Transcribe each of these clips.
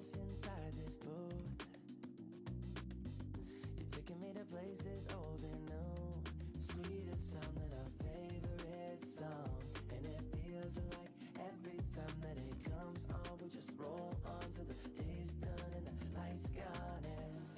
happiness inside this booth. You're taking me to places old and new. Sweetest sound than our favorite song. And it feels like every time that it comes on, we just roll on till the day's done and the lights gone.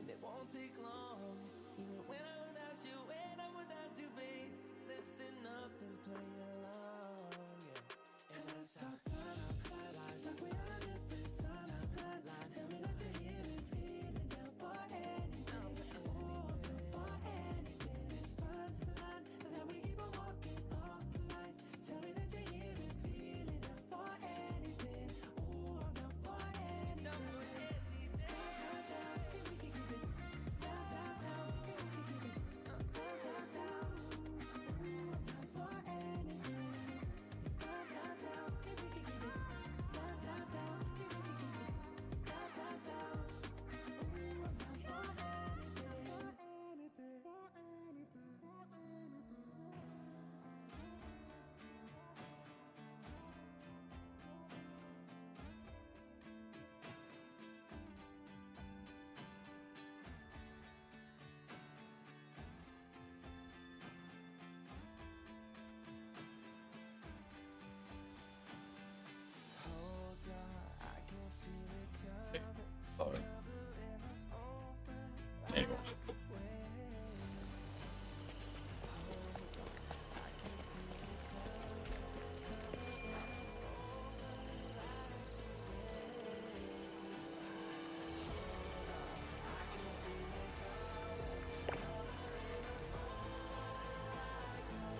And it won't take long. Even when I'm without you, when I'm without you, babe, so listen up and play along, yeah. And that's how time flies, like we're on a different timeline. Tell me that you're here and feeling down for anything. Oh, I'm down for anything. This fine line, and then we keep on walking all night. Tell me that you're here and feeling down for anything. Oh, I'm down for anything. Down for anything. Down, down, and we can keep it. Down, down, down, and we can keep it. Down, down, down. Ooh, I'm down for anything. Down, down, down, and we can keep it. Down, down, down, and we can keep it. Down, down, down. Ooh, I'm down for anything. For anything. For anything. Hold on, I can feel it coming. Sorry. Covering us over There you go. like a wave. Hold on, I can feel it coming. Covering us over like a wave. Hold on, I can feel it coming. Covering us over like a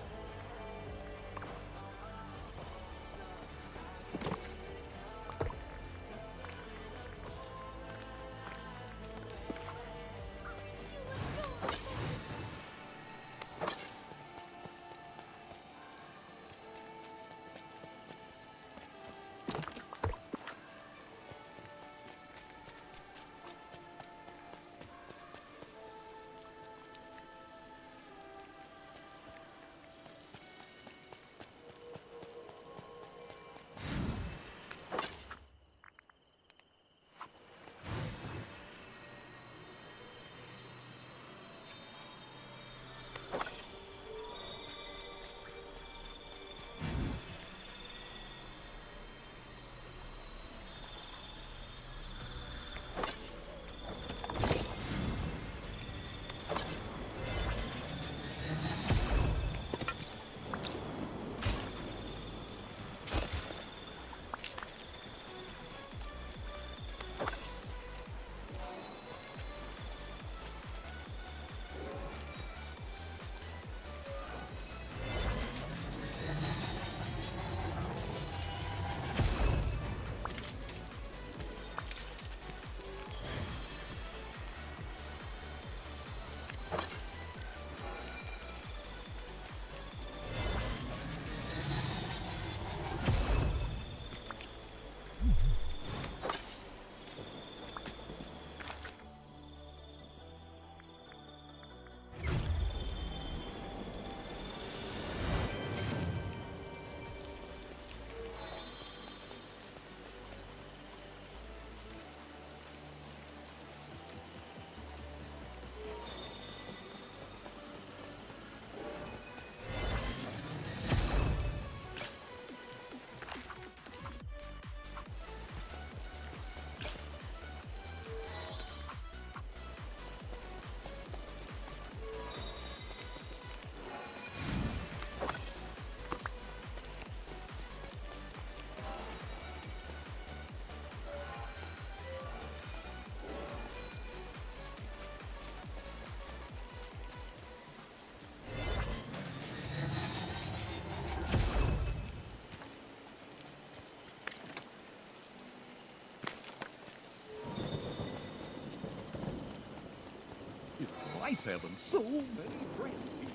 It's nice having so many friends here.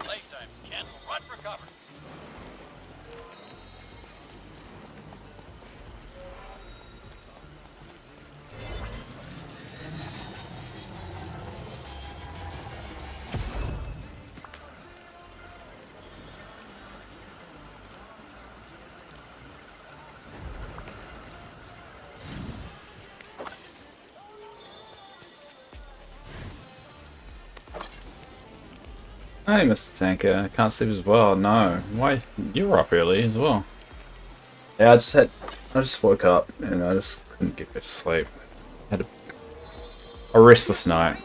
Playtime's canceled. Run for cover. Hey, Mr. Tanker. I can't sleep as well. No. Why? You were up early as well. Yeah, I just woke up and I just couldn't get to sleep. Had a restless night.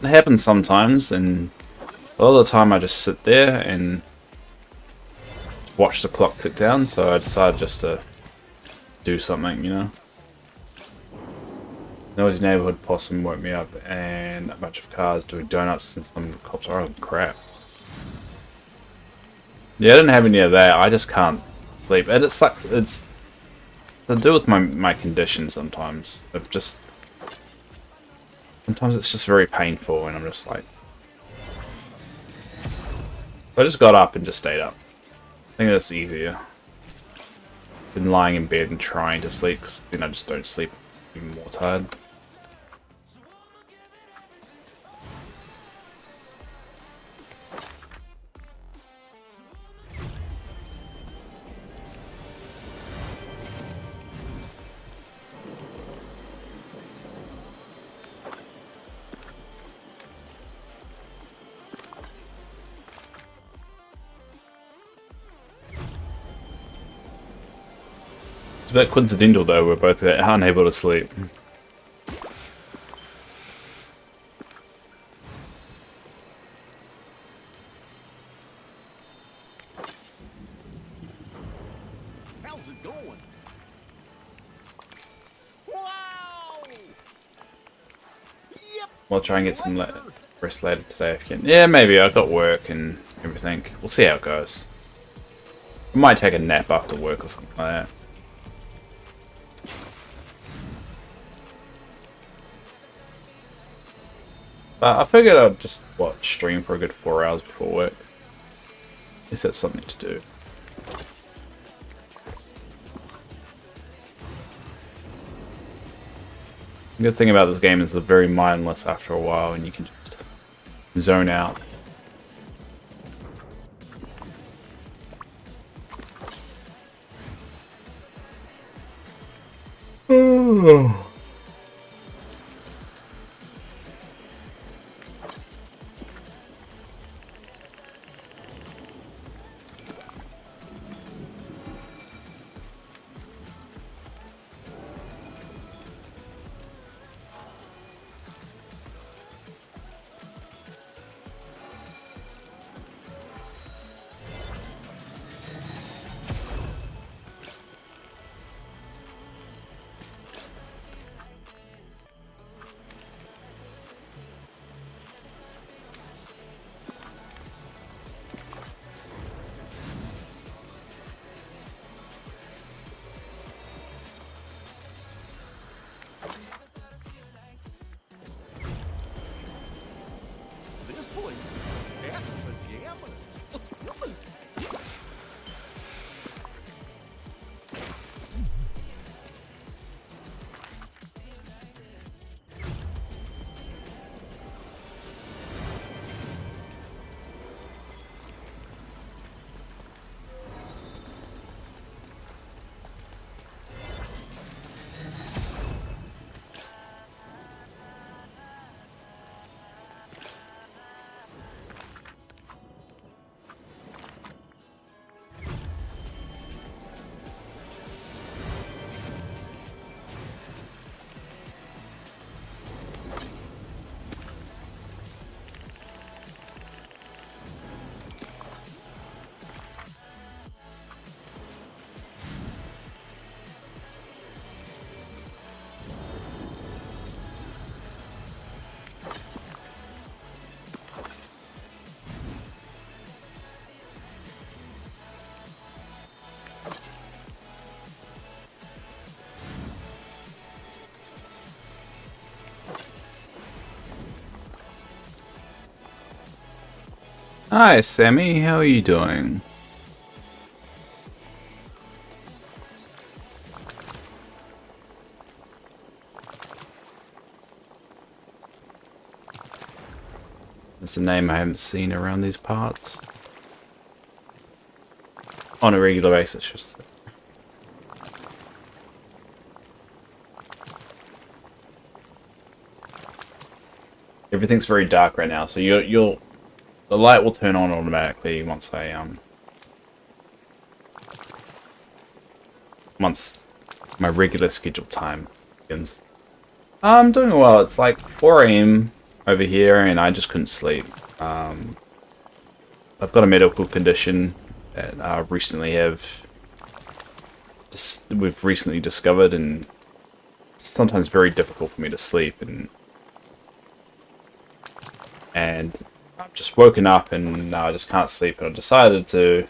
It happens sometimes, and a lot of the time I just sit there and watch the clock tick down, so I decided just to do something, you know. Noisy neighborhood possum woke me up, and a bunch of cars doing donuts and some cops are oh crap. Yeah, I didn't have any of that. I just can't sleep, and it sucks. It's to do with my condition sometimes. Sometimes it's just very painful, and I'm just like. I just got up and just stayed up. I think that's easier than lying in bed and trying to sleep, because then I just don't sleep. I'm even more tired. It's a bit coincidental though, we're both unable to sleep. How's it going? Wow! Yep. We'll try and get some rest later today if you can. Yeah, maybe. I've got work and everything. We'll see how it goes. I might take a nap after work or something like that. But I figured I'd just, stream for a good 4 hours before work. At least that's something to do. The good thing about this game is it's very mindless after a while and you can just zone out. This place is pajamas. Hi, Sammy. How are you doing? That's a name I haven't seen around these parts. On a regular basis, just. Everything's very dark right now, so you'll the light will turn on automatically once my regular scheduled time begins. I'm doing well. It's like 4 AM over here, and I just couldn't sleep. I've got a medical condition that we've recently discovered, and it's sometimes very difficult for me to sleep, and I've just woken up and now I just can't sleep, and I decided to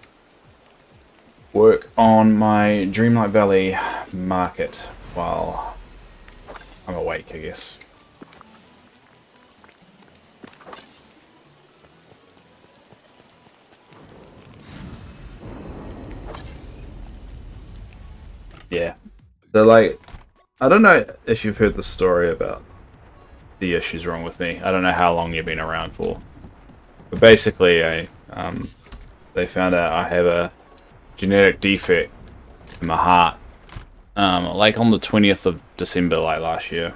work on my Dreamlight Valley market while I'm awake, I guess. Yeah. So, like, I don't know if you've heard the story about the issues wrong with me. I don't know how long you've been around for. But basically, they found out I have a genetic defect in my heart. Like on the 20th of December, like last year.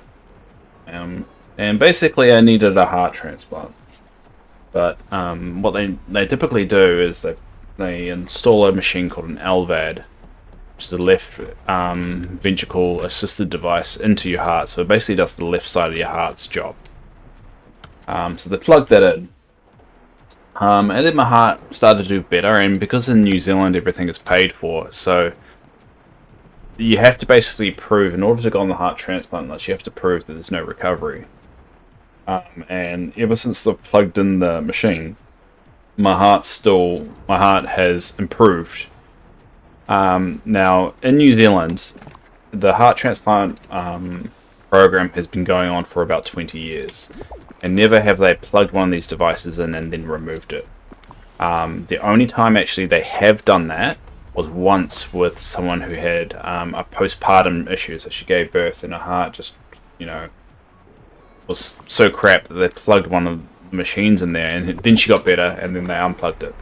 And basically I needed a heart transplant. But what they typically do is they install a machine called an LVAD, which is the left ventricle assisted device, into your heart. So it basically does the left side of your heart's job. So they plugged that in. And then my heart started to do better, and because in New Zealand everything is paid for, so you have to basically prove, in order to go on the heart transplant list, you have to prove that there's no recovery. And ever since they've plugged in the machine, my heart has improved. Now, in New Zealand, the heart transplant program has been going on for about 20 years. And never have they plugged one of these devices in and then removed it. The only time actually they have done that was once with someone who had a postpartum issue. So she gave birth and her heart just, was so crap that they plugged one of the machines in there, and then she got better, and then they unplugged it.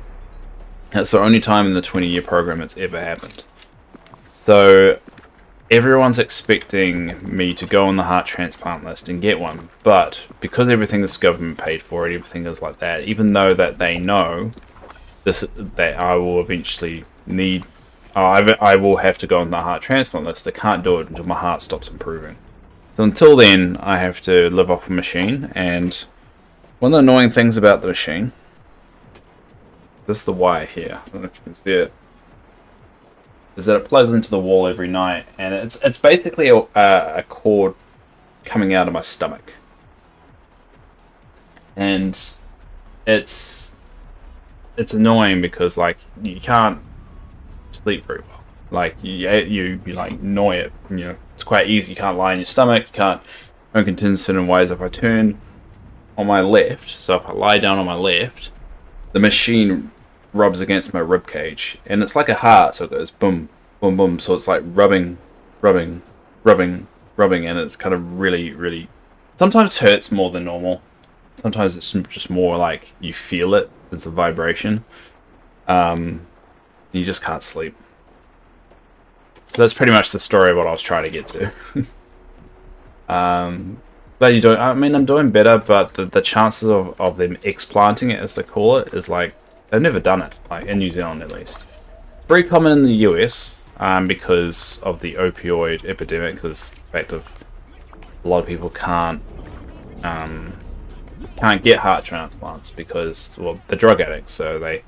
That's the only time in the 20-year program it's ever happened. So everyone's expecting me to go on the heart transplant list and get one, but because everything is government paid for and everything is like that, even though that they know that I will eventually I will have to go on the heart transplant list, they can't do it until my heart stops improving. So until then, I have to live off a machine, and one of the annoying things about the machine, this is the wire here, I don't know if you can see it, is that it plugs into the wall every night, and it's basically a cord coming out of my stomach, and it's annoying because like you can't sleep very well. Like you like annoy it. It's quite easy. You can't lie on your stomach. You can turn certain ways. If I turn on my left, so if I lie down on my left, the machine rubs against my rib cage, and it's like a heart, so it goes boom, boom, boom. So it's like rubbing, and it's kind of really, really. Sometimes hurts more than normal. Sometimes it's just more like you feel it. It's a vibration. You just can't sleep. So that's pretty much the story of what I was trying to get to. But I'm doing better, but the chances of them explanting it, as they call it, is like, they've never done it, like in New Zealand at least. It's very common in the US, because of the opioid epidemic, because the fact of a lot of people can't get heart transplants because, well, they're drug addicts, so they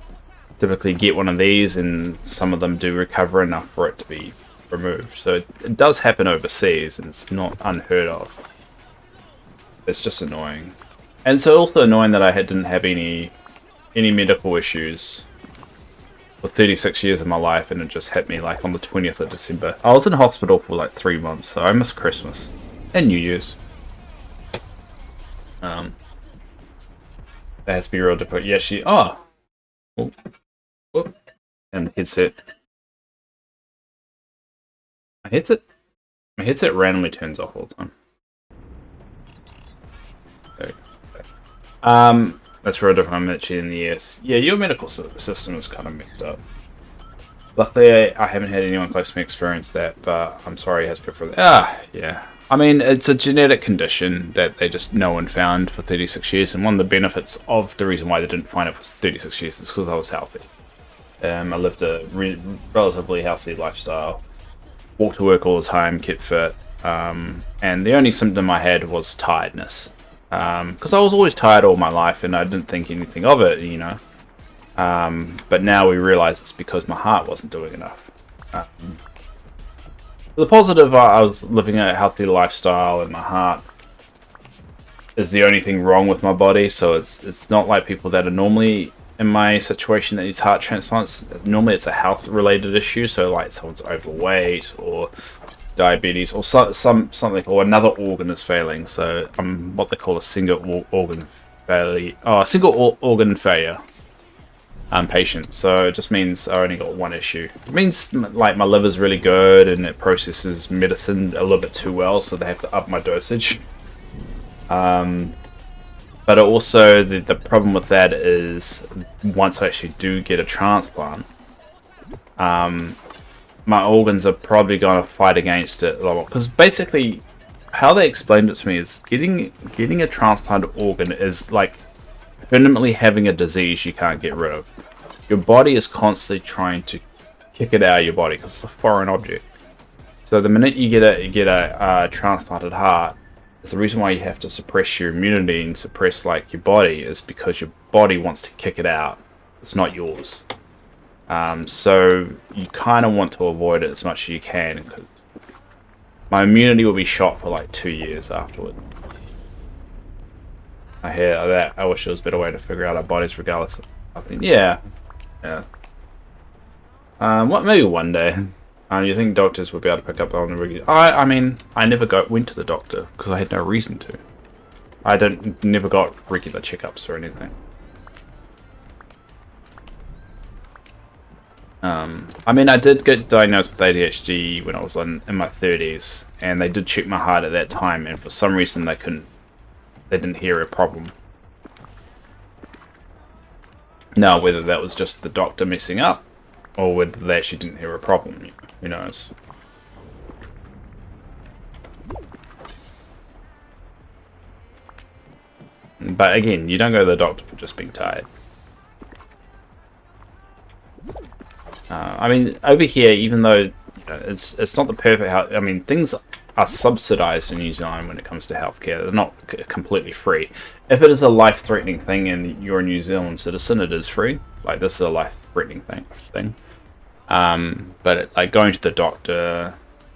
typically get one of these, and some of them do recover enough for it to be removed. So it does happen overseas, and it's not unheard of. It's just annoying. And it's also annoying that I didn't have any medical issues for 36 years of my life, and it just hit me like on the 20th of December. I was in hospital for like 3 months, so I missed Christmas and New Year's. That has to be real difficult. Yeah, and headset. My headset randomly turns off all the time. There we go. That's real different. I'm actually in the ES. Yeah, your medical system is kind of mixed up. Luckily, I haven't had anyone close to me experience that, but I'm sorry it has to go through that. Yeah. I mean, it's a genetic condition that they just no one found for 36 years, and one of the benefits of the reason why they didn't find it for 36 years is because I was healthy. I lived a relatively healthy lifestyle, walked to work all the time, kept fit, and the only symptom I had was tiredness. Because I was always tired all my life, and I didn't think anything of it, you know. But now we realise it's because my heart wasn't doing enough. The positive, I was living a healthy lifestyle, and my heart is the only thing wrong with my body. So it's not like people that are normally in my situation that needs heart transplants. Normally it's a health related issue, so like someone's overweight or diabetes or something, or another organ is failing. So I'm what they call a single organ failure. Patient. So it just means I only got one issue. It means like my liver's really good and it processes medicine a little bit too well, so they have to up my dosage. But also the problem with that is once I actually do get a transplant, my organs are probably going to fight against it a lot more. Because basically, how they explained it to me is getting a transplanted organ is like permanently having a disease you can't get rid of. Your body is constantly trying to kick it out of your body because it's a foreign object. So the minute you get a transplanted heart, it's the reason why you have to suppress your immunity and suppress like your body is because your body wants to kick it out. It's not yours. So you kind of want to avoid it as much as you can, because my immunity will be shot for like 2 years afterward. I hear that. I wish there was a better way to figure out our bodies regardless. I think, yeah. What maybe one day. You think doctors would be able to pick up on the regular? I mean, I never went to the doctor because I had no reason to. I never got regular checkups or anything. I mean, I did get diagnosed with ADHD when I was in my 30s, and they did check my heart at that time, and for some reason they didn't hear a problem. Now, whether that was just the doctor messing up, or whether they actually didn't hear a problem, who knows? But again, you don't go to the doctor for just being tired. I mean, over here, even though it's not the perfect health, I mean, things are subsidized in New Zealand when it comes to healthcare. They're not completely free. If it is a life-threatening thing and you're a New Zealand citizen, it is free. Like, this is a life-threatening thing. But like going to the doctor,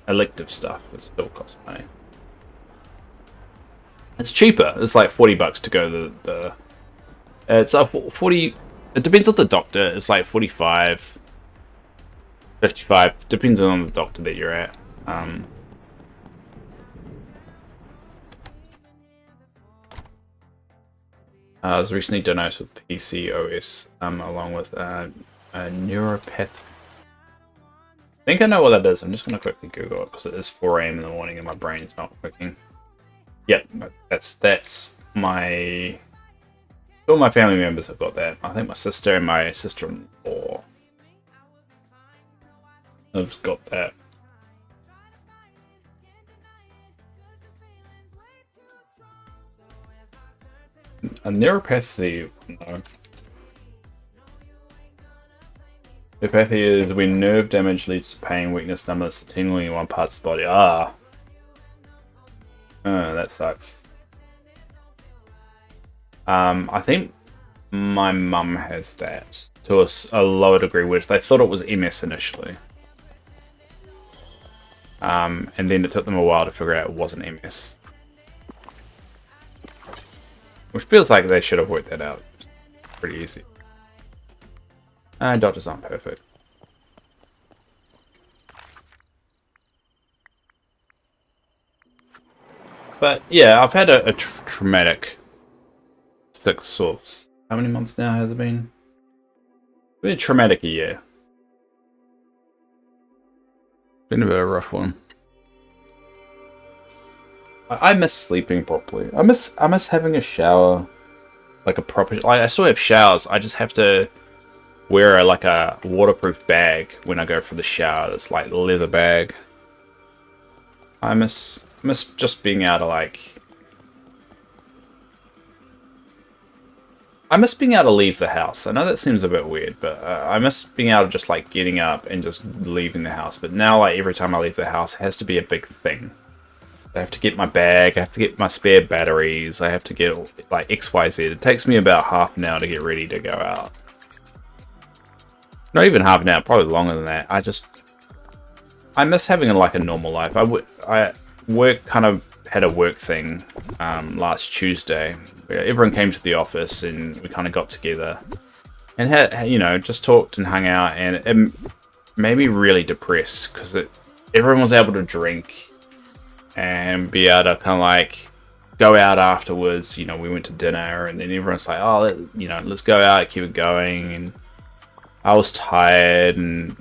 elective stuff, it still costs money. It's cheaper. It's like $40 to go to the. It's up 40. It depends on the doctor. It's like 45, 55. Depends on the doctor that you're at. I was recently diagnosed with PCOS, along with a neuropathy. I think I know what that is. I'm just going to quickly Google it because it is 4 AM in the morning and my brain's not working. Yep, that's my... All my family members have got that. I think my sister and my sister-in-law have got that. A neuropathy, no. Neuropathy is when nerve damage leads to pain, weakness, numbness, tingling in one part of the body. Ah. Oh, that sucks. I think my mum has that to a lower degree, which they thought it was MS initially. And then it took them a while to figure out it wasn't MS. Which feels like they should have worked that out pretty easy. Doctors aren't perfect. But yeah, I've had a traumatic 6 or how many months now has it been? It's been a traumatic year. Been a bit of a rough one. I miss sleeping properly. I miss having a shower, like a proper. I still have showers. I just have to wear a waterproof bag when I go for the shower. It's like a leather bag. I miss miss just being able to like. I miss being able to leave the house. I know that seems a bit weird, but I miss being able to just like getting up and just leaving the house. But now, like every time I leave the house, it has to be a big thing. I have to get my bag. I have to get my spare batteries. I have to get like XYZ. It takes me about half an hour to get ready to go out. Not even half an hour, probably longer than that. I miss having like a normal life. I kind of had a work thing last Tuesday where everyone came to the office and we kind of got together and had, you know, just talked and hung out, and it made me really depressed because everyone was able to drink and be able to kind of like go out afterwards. You know, we went to dinner and then everyone's like, oh, let's go out, keep it going. And I was tired and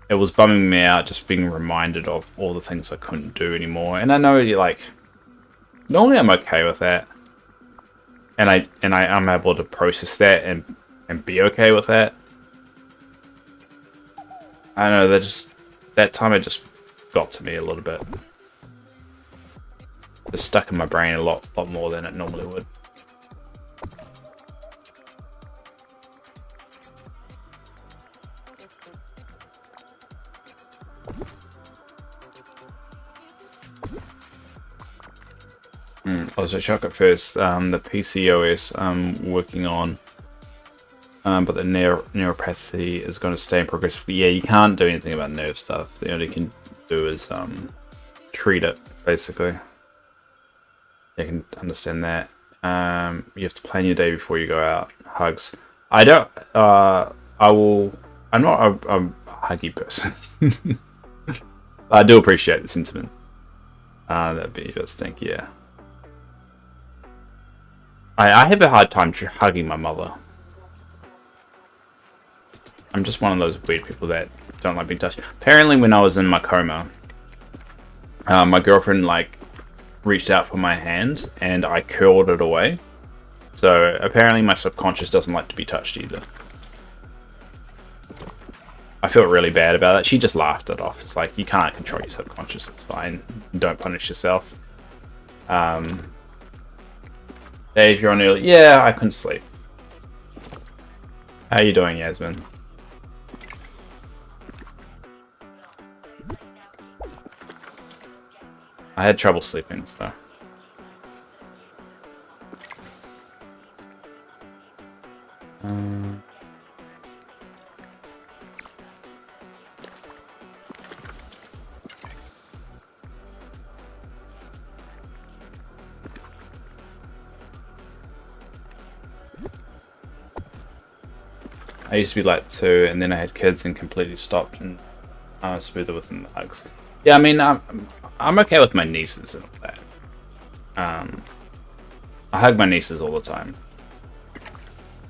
it was bumming me out just being reminded of all the things I couldn't do anymore. And I know, like, normally I'm okay with that. And I'm able to process that and be okay with that. I don't know, that time it just got to me a little bit. It's stuck in my brain a lot more than it normally would. So shock at first, the PCOS I'm working on, but the neuropathy is going to stay in progress. But yeah, you can't do anything about nerve stuff. The only thing you can do is treat it, basically. You can understand that. You have to plan your day before you go out. Hugs. I don't. I'm not a huggy person. I do appreciate the sentiment. That'd be a stink, yeah. I have a hard time hugging my mother. I'm just one of those weird people that don't like being touched. Apparently, when I was in my coma, my girlfriend like reached out for my hand and I curled it away. So apparently, my subconscious doesn't like to be touched either. I felt really bad about it. She just laughed it off. It's like, you can't control your subconscious. It's fine. Don't punish yourself. Dave, you're on early. Yeah, I couldn't sleep. How you doing, Yasmin? I had trouble sleeping, so. I used to be like 2, and then I had kids and completely stopped, and I was smoother within the hugs. Yeah, I mean, I'm okay with my nieces and all that. I hug my nieces all the time.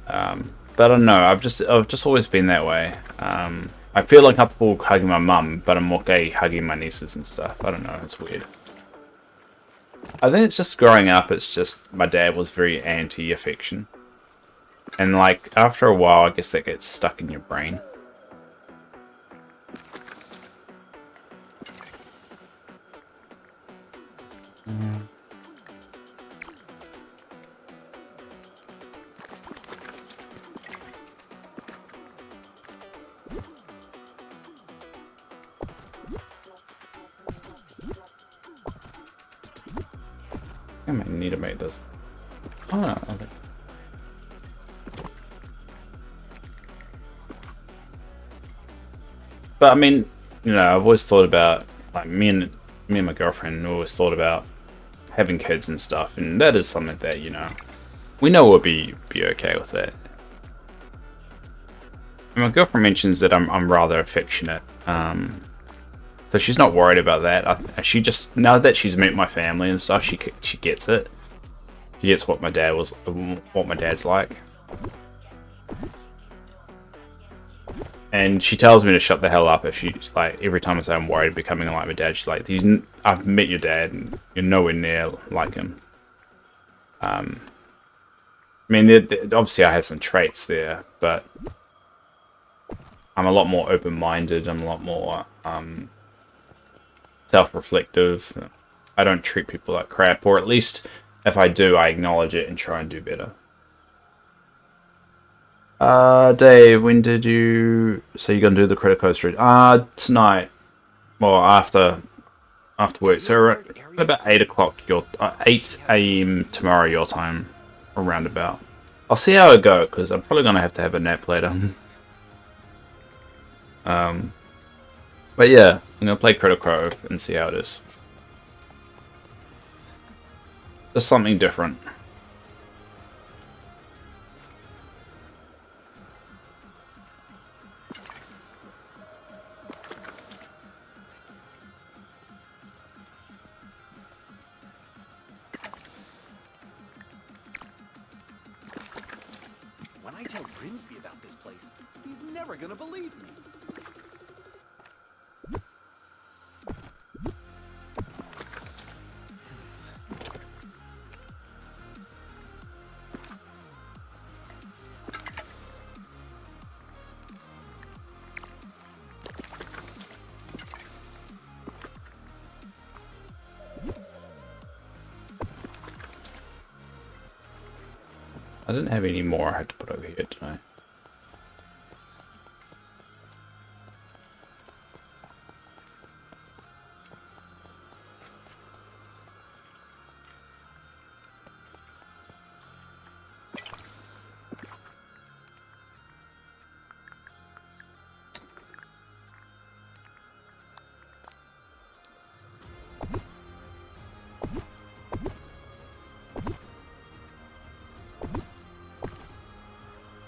But I don't know, I've just always been that way. I feel uncomfortable hugging my mum, but I'm okay hugging my nieces and stuff. I don't know, it's weird. I think it's just growing up, it's just my dad was very anti-affection. And like, after a while, I guess that gets stuck in your brain. I might need to make this. Oh no, okay. But I mean, you know, I've always thought about, like, me and my girlfriend always thought about having kids and stuff, and that is something that, you know, we know we'll be okay with that. And my girlfriend mentions that I'm rather affectionate, so she's not worried about that. She just, now that she's met my family and stuff, she gets it. She gets what my dad's like. And she tells me to shut the hell up if she's like, every time I say I'm worried becoming like my dad, she's like, I've met your dad and you're nowhere near like him. I mean, obviously I have some traits there, but I'm a lot more open-minded. I'm a lot more self-reflective. I don't treat people like crap, or at least if I do, I acknowledge it and try and do better. Dave, when did you say you're gonna do the credit code street? Tonight. Well, after work. So around about 8 o'clock 8 a.m. tomorrow your time, around about. I'll see how it goes because I'm probably gonna have to have a nap later. But yeah, I'm gonna play Critical Role and see how it is. Just something different. When I tell Grimsby about this place, he's never gonna believe me. I didn't have any more I had to put over here tonight.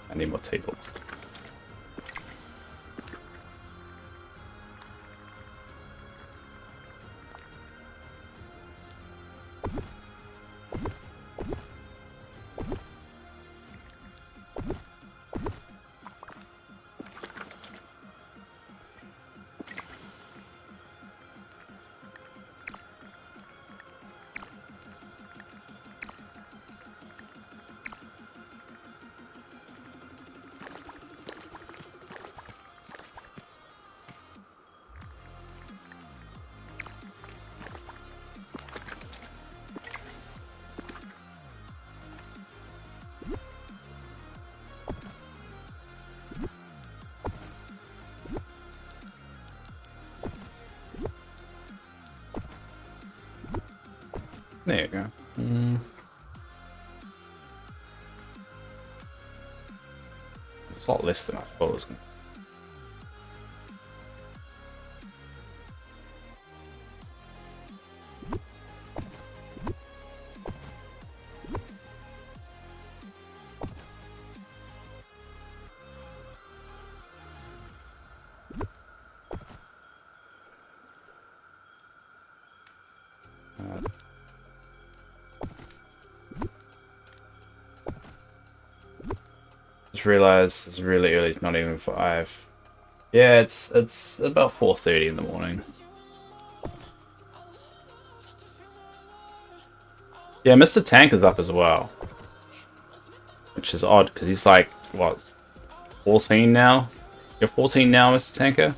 I need more tables. There you go. It's a lot less than I thought it was going to. Just realized it's really early. It's not even 5. Yeah, it's about 4:30 in the morning. Yeah, Mr. Tank is up as well, which is odd because he's like what, 14 now? You're 14 now, Mr. Tanker.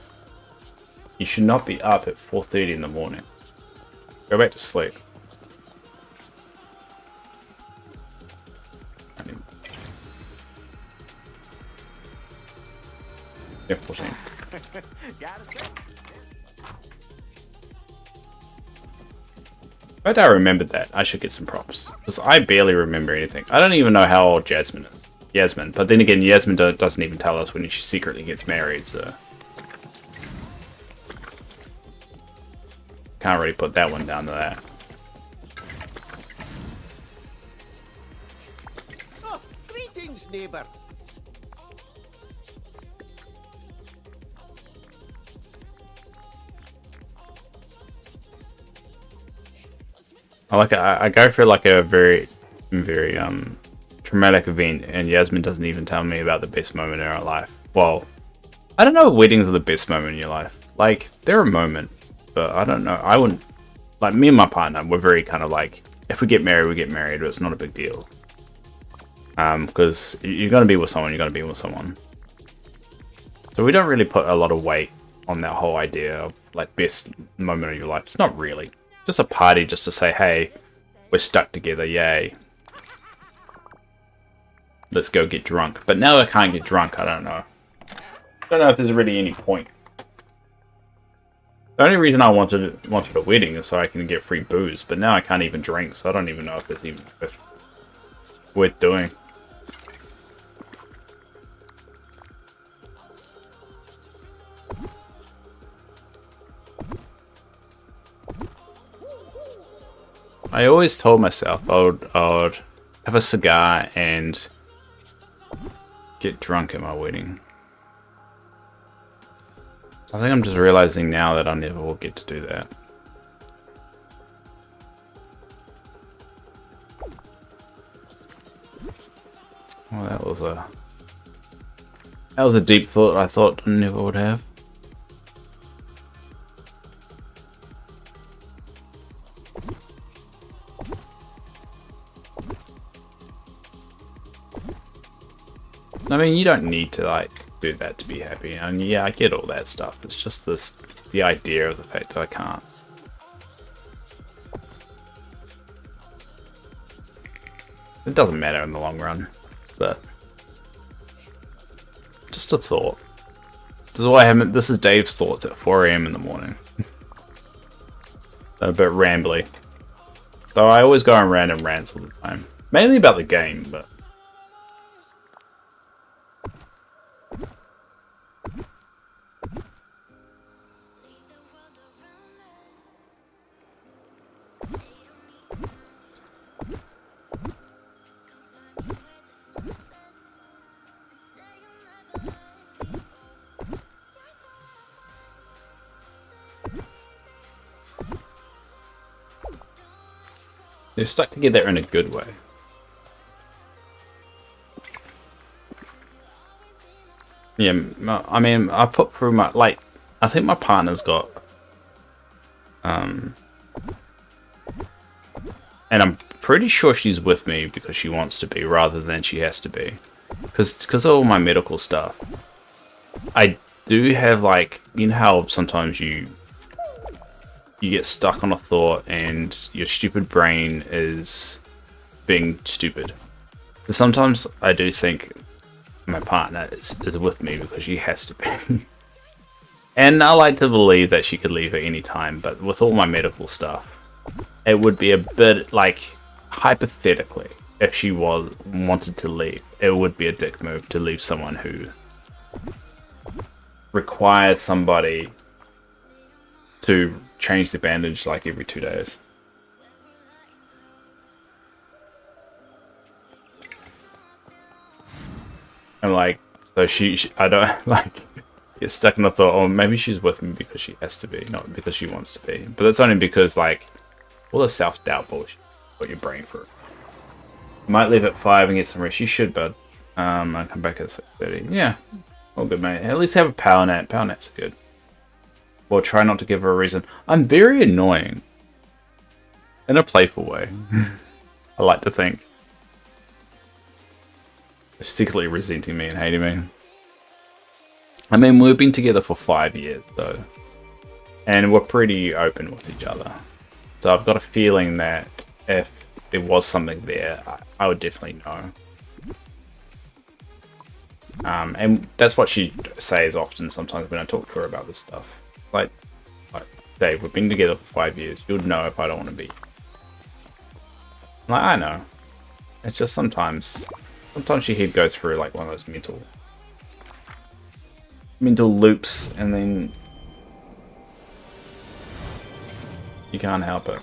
You should not be up at 4:30 in the morning. Go back to sleep. Yeah, 14. But I remembered that. I should get some props. Because I barely remember anything. I don't even know how old Jasmine is. Yasmin. But then again, Yasmin doesn't even tell us when she secretly gets married, so... Can't really put that one down to that. Oh, greetings, neighbor. I go through like a very traumatic event, and Yasmin doesn't even tell me about the best moment in her life. Well, I don't know if weddings are the best moment in your life. Like, they're a moment, but I don't know. I wouldn't, like, me and my partner, we're very kind of like, if we get married, we get married, but it's not a big deal. Because you're going to be with someone, you're going to be with someone. So we don't really put a lot of weight on that whole idea of, like, best moment of your life. It's not really. just a party just to say, hey, we're stuck together, yay. Let's go get drunk. But now I can't get drunk, I don't know. Don't know if there's really any point. The only reason I wanted a wedding is so I can get free booze, but now I can't even drink, so I don't even know if there's even worth doing. I always told myself I would have a cigar and get drunk at my wedding. I think I'm just realizing now that I never will get to do that. Well, that was a deep thought I thought I never would have. I mean, you don't need to like do that to be happy, and yeah, I get all that stuff. It's just the idea of the fact that I can't. It doesn't matter in the long run, but just a thought. This is why I haven't. This is Dave's thoughts at 4 AM in the morning. They're a bit rambly. So I always go on random rants all the time, mainly about the game, but. They're stuck together in a good way. Yeah, I mean, I put through my, like, I think my partner's got, and I'm pretty sure she's with me because she wants to be rather than she has to be. Because of all my medical stuff, I do have, like, you know how sometimes you get stuck on a thought and your stupid brain is being stupid. So sometimes I do think my partner is with me because she has to be. And I like to believe that she could leave at any time, but with all my medical stuff, it would be a bit like, hypothetically, if she wanted to leave, it would be a dick move to leave someone who requires somebody to change the bandage like every 2 days. And like, so she I don't like get stuck in the thought, oh, maybe she's with me because she has to be, not because she wants to be. But that's only because like all the self-doubt bullshit put your brain through. You might leave at 5 and get some rest. You should, bud. I'll come back at 6:30. Yeah, all good, mate. At least have a power nap. Power naps are good. Well, try not to give her a reason. I'm very annoying. In a playful way. I like to think. She's secretly resenting me and hating me. I mean, we've been together for 5 years, though. And we're pretty open with each other. So I've got a feeling that if there was something there, I would definitely know. And that's what she says often sometimes when I talk to her about this stuff. Like, Dave, we've been together for 5 years. You'd know if I don't want to be. Like, I know. It's just sometimes your head goes through like one of those mental loops, and then you can't help it.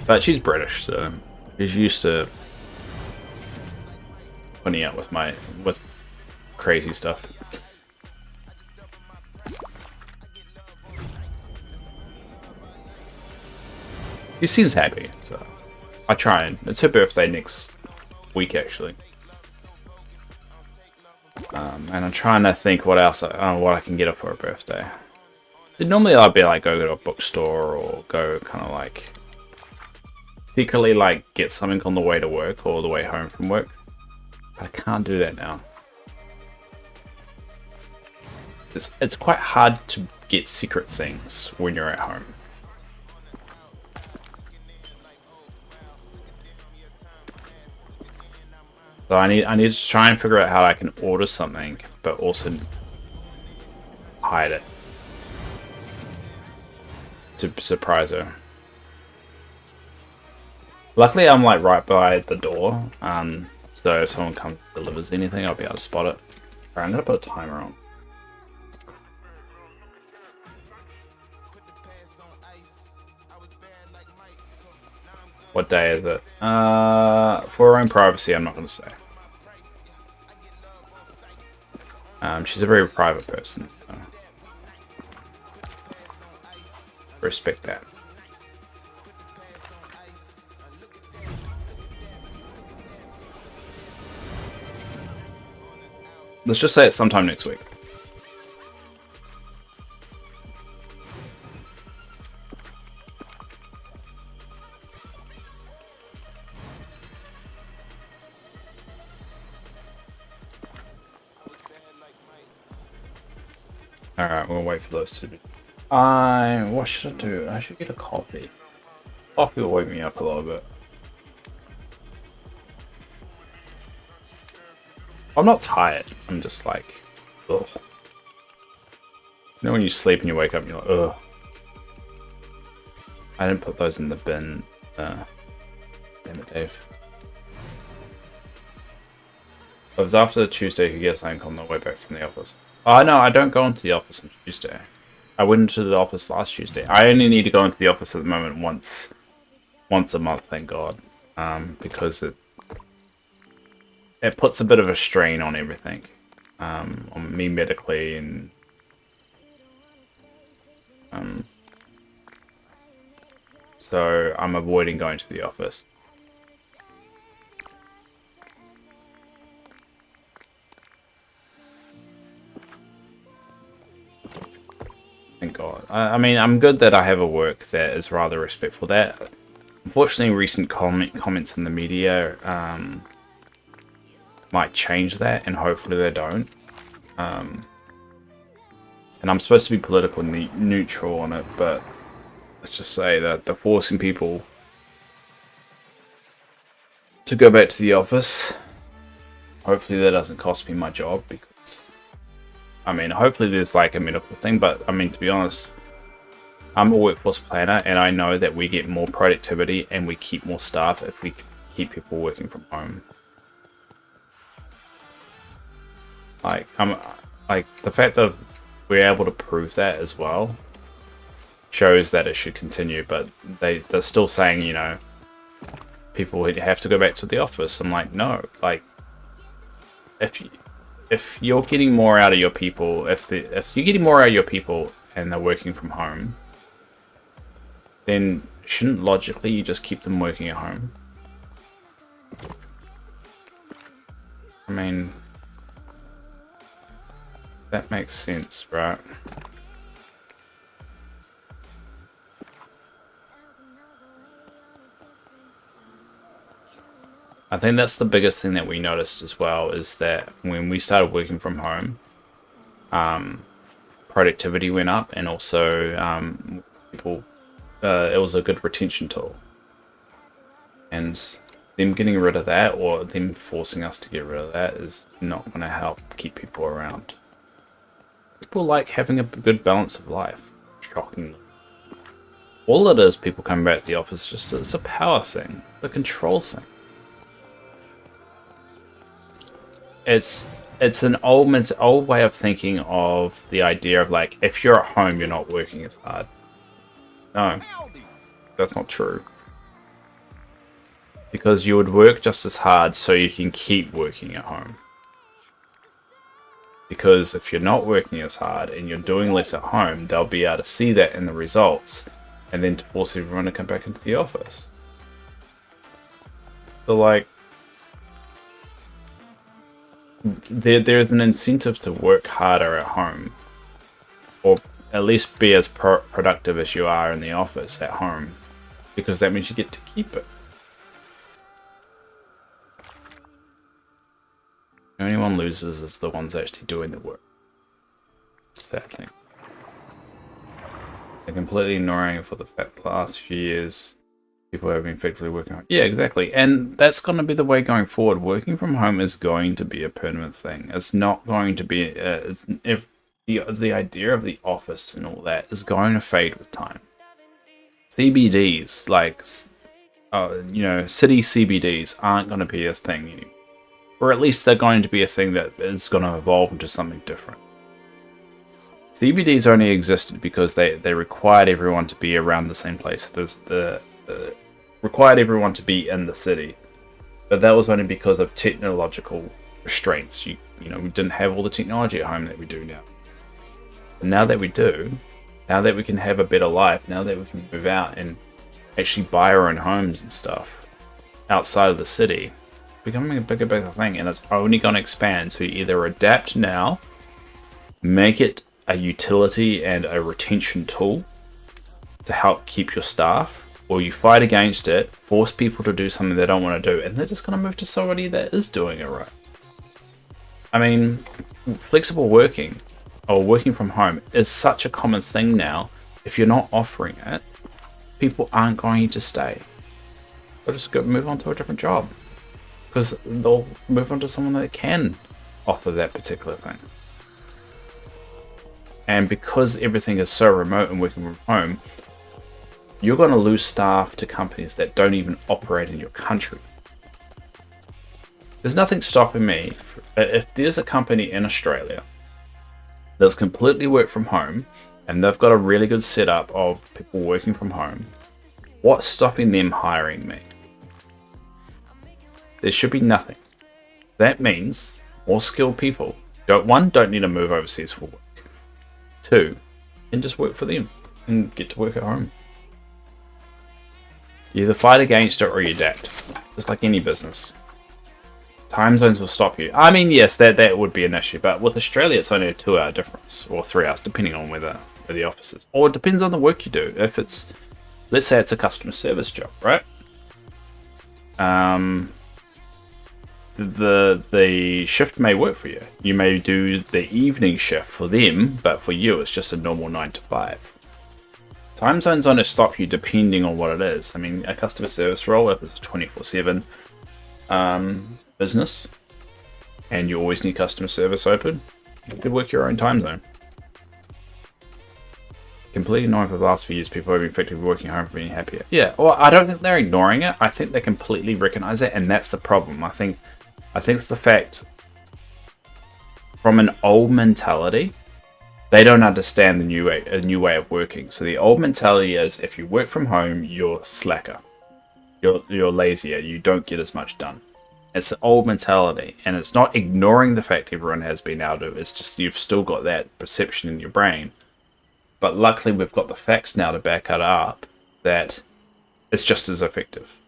But she's British, so she's used to putting up with crazy stuff. She seems happy, so I try and it's her birthday next week actually. And I'm trying to think what else what I can get her for her birthday. Normally I'd be like go to a bookstore or go kind of like secretly like get something on the way to work or the way home from work. I can't do that now. It's quite hard to get secret things when you're at home. So I need to try and figure out how I can order something, but also hide it to surprise her. Luckily, I'm like right by the door, so if someone comes and delivers anything, I'll be able to spot it. Alright, I'm gonna put a timer on. What day is it? For her own privacy, I'm not going to say. She's a very private person, so respect that. Let's just say it's sometime next week. Alright, we'll wait for those two. What should I do? I should get a coffee. Coffee will wake me up a little bit. I'm not tired. I'm just like, ugh. You know when you sleep and you wake up and you're like, ugh. I didn't put those in the bin. Damn it, Dave. If it's after Tuesday, you could get something on the way back from the office. Oh, no, I don't go into the office on Tuesday. I went into the office last Tuesday. I only need to go into the office at the moment once a month, thank God. Because it puts a bit of a strain on everything. On me medically and... so I'm avoiding going to the office. Thank God. I mean, I'm good that I have a work that is rather respectful. That, unfortunately, recent comments in the media might change that, and hopefully they don't. And I'm supposed to be political neutral on it, but let's just say that they're forcing people to go back to the office. Hopefully that doesn't cost me my job, because I mean, hopefully there's like a medical thing, but I mean, to be honest, I'm a workforce planner and I know that we get more productivity and we keep more staff if we keep people working from home. Like, the fact that we're able to prove that as well shows that it should continue, but they're still saying, you know, people have to go back to the office. I'm like, no, like, if you're getting more out of your people, if you're getting more out of your people and they're working from home, then shouldn't logically you just keep them working at home? I mean, that makes sense, right? I think that's the biggest thing that we noticed as well, is that when we started working from home, productivity went up, and also people, it was a good retention tool. And them getting rid of that, or them forcing us to get rid of that, is not going to help keep people around. People like having a good balance of life, shockingly. All it is, people coming back to the office, it's a power thing, it's a control thing. It's an old way of thinking of the idea of, like, if you're at home, you're not working as hard. No, that's not true. Because you would work just as hard so you can keep working at home. Because if you're not working as hard and you're doing less at home, they'll be able to see that in the results, and then to force everyone to come back into the office. So, like, there's an incentive to work harder at home, or at least be as productive as you are in the office at home, because that means you get to keep it. The only one loses is the ones actually doing the work. Sadly. They're completely ignoring it for the last few years. People have been effectively working home. Yeah, exactly. And that's going to be the way going forward. Working from home is going to be a permanent thing. It's not going to be... if the idea of the office and all that is going to fade with time. CBDs, like, city CBDs aren't going to be a thing anymore. Or at least they're going to be a thing that is going to evolve into something different. CBDs only existed because they required everyone to be around the same place. There's required everyone to be in the city, but that was only because of technological restraints. We didn't have all the technology at home that we do now. But now that we do, now that we can have a better life, now that we can move out and actually buy our own homes and stuff outside of the city, it's becoming a bigger thing, and it's only going to expand. So you either adapt now, make it a utility and a retention tool to help keep your staff, or you fight against it, force people to do something they don't want to do, and they're just going to move to somebody that is doing it right. I mean, flexible working or working from home is such a common thing now. If you're not offering it, people aren't going to stay. They'll just move on to a different job, because they'll move on to someone that can offer that particular thing. And because everything is so remote and working from home, you're going to lose staff to companies that don't even operate in your country. There's nothing stopping me. If there's a company in Australia that's completely work from home, and they've got a really good setup of people working from home, what's stopping them hiring me? There should be nothing. That means more skilled people don't need to move overseas for work. 2, and just work for them and get to work at home. You either fight against it or you adapt, just like any business. Time zones will stop you. I mean, yes, that would be an issue, but with Australia, it's only a 2-hour difference, or 3 hours, depending on where the office is. Or it depends on the work you do. If it's, let's say it's a customer service job, right? The shift may work for you. You may do the evening shift for them, but for you, it's just a normal 9 to 5. Time zones only stop you depending on what it is. I mean, a customer service role, if it's a 24/7 business, and you always need customer service open, you could work your own time zone. Completely ignoring for the last few years, people have been effectively working home for being happier. Yeah, well, I don't think they're ignoring it. I think they completely recognize it, and that's the problem. I think it's the fact, from an old mentality, they don't understand a new way of working. So the old mentality is, if you work from home, you're slacker, you're lazier, you don't get as much done. It's the old mentality, and it's not ignoring the fact everyone has been able to. It's just you've still got that perception in your brain. But luckily, we've got the facts now to back it up that it's just as effective.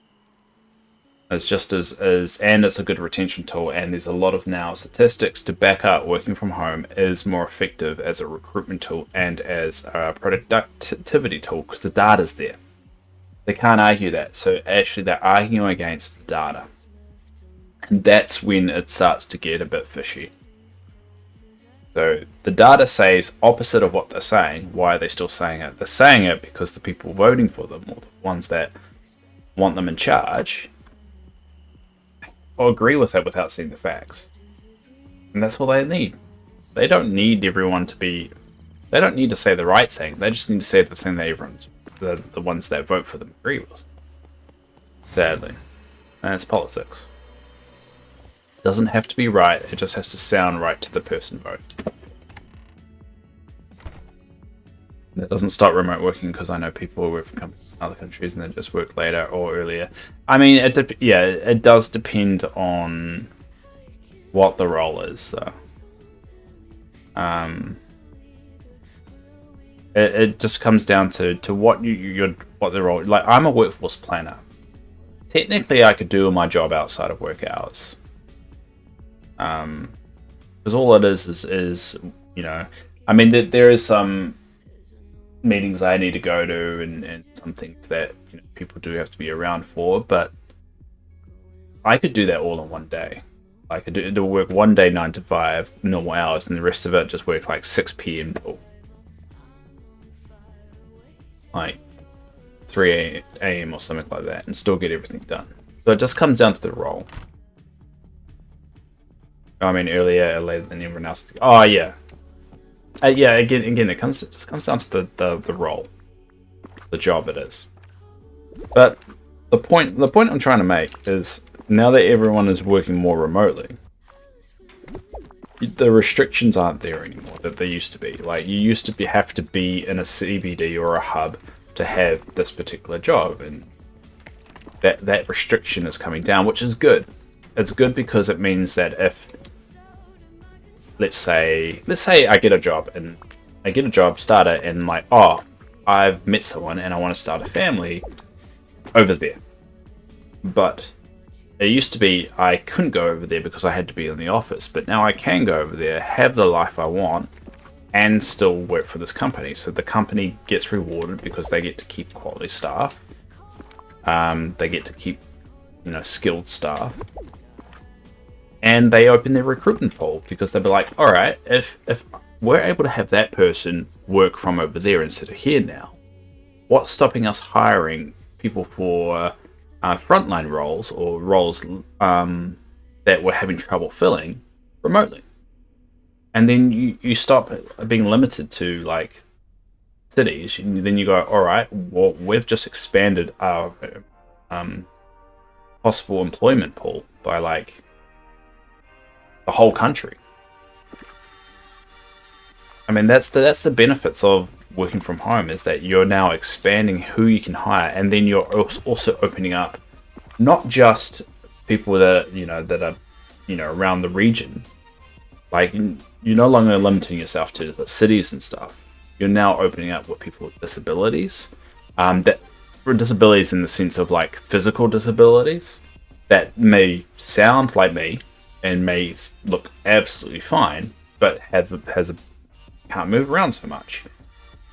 It's just and it's a good retention tool. And there's a lot of now statistics to back up working from home is more effective as a recruitment tool and as a productivity tool, because the data's there. They can't argue that. So actually, they're arguing against the data. And that's when it starts to get a bit fishy. So the data says opposite of what they're saying. Why are they still saying it? They're saying it because the people voting for them, or the ones that want them in charge, will agree with it without seeing the facts. And that's all they need. They don't need everyone to be... They don't need to say the right thing. They just need to say the thing that everyone's... The ones that vote for them agree with. Sadly. And it's politics. It doesn't have to be right. It just has to sound right to the person voting. That doesn't stop remote working, because I know people who work from other countries and they just work later or earlier. I mean, it does depend on what the role is. So, it just comes down to what what the role. Like, I'm a workforce planner. Technically, I could do my job outside of work hours. Because all it is, I mean, there is some meetings I need to go to, and some things that people do have to be around for. But I could do that all in one day. I could do work one day 9 to 5 normal hours, and the rest of it just work like 6 p.m. till like 3 a.m. or something like that, and still get everything done. So it just comes down to the role. I mean, earlier or later than everyone else. Oh yeah, yeah. Again, it just comes down to the role, the job it is. But the point I'm trying to make is, now that everyone is working more remotely, the restrictions aren't there anymore that they used to be. Like, you used to have to be in a CBD or a hub to have this particular job, and that restriction is coming down, which is good. It's good because it means that if, let's say I get a job, start it, and like, oh, I've met someone and I want to start a family over there. But it used to be I couldn't go over there because I had to be in the office, but now I can go over there, have the life I want, and still work for this company. So the company gets rewarded because they get to keep quality staff. They get to keep, skilled staff. And they open their recruitment pool because they'll be like, all right, if we're able to have that person work from over there instead of here now, what's stopping us hiring people for frontline roles, or roles that we're having trouble filling remotely? And then you stop being limited to like cities. And then you go, all right, well, we've just expanded our possible employment pool by like the whole country. I mean, that's the benefits of working from home, is that you're now expanding who you can hire, and then you're also opening up not just people that are around the region. Like, you're no longer limiting yourself to the cities and stuff. You're now opening up with people with disabilities, that for disabilities in the sense of like physical disabilities that may sound like me and may look absolutely fine, but can't move around so much.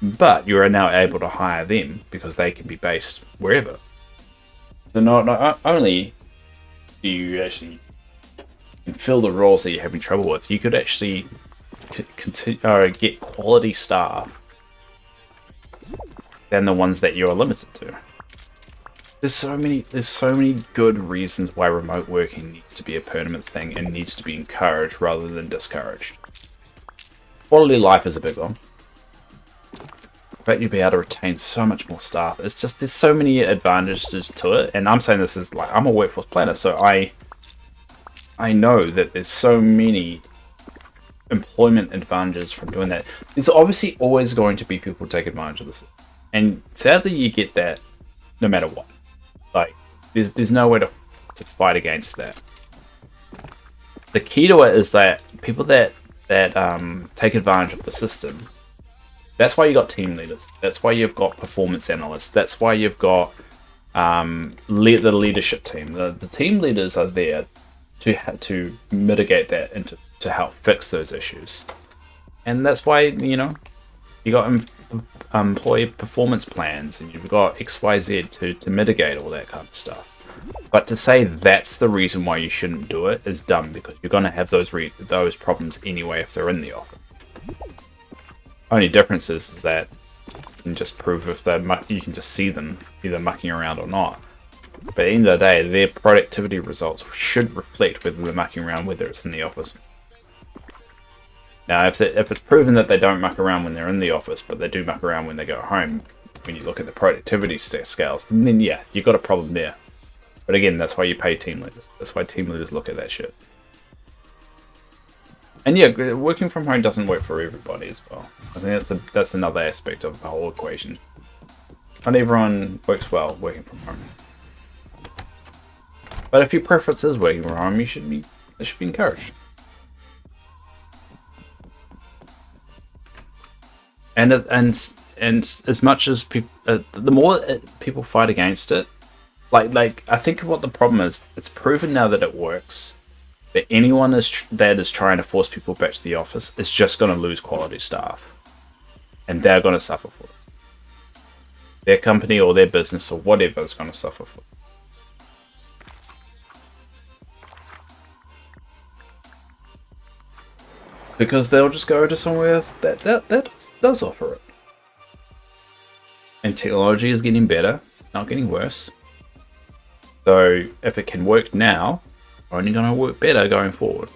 But you are now able to hire them because they can be based wherever. So not only do you actually fill the roles that you're having trouble with, you could actually get quality staff than the ones that you're limited to. There's so many good reasons why remote working needs to be a permanent thing and needs to be encouraged rather than discouraged. Quality of life is a big one. But you'll be able to retain so much more staff. It's just, there's so many advantages to it, and I'm saying this is like, I'm a workforce planner, so I know that there's so many employment advantages from doing that. There's obviously always going to be people who take advantage of this, and sadly you get that no matter what. Like, there's no way to fight against that. The key to it is that people that take advantage of the system. That's why you got team leaders. That's why you've got performance analysts. That's why you've got the leadership team. The team leaders are there to mitigate that and to help fix those issues. And that's why you got employee performance plans, and you've got XYZ to mitigate all that kind of stuff. But to say that's the reason why you shouldn't do it is dumb, because you're going to have those problems anyway if they're in the office. Only difference is that you can just prove if you can just see them either mucking around or not. But at the end of the day, their productivity results should reflect whether they're mucking around, whether it's in the office. Now, if it's proven that they don't muck around when they're in the office, but they do muck around when they go home, when you look at the productivity scales, then yeah, you've got a problem there. But again, that's why you pay team leaders. That's why team leaders look at that shit. And yeah, working from home doesn't work for everybody as well. I think that's another aspect of the whole equation. Not everyone works well working from home. But if your preference is working from home, it should be encouraged. And as much as people, the more people fight against it, like I think what the problem is, it's proven now that it works. That anyone that is trying to force people back to the office is just going to lose quality staff, and they're going to suffer for it. their company or their business or whatever is going to suffer for. Because they'll just go to somewhere else that does offer it. And technology is getting better, not getting worse. So if it can work now, it's only going to work better going forward.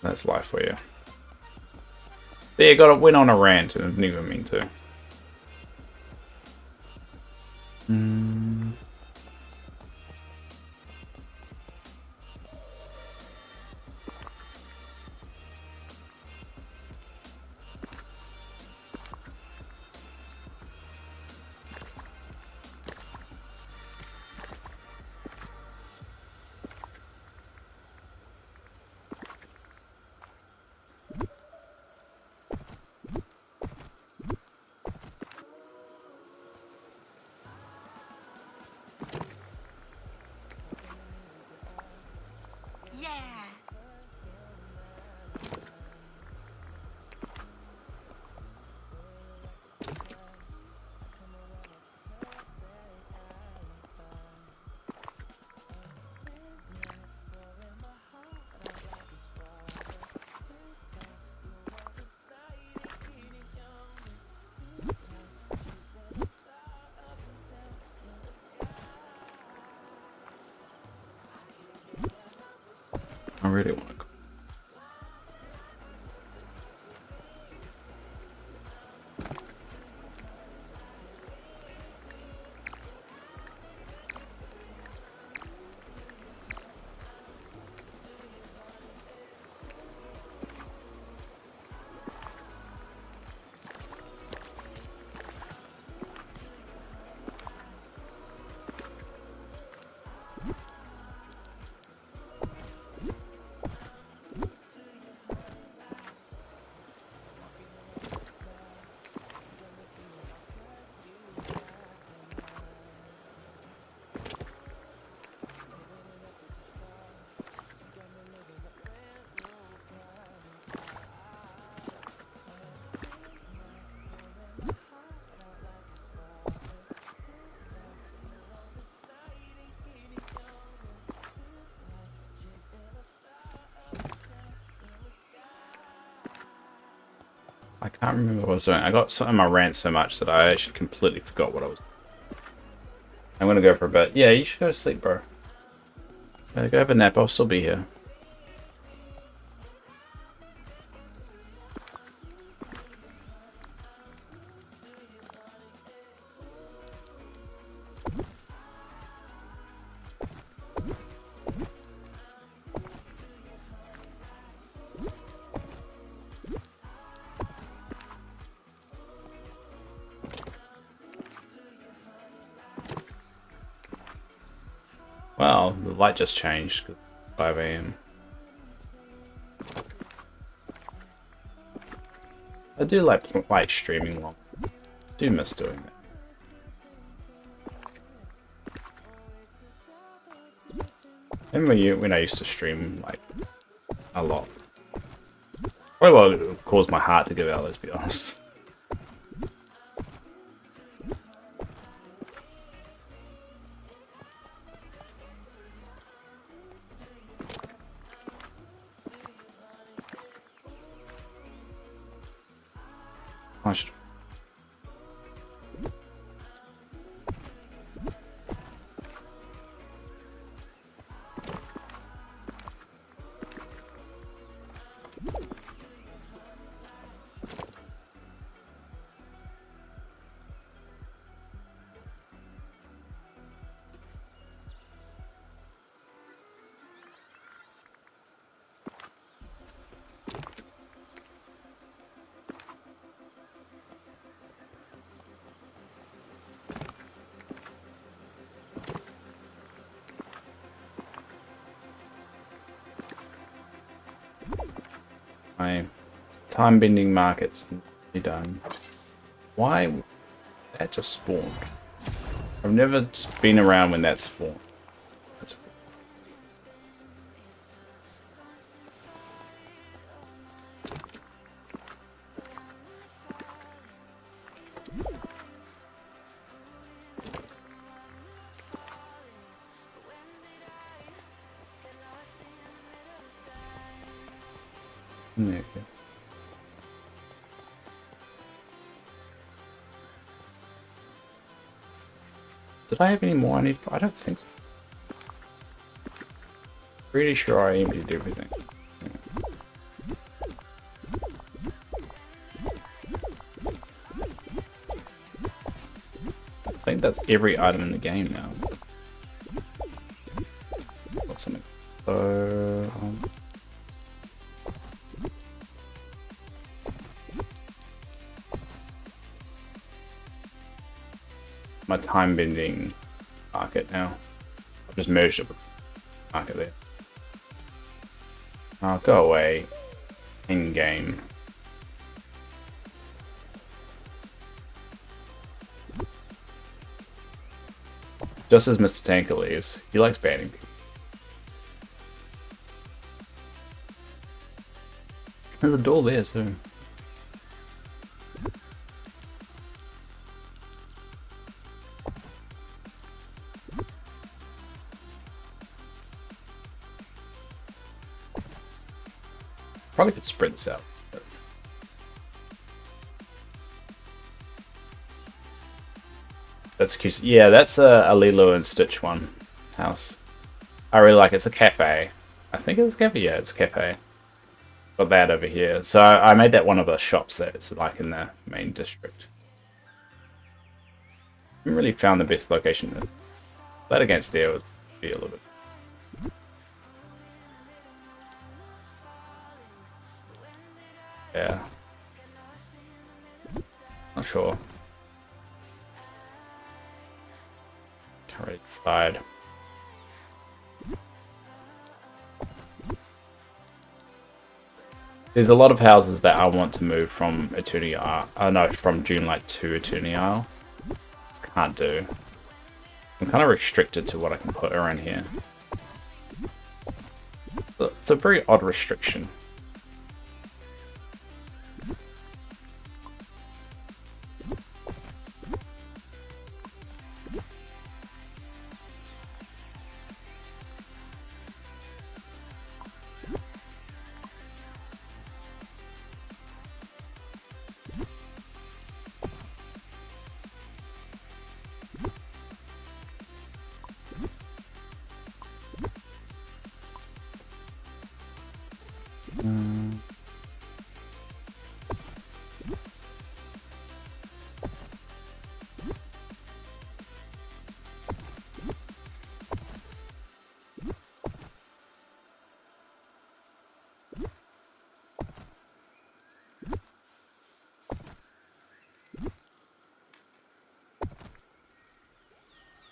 That's life for you. There, went on a rant and I didn't even mean to. I really want to go. I can't remember what I was doing. I got in my rant so much that I actually completely forgot what I was doing. I'm gonna go for a bit. Yeah, you should go to sleep, bro. Go have a nap. I'll still be here. Well, the light just changed. 5 AM. I do like streaming long. I do miss doing that. Remember when I used to stream like a lot? Well, it caused my heart to give out. Let's be honest. I should. My time bending market's nearly done. Why? That just spawned. I've never just been around when that spawned. That's There you go. Did I have any more I need? I don't think so. Pretty sure I emptied everything. I think that's every item in the game now. What's something? So, my time bending market now. I've just merged it with market there. Oh, go away. In game. Just as Mr. Tanker leaves, he likes banning people. There's a door there too. Probably could spread this out. But... That's cute. Yeah, that's a Lilo and Stitch one house. I really like it. It's a cafe. I think it's a cafe. Yeah, it's a cafe. Got that over here. So I made that one of the shops that's like in the main district. Haven't really found the best location. That against there would be a little bit. Yeah. Not sure. Can't really decide. There's a lot of houses that I want to move from Eternity Isle. No, from Dreamlight to Eternity Isle. Just can't do. I'm kind of restricted to what I can put around here. It's a very odd restriction.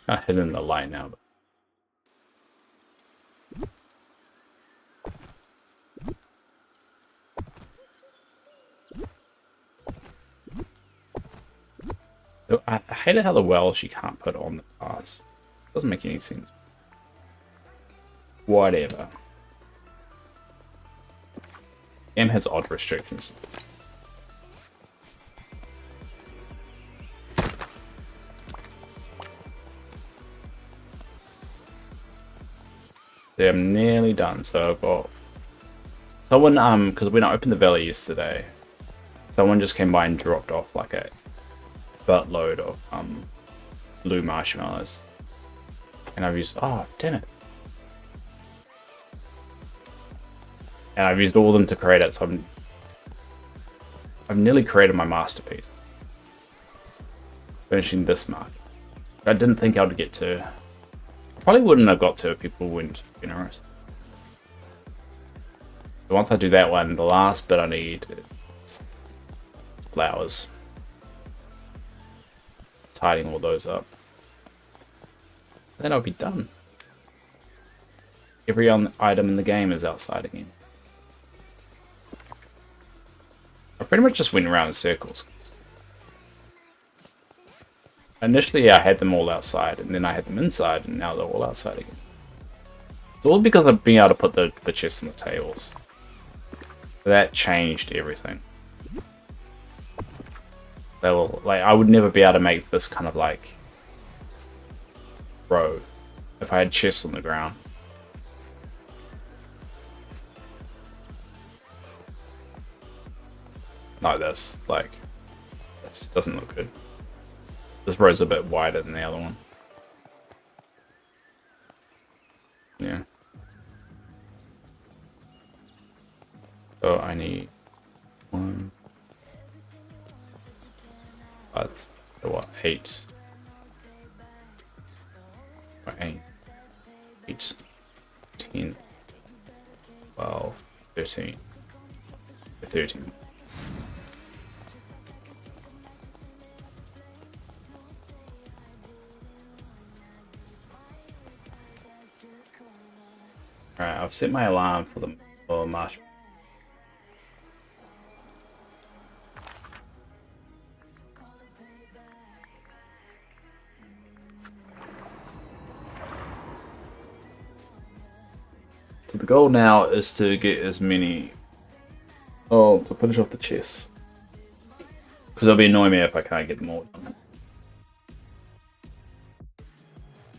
Kind of hidden the light now. But I hate how the wells you can't put on the pass. Doesn't make any sense. Whatever. Game has odd restrictions. Yeah, I'm nearly done. So I've got someone because when I opened the valley yesterday, someone just came by and dropped off like a buttload of blue marshmallows, and I've used damn it, and I've used all of them to create it. So I've nearly created my masterpiece, finishing this mark. I didn't think I would get to. Probably wouldn't have got to if people weren't generous. So once I do that one, the last bit I need is flowers. Tidying all those up. Then I'll be done. Every item in the game is outside again. I pretty much just went around in circles. Initially, I had them all outside, and then I had them inside, and now they're all outside again. It's all because of being able to put the chests on the tables. That changed everything. They were like, I would never be able to make this kind of like row if I had chests on the ground. like this. Like, that just doesn't look good. This row's a bit wider than the other one. Yeah. So I need one. That's what, 8. Or 8. 8. 10. 12. 13. 13. Alright, I've set my alarm for the marsh. So the goal now is to get as many. Oh, to finish off the chest. Because it'll be annoying me if I can't get more done.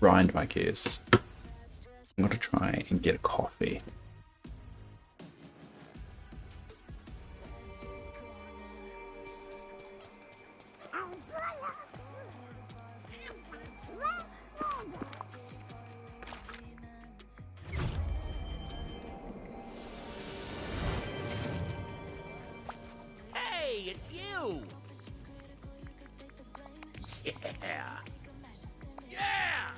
Grind my gears. I'm gonna try and get a coffee. Hey, it's you! Yeah! Yeah!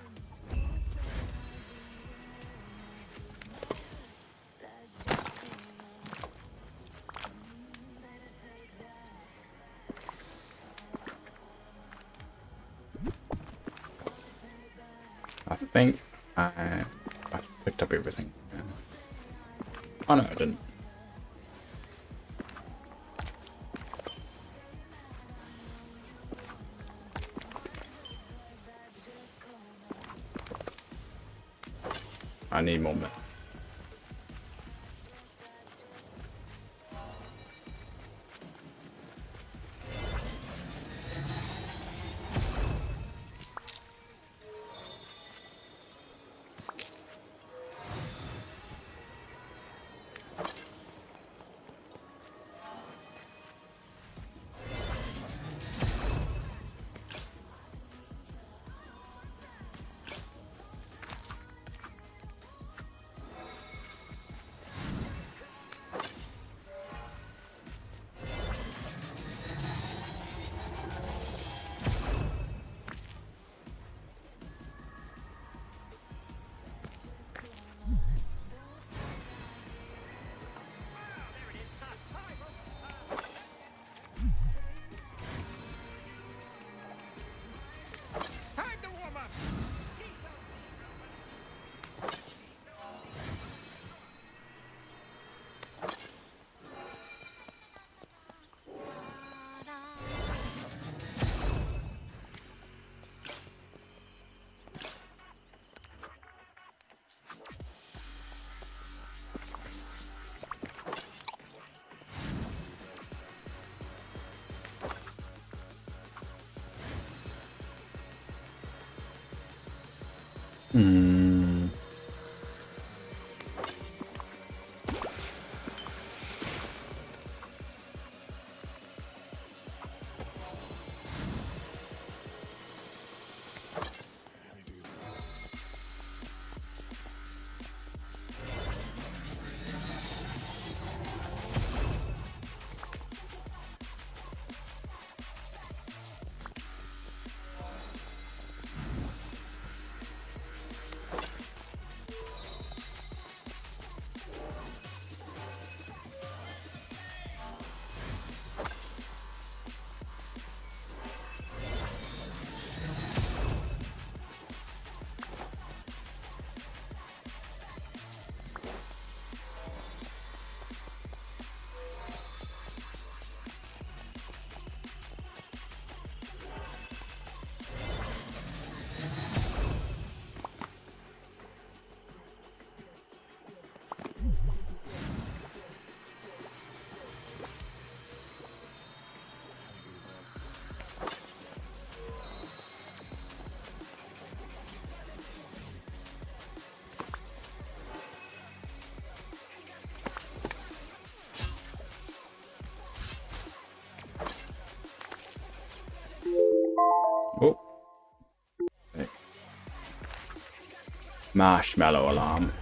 I think I picked up everything. Yeah. Oh no, I didn't. I need more milk. Time to warm up! Hmm. Oh. Hey. Marshmallow alarm.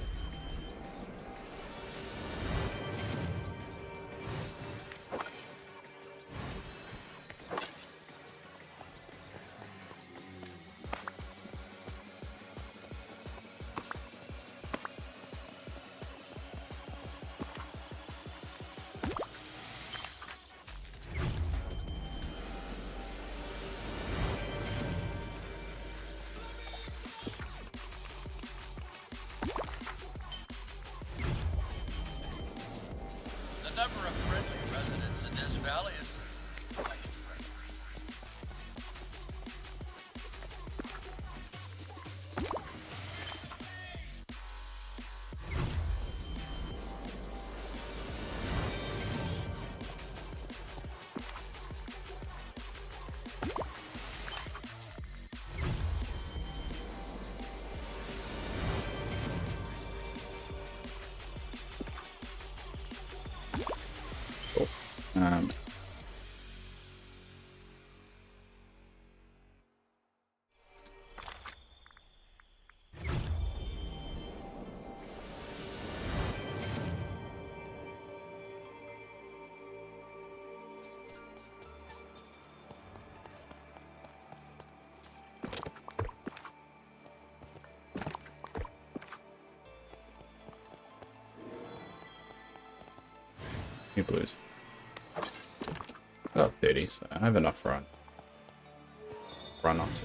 The number of friendly residents in this valley is quite impressive. Cool. New blues. Got 30, so I have enough run. Run on to.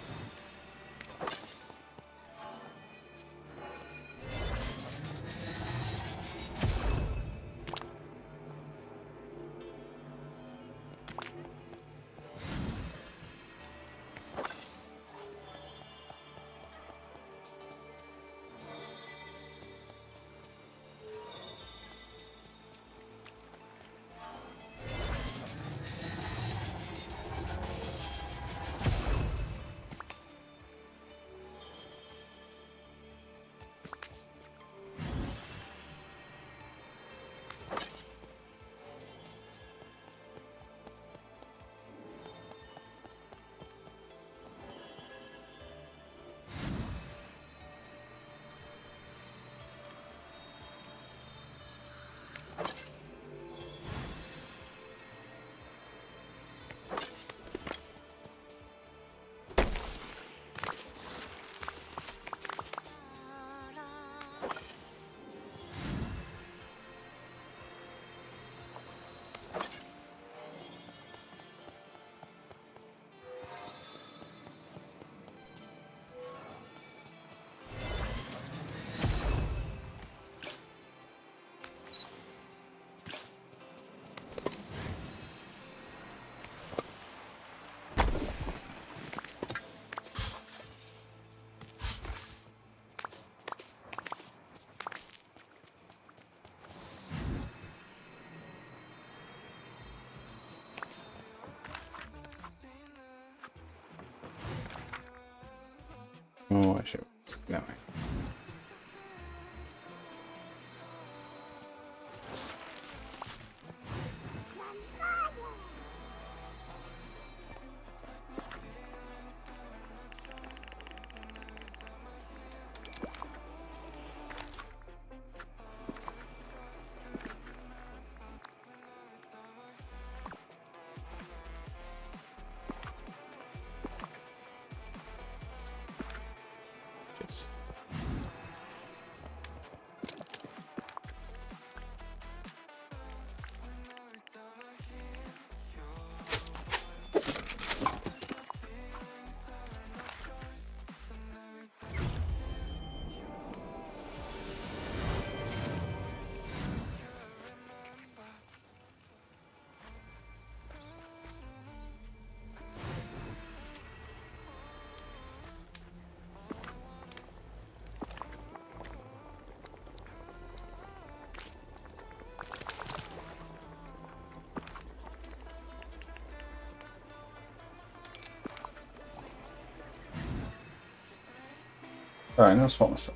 Oh, I should. No way. Just. Alright, now swap myself.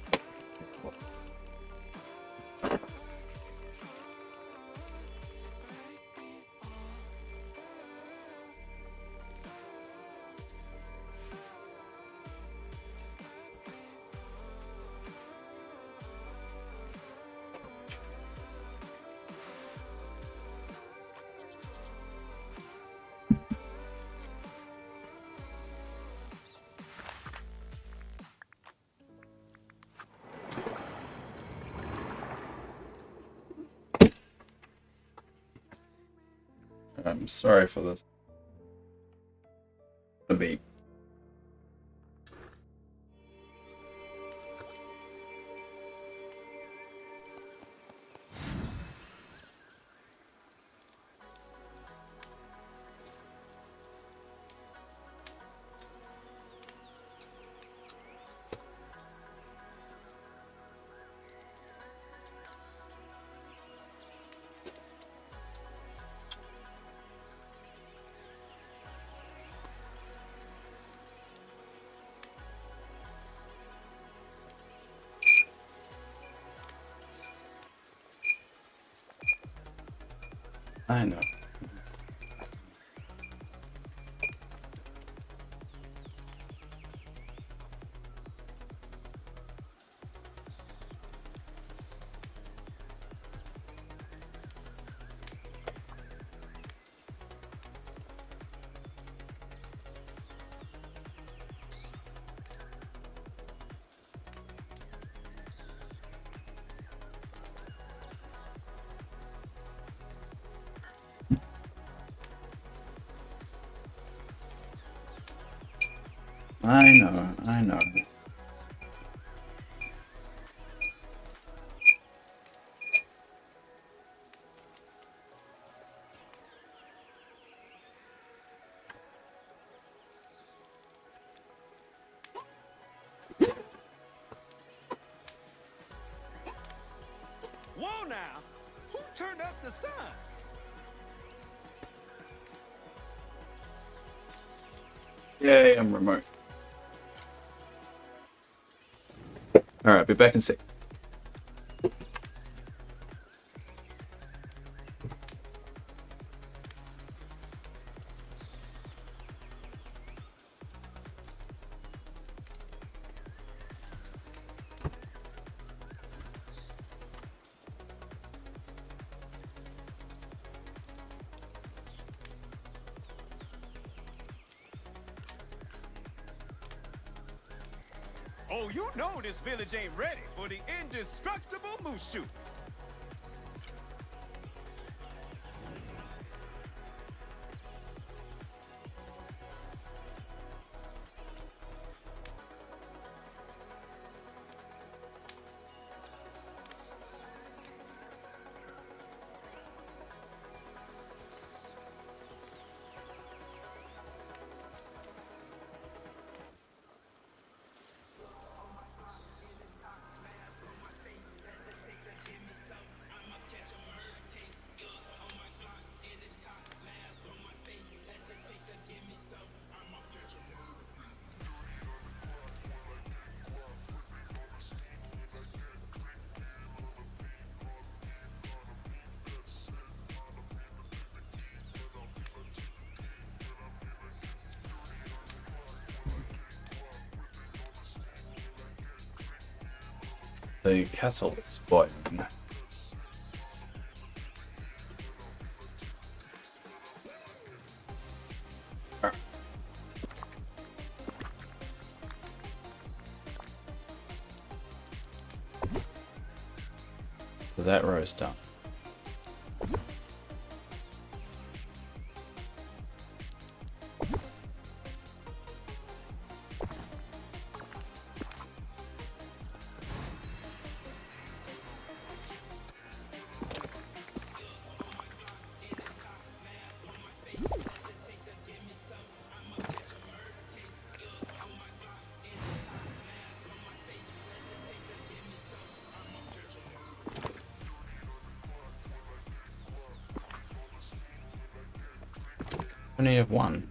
I'm sorry for this. Gonna be. I know. I know. Whoa now! Who turned up the sun? Yay, I'm remote. Alright, be back in sec. Oh, you know this village ain't ready for the indestructible moose shoot. The castle is boiling. So that row's done. Only have one.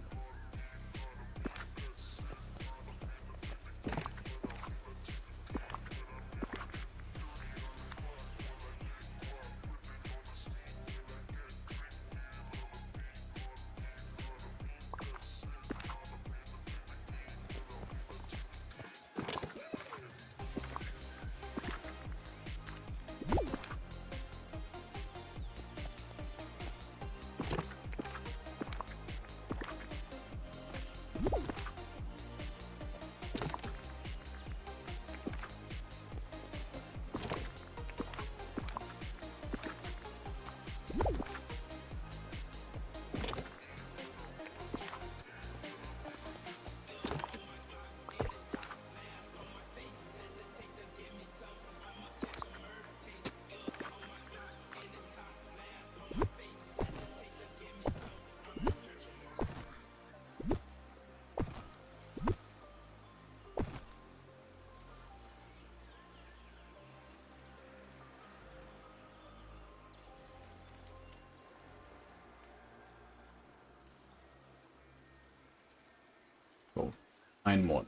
Cool. 9 more.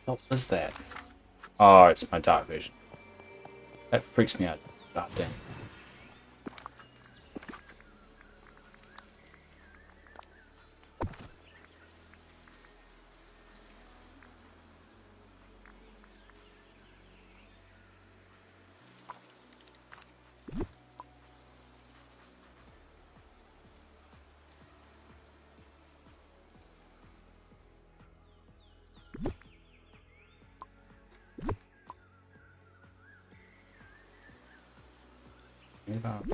What was that? Oh, it's my dark vision. That freaks me out. God damn. Get up.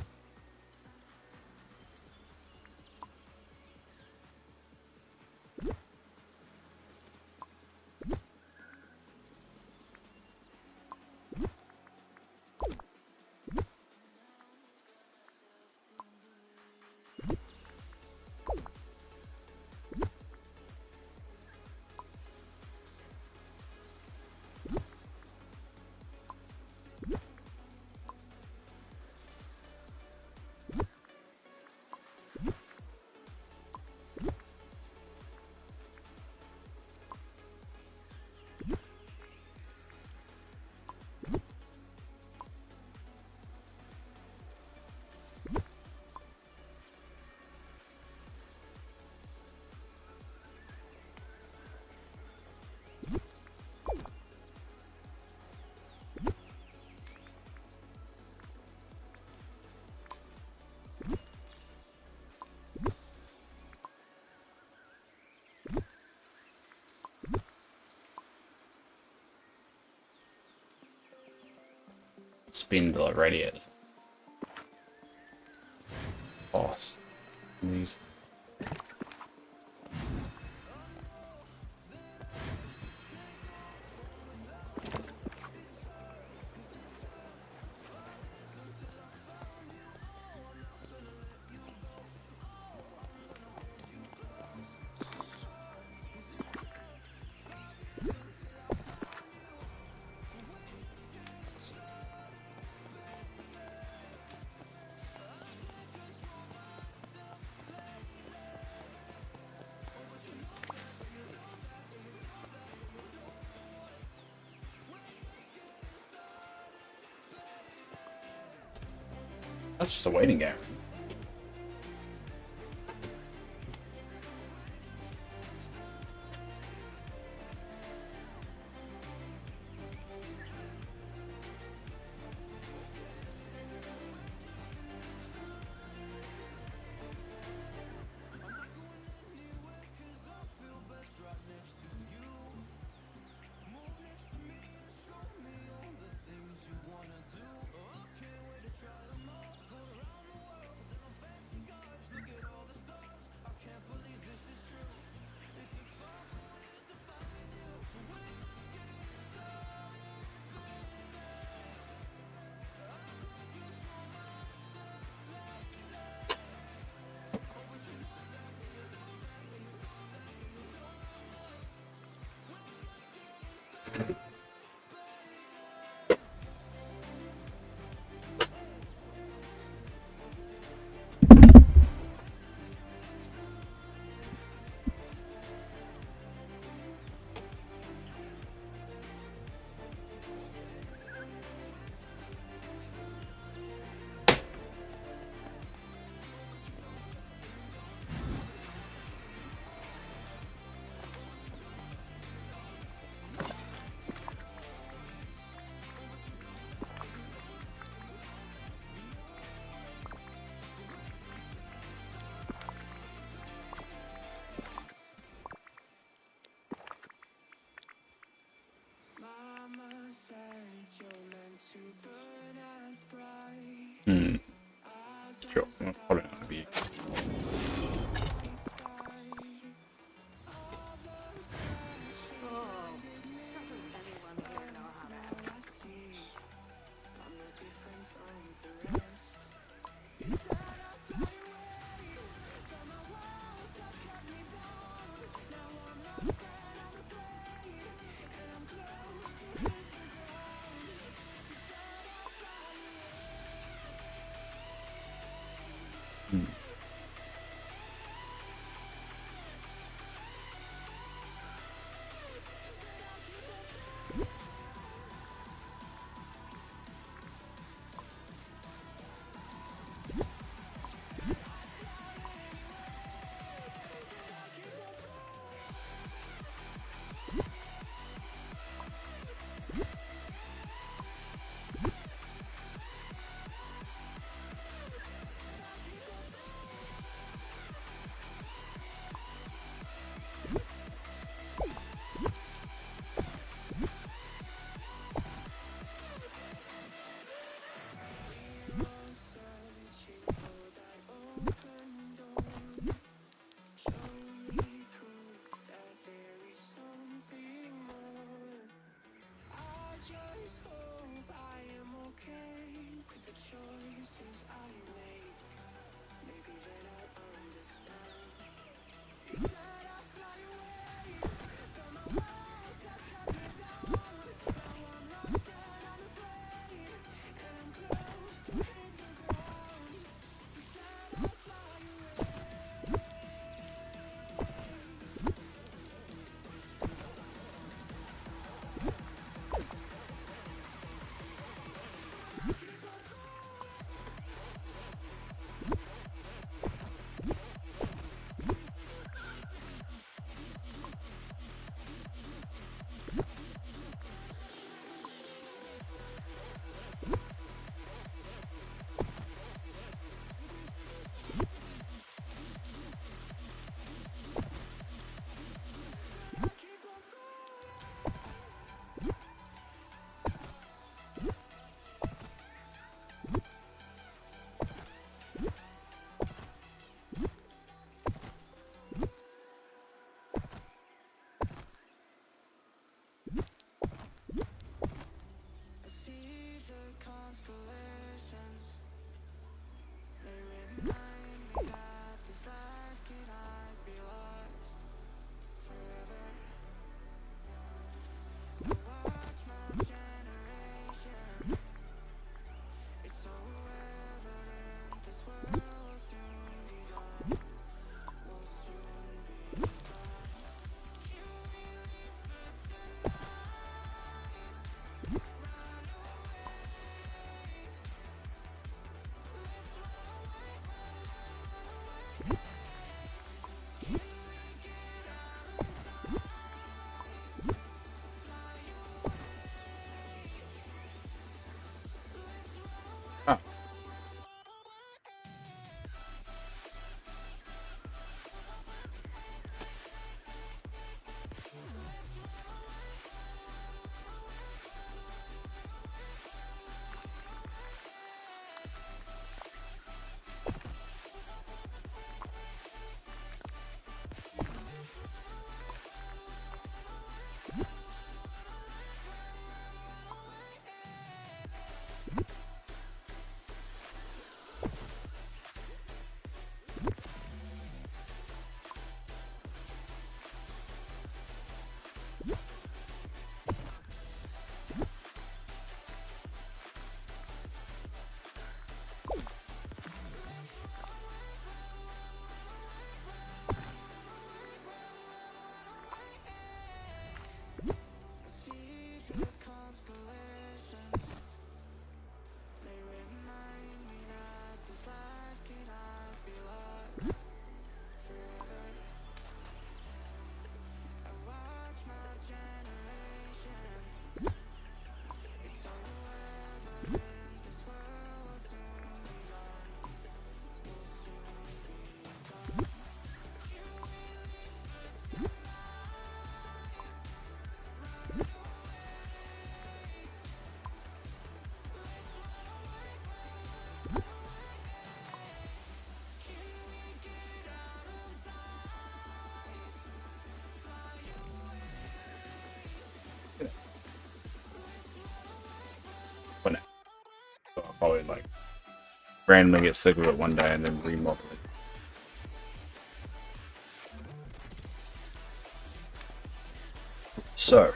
Spin the radiators. Boss. These. That's just a waiting game. Hmm. Sure. Well, probably not gonna be. Oh, doesn't anyone here know how to act? Hmm. probably like randomly get sick of it one day and then remodel it. So,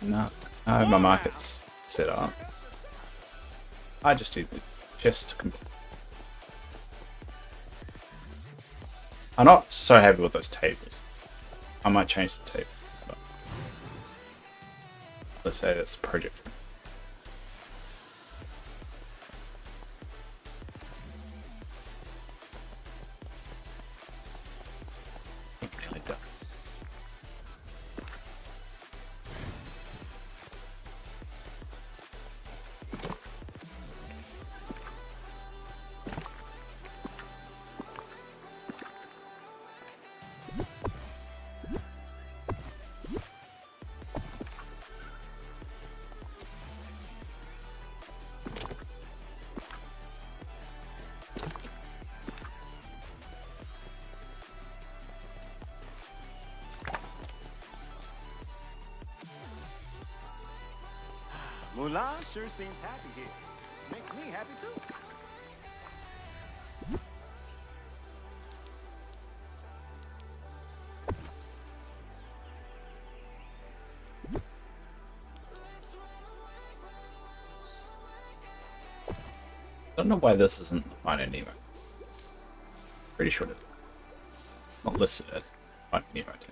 now I have my markets set up. I just need the chest to complete. I'm not so happy with those tables. I might change the table. But let's say that's the project. Nearly done. Mulan sure seems happy here. Makes me happy too. I don't know why this isn't Finding Nemo. Pretty sure it's not listed as Finding Nemo too.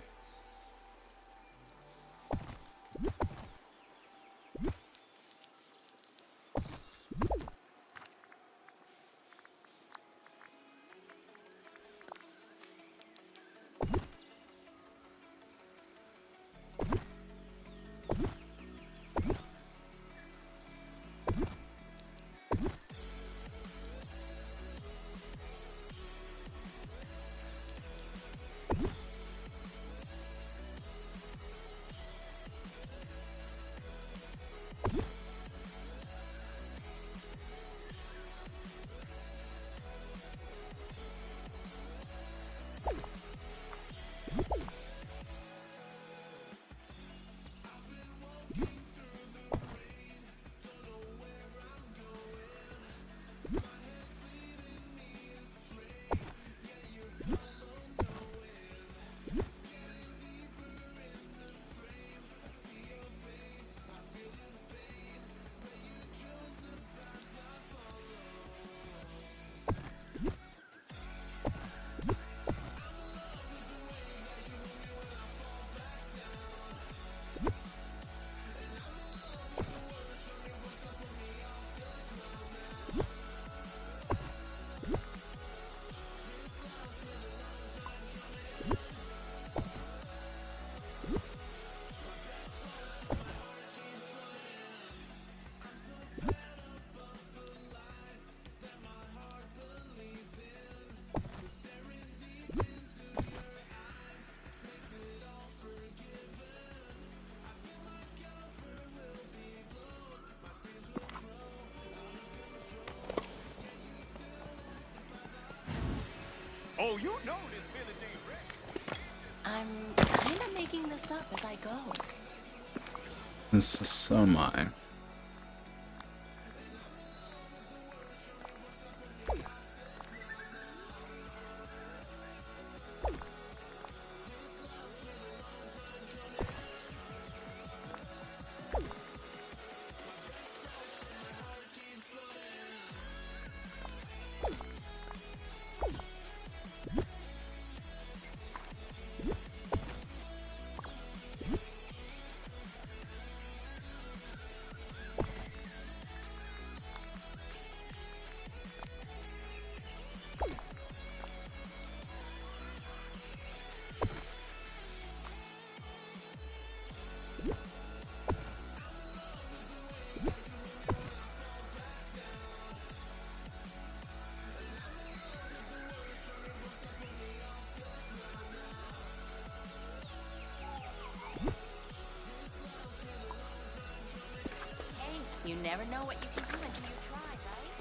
Oh, you know this village ain't ready. I'm kind of making this up as I go. This is so mine. Hey, you never know what you can do until you try, right?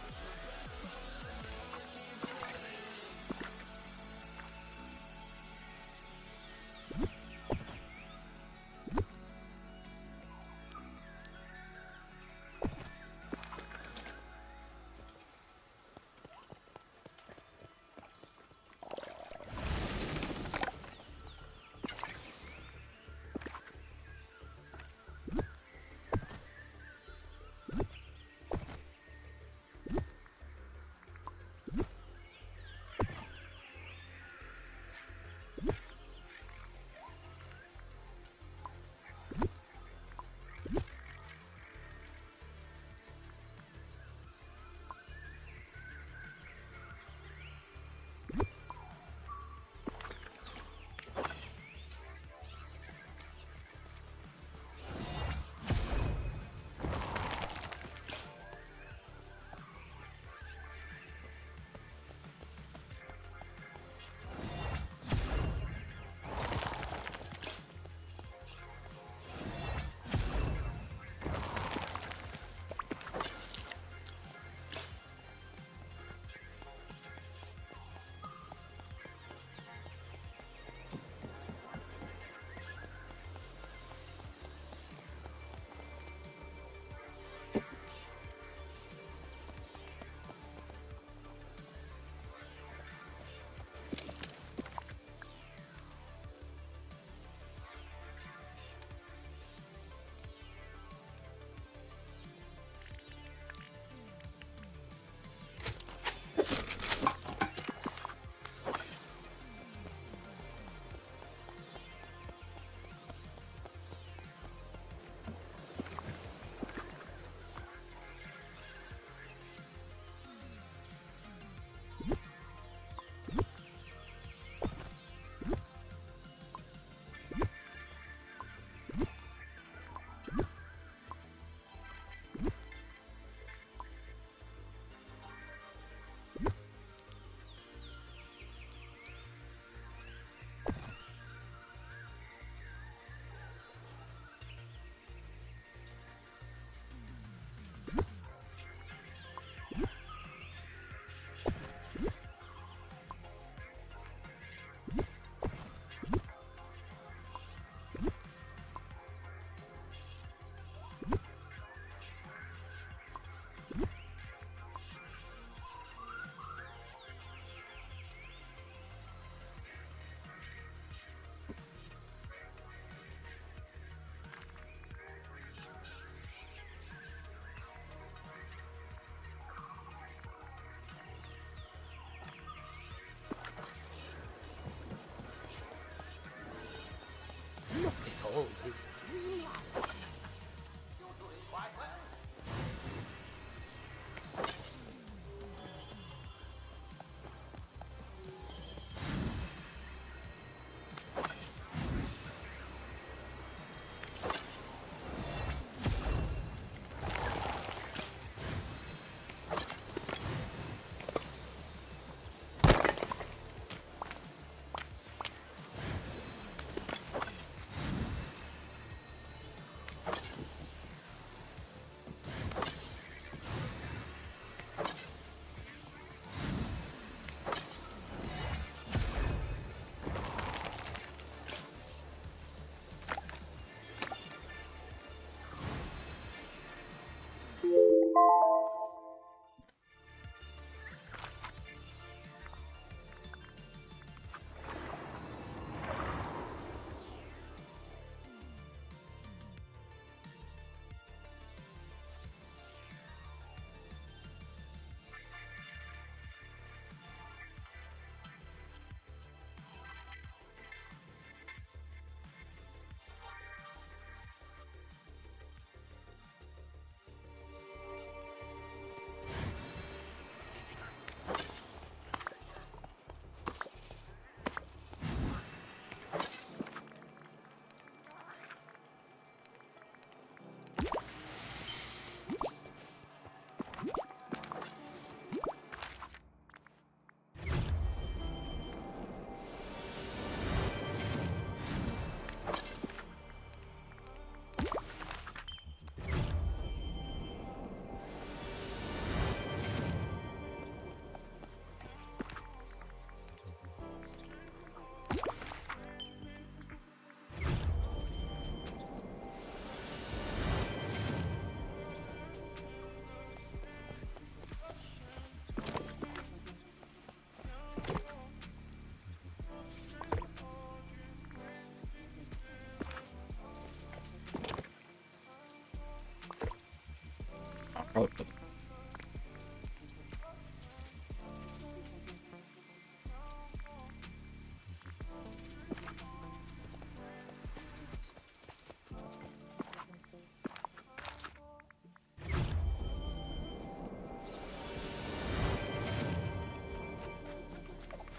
Probably put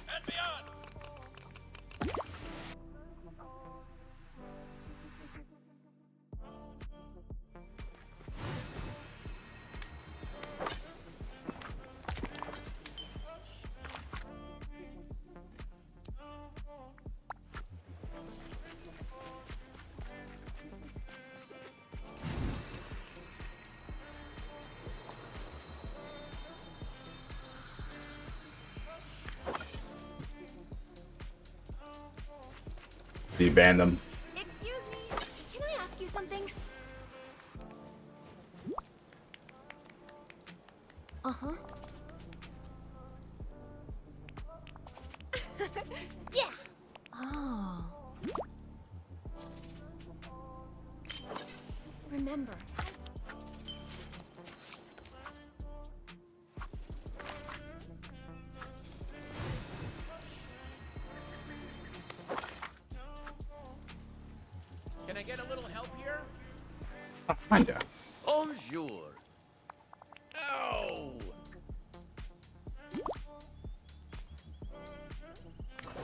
And beyond! you ban them. Excuse me, can I ask you something? Uh-huh. Yeah! Oh. Remember, Can I get a little help here? Kinda. Bonjour. Ow!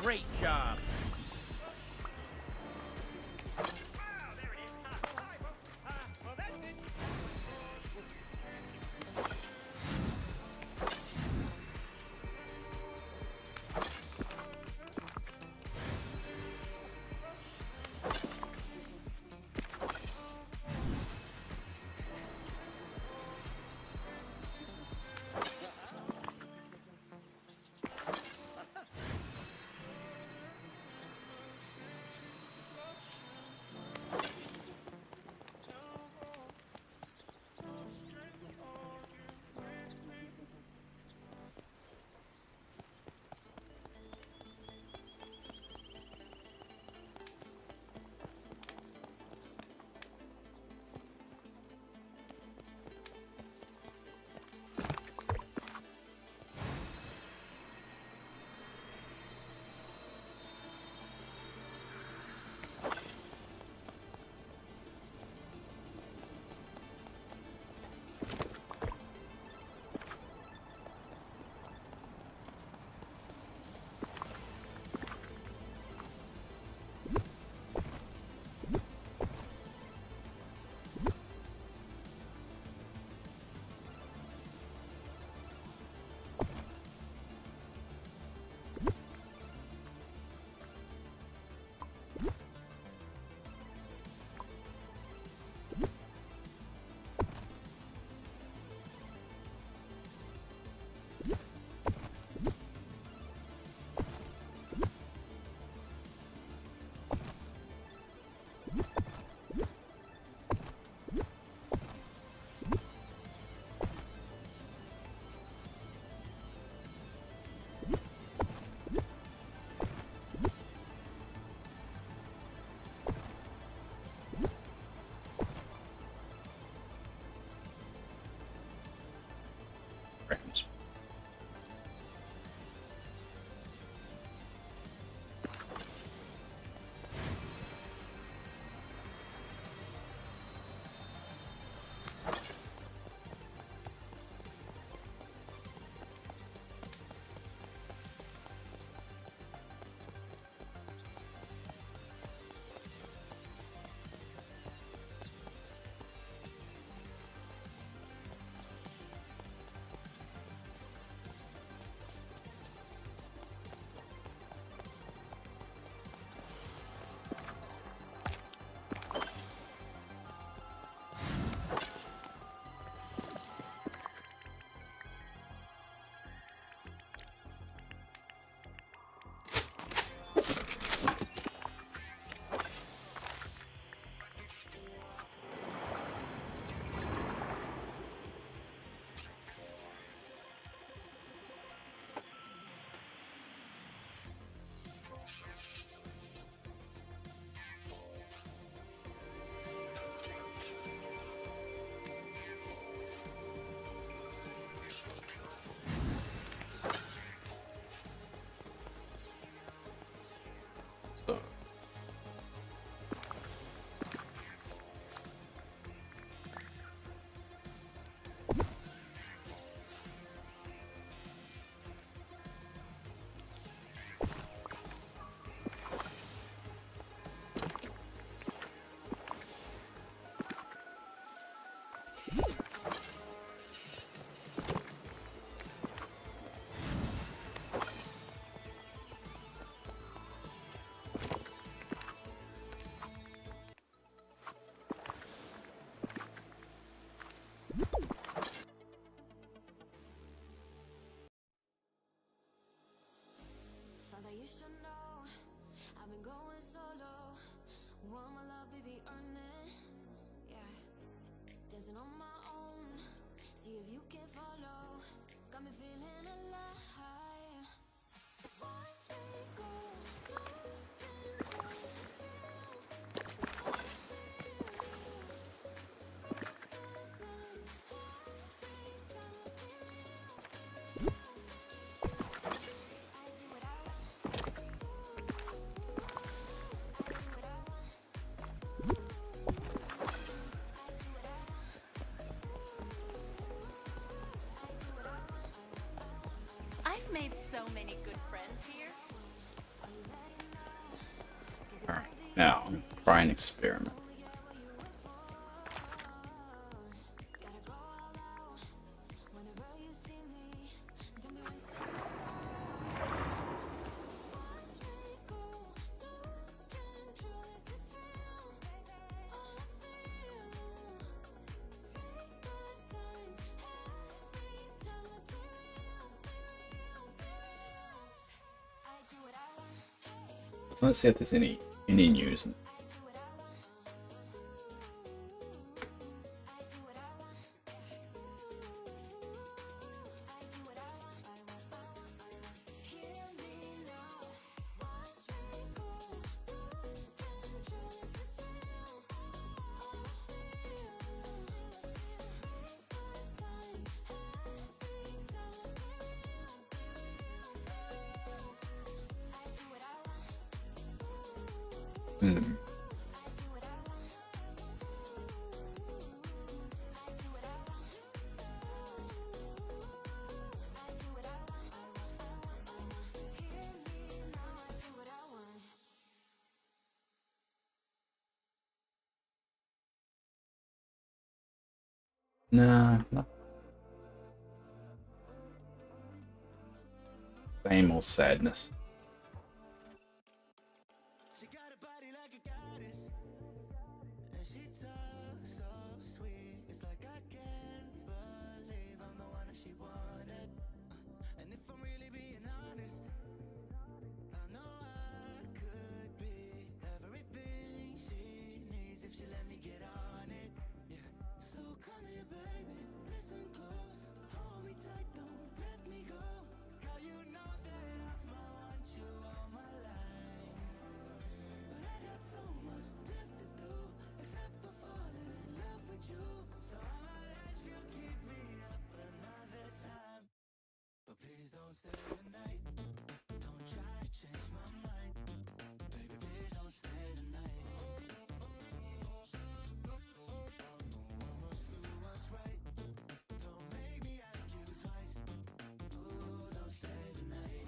Great job. I've made so many good friends here. Alright, now try an experiment. Let's see if there's any news. Nah, no. Same old sadness. She got a body like a goddess, and she talks so sweet. It's like I can't believe I'm the one that she wanted. And if I'm really being honest, I know I could be everything she needs if she let me get on it. Yeah. So come here, baby, listen close, hold me tight, don't let me go. Girl, you know that I'ma want you all my life. But I got so much left to do, except for falling in love with you. So I'ma let you keep me up another time. But please don't stay the night. Don't try to change my mind. Baby, please don't stay the night. I'ma do what's right. Don't make me ask you twice. Ooh, don't stay the night.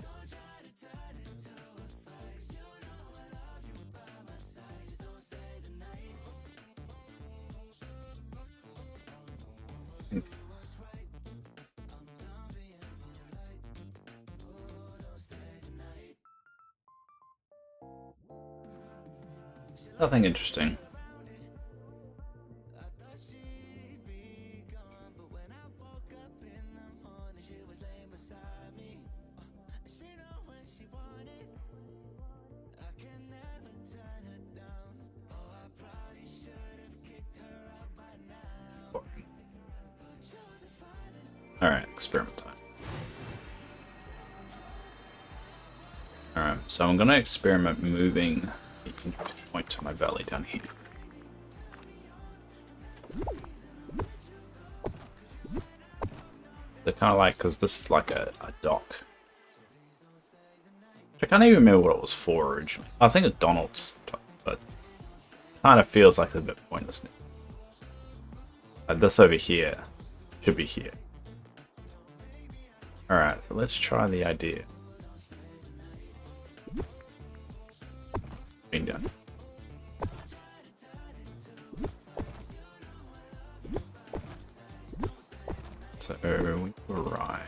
Don't try to turn it to a fight. You know I love you by my side. Just don't stay the night. Do what's right. I'm done being polite. Ooh, don't stay the night. Nothing interesting. I thought she'd be gone, but when I woke up in the morning, she was laying beside me. She know when she wanted. I can never turn her down. Oh, I probably should have kicked her out by now. But you're the finest. Alright, experiment time. Alright, so I'm gonna experiment moving the input point to my belly down here. They're kind of like, because this is like a dock. I can't even remember what it was for originally. I think it's Donald's, but kind of feels like a bit pointless. This over here should be here. Alright, so let's try the idea. Being done. So we were right.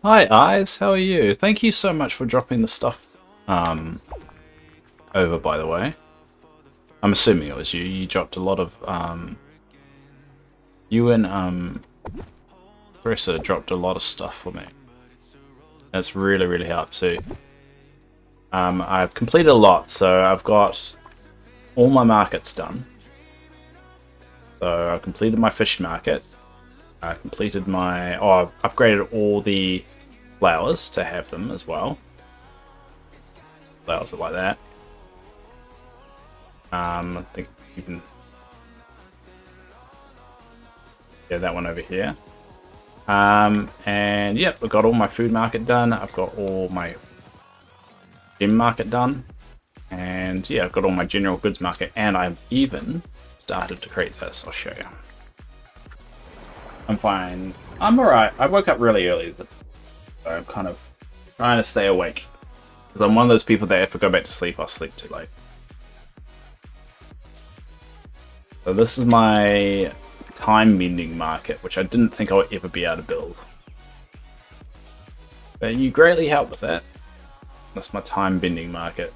Hi Eyes, how are you? Thank you so much for dropping the stuff over, by the way. I'm assuming it was you. You dropped a lot of You and Thressa dropped a lot of stuff for me. That's really helped too. I've completed a lot, so I've got all my markets done. So I completed my fish market. I completed my... Oh, I've upgraded all the flowers to have them as well. Flowers are like that. I think you can... Yeah, that one over here. And yep, I've got all my food market done. I've got all my gem market done. And yeah, I've got all my general goods market. And I've even started to create this. I'll show you. I'm fine. I'm alright. I woke up really early, so I'm kind of trying to stay awake. Because I'm one of those people that if I go back to sleep, I'll sleep too late. So this is my time bending market, which I didn't think I would ever be able to build. But you greatly help with that. That's my time bending market.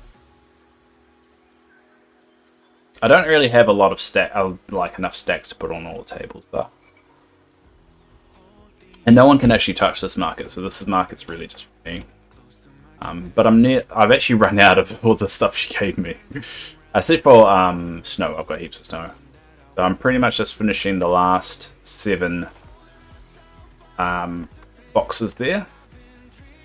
I don't really have a lot of like enough stacks to put on all the tables though. And no one can actually touch this market, so this market's really just for me. But I've actually run out of all the stuff she gave me. Except for snow, I've got heaps of snow. So I'm pretty much just finishing the last 7 boxes there.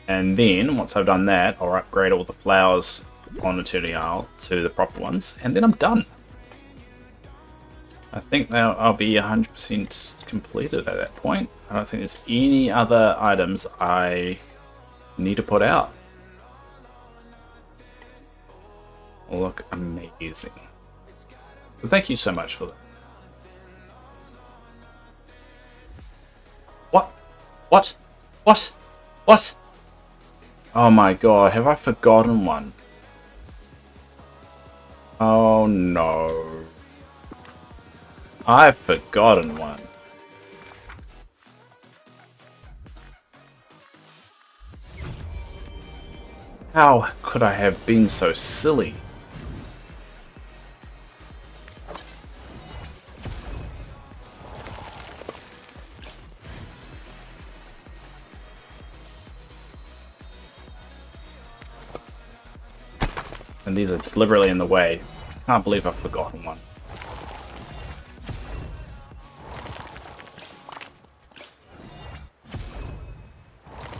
And then, once I've done that, I'll upgrade all the flowers on Eternity Isle to the proper ones, and then I'm done. I think I'll be 100% completed at that point. I don't think there's any other items I need to put out. Look amazing. So thank you so much for that. What? What? Oh my god, have I forgotten one? Oh no. I've forgotten one. How could I have been so silly? And these are deliberately in the way. Can't believe I've forgotten one.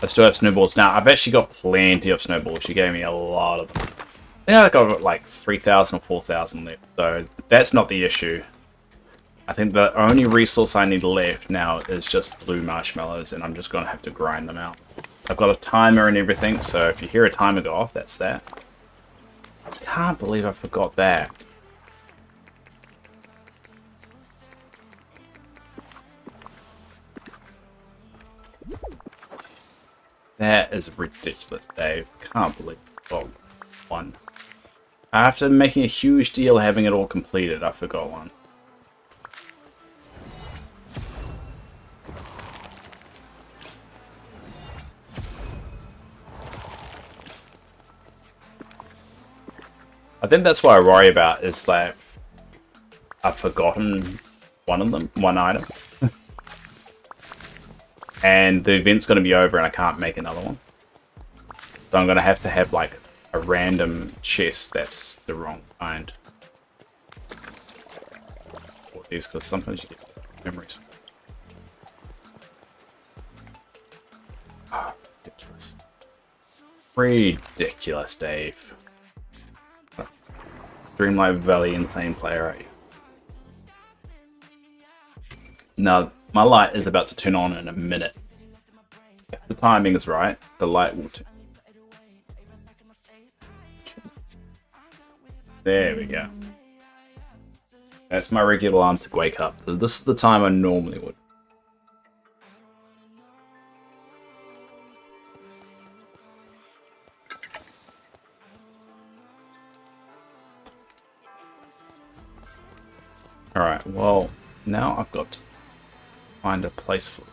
I still have snowballs now. I've actually got plenty of snowballs. She gave me a lot of them. I think I've got like 3,000 or 4,000 left, so that's not the issue. I think the only resource I need left now is just blue marshmallows, and I'm just going to have to grind them out. I've got a timer and everything, so if you hear a timer go off, that's that. I can't believe I forgot that. That is ridiculous, Dave. Can't believe I forgot one. After making a huge deal having it all completed, I forgot one. I think that's what I worry about, is that I've forgotten one item. And the event's going to be over and I can't make another one. So I'm going to have like a random chest that's the wrong kind. Or these, because sometimes you get memories. Oh, ridiculous. Ridiculous, Dave. Dreamlight Valley insane player, are you? Now, my light is about to turn on in a minute. If the timing is right, the light will turn. There we go. That's my regular alarm to wake up. This is the time I normally would. Alright, well, now I've got to find a place for it.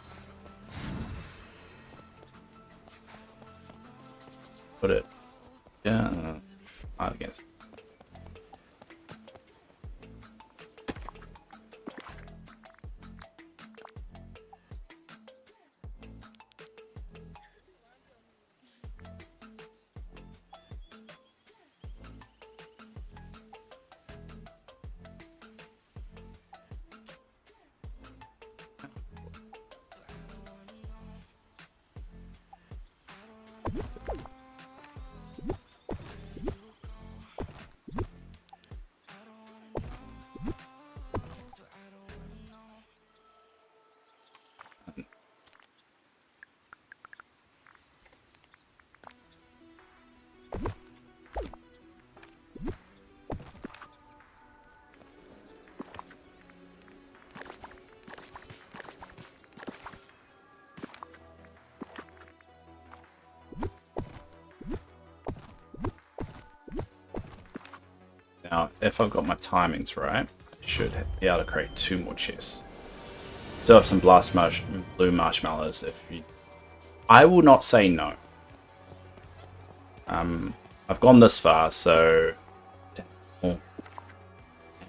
Put it, yeah, I guess. Now, if I've got my timings right, I should be able to create 2 more chests. Still have some blue marshmallows. I will not say no. I've gone this far, so came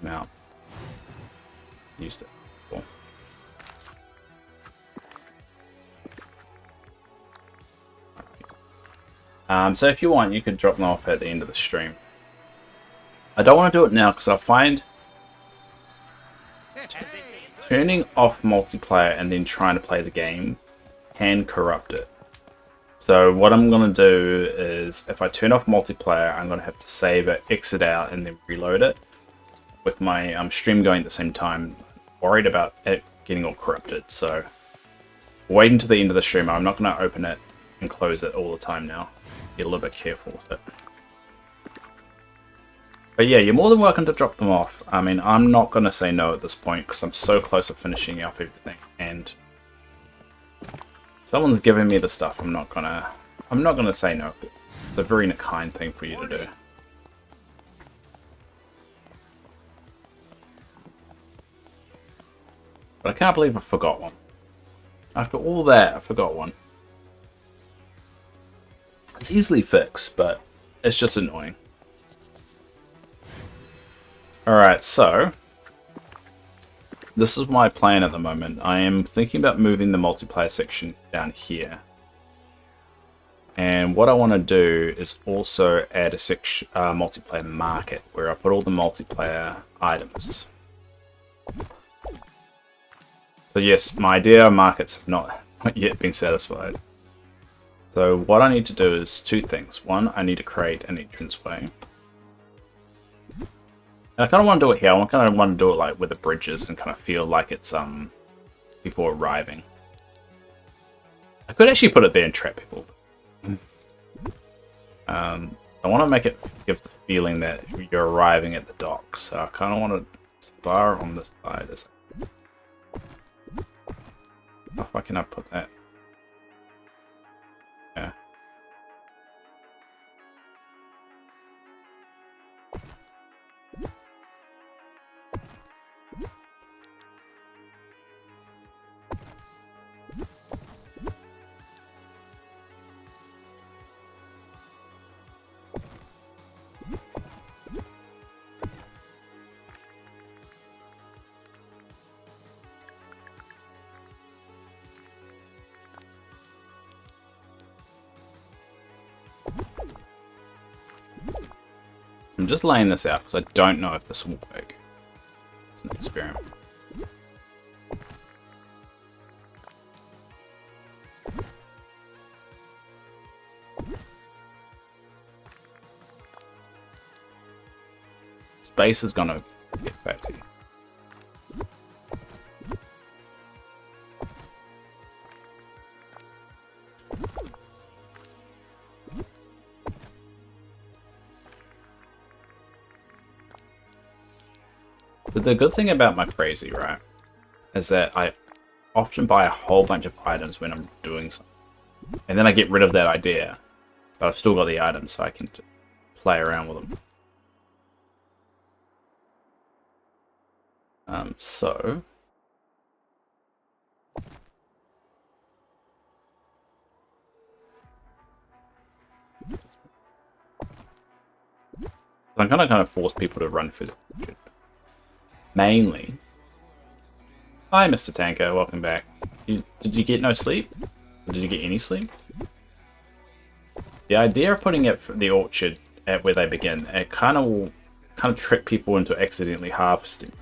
out. Used it. Cool. So if you want, you could drop them off at the end of the stream. I don't want to do it now because I find turning off multiplayer and then trying to play the game can corrupt it. So what I'm going to do is, if I turn off multiplayer, I'm going to have to save it, exit out, and then reload it. With my stream going at the same time, worried about it getting all corrupted. So wait until the end of the stream. I'm not going to open it and close it all the time now. Get a little bit careful with it. But yeah, you're more than welcome to drop them off. I mean, I'm not going to say no at this point because I'm so close to finishing up everything. And someone's giving me the stuff. I'm not gonna say no. It's a very kind thing for you to do. But I can't believe I forgot one. After all that, I forgot one. It's easily fixed, but it's just annoying. Alright, so this is my plan at the moment. I am thinking about moving the multiplayer section down here. And what I want to do is also add a section, multiplayer market, where I put all the multiplayer items. So yes, my idea markets have not yet been satisfied. So what I need to do is 2 things. One, I need to create an entranceway. And I kind of want to do it here. I kind of want to do it like with the bridges and kind of feel like it's people arriving. I could actually put it there and trap people. I want to make it give the feeling that you're arriving at the dock. So I kind of want it as far on this side as how far can I put that? Yeah. I'm just laying this out because I don't know if this will work. It's an experiment. Space is gonna get back to you. The good thing about my crazy, right, is that I often buy a whole bunch of items when I'm doing something. And then I get rid of that idea, but I've still got the items, so I can just play around with them. So I'm gonna kind of force people to run through the budget. Mainly. Hi, Mr. Tanker. Welcome back. Did you get no sleep? Or did you get any sleep? The idea of putting it the orchard at where they begin, it kind of will trick people into accidentally harvesting them,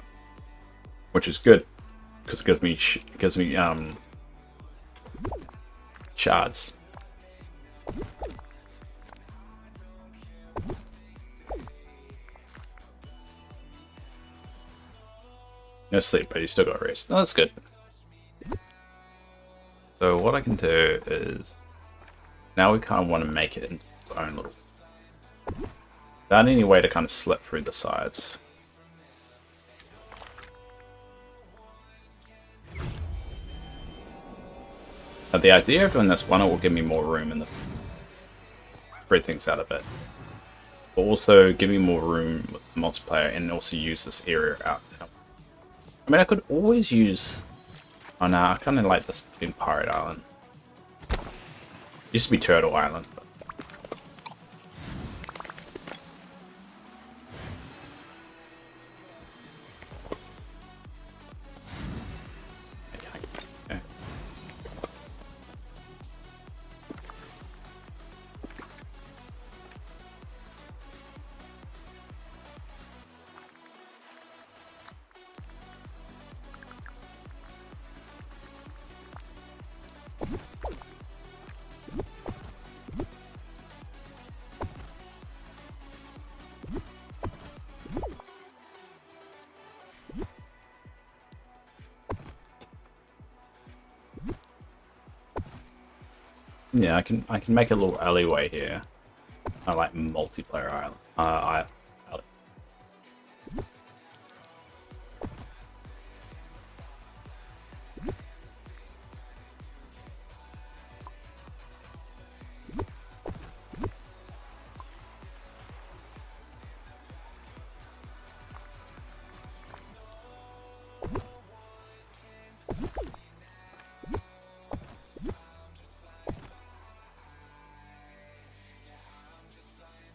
which is good because it gives me shards. No sleep, but you still got rest. Oh, that's good. So what I can do is, now we kind of want to make it into its own little, without any way to kind of slip through the sides. Now the idea of doing this one, it will give me more room in the, spread things out a bit. but also give me more room with multiplayer and also use this area out. I mean, I could always use... Oh no, I kind of like this being Pirate Island. Used to be Turtle Island. But... Okay. Yeah, I can make a little alleyway here. I like multiplayer island. Alley.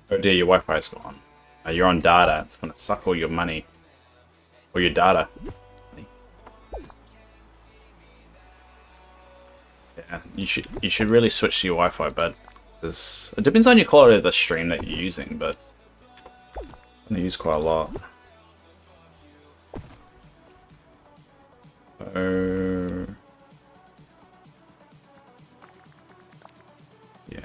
Oh dear, your Wi-Fi's gone. You're on data. It's gonna suck all your money. Or your data. Yeah, you should really switch to your Wi-Fi, bud. Because it depends on your quality of the stream that you're using, but I'm gonna use quite a lot. Yeah.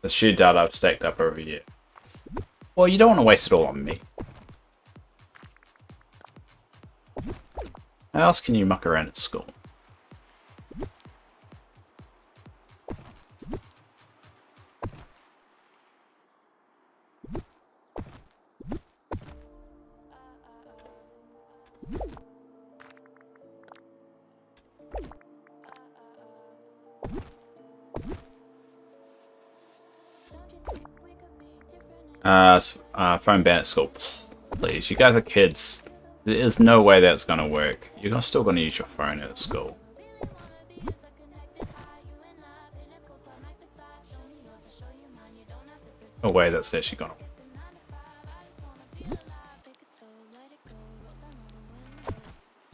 The sheer data I've stacked up over here. Well, you don't want to waste it all on me. How else can you muck around at school? Phone ban at school. Please, you guys are kids. There's no way that's gonna work. You're still gonna use your phone at school. No way that's actually gonna work.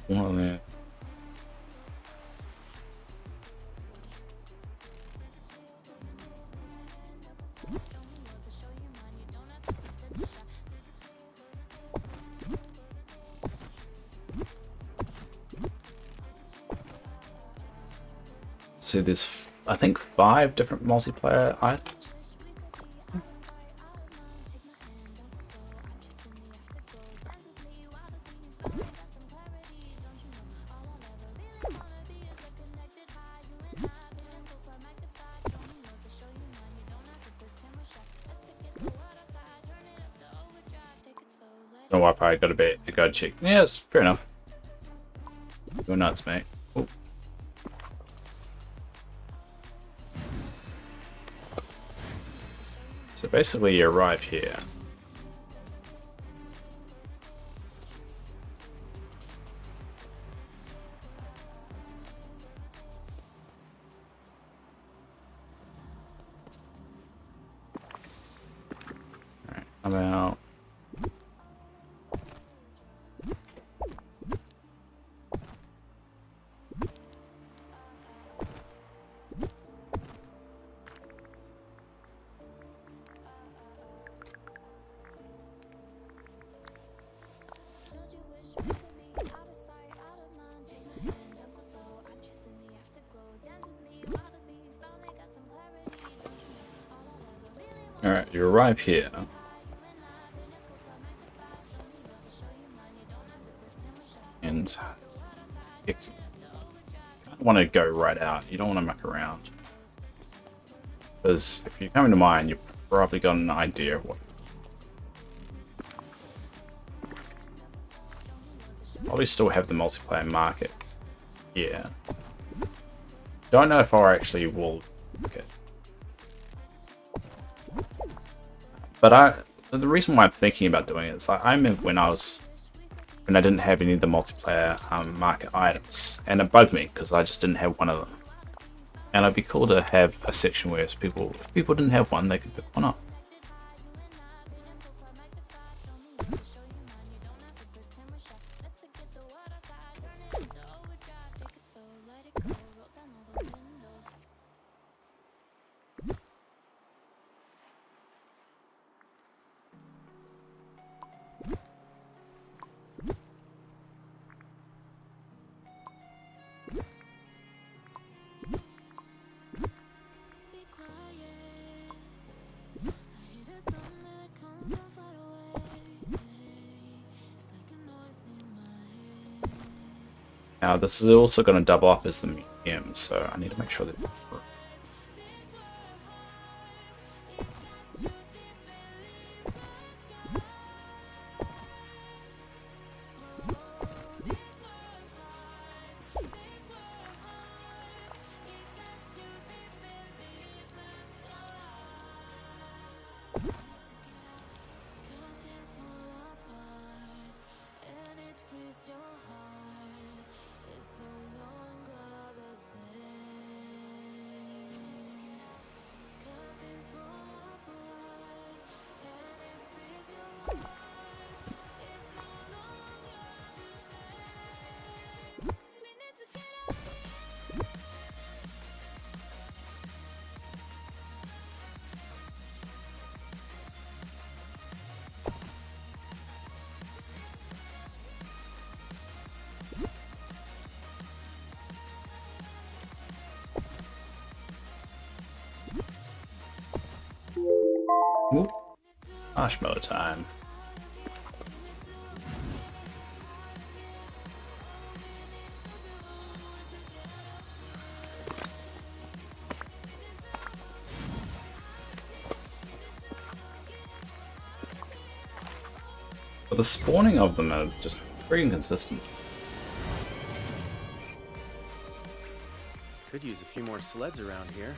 Well, yeah. So there's, I think, 5 different multiplayer items. No Wi-Fi, gotta check. Yeah, it's fair enough. Go nuts, mate. Oh. So basically you arrive here. How about... Alright, you arrive here. And you want to go right out. You don't want to muck around. Because if you come into mine, you've probably got an idea of what. Probably still have the multiplayer market. Yeah. Don't know if I actually will. Okay. But the reason why I'm thinking about doing it is like, I remember when I didn't have any of the multiplayer market items, and it bugged me because I just didn't have one of them. And it'd be cool to have a section where if people didn't have one, they could pick one up. Now this is also going to double up as the museum, so I need to make sure that. Ooh. Marshmallow time. But the spawning of them are just pretty inconsistent. Could use a few more sleds around here.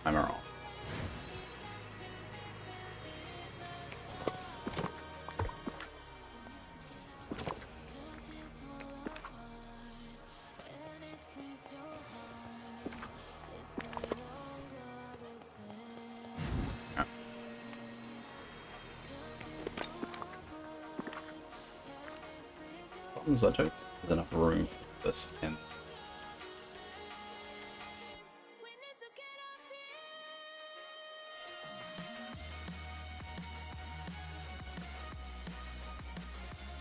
I'm wrong. Problem is, I don't think there's enough room for this in.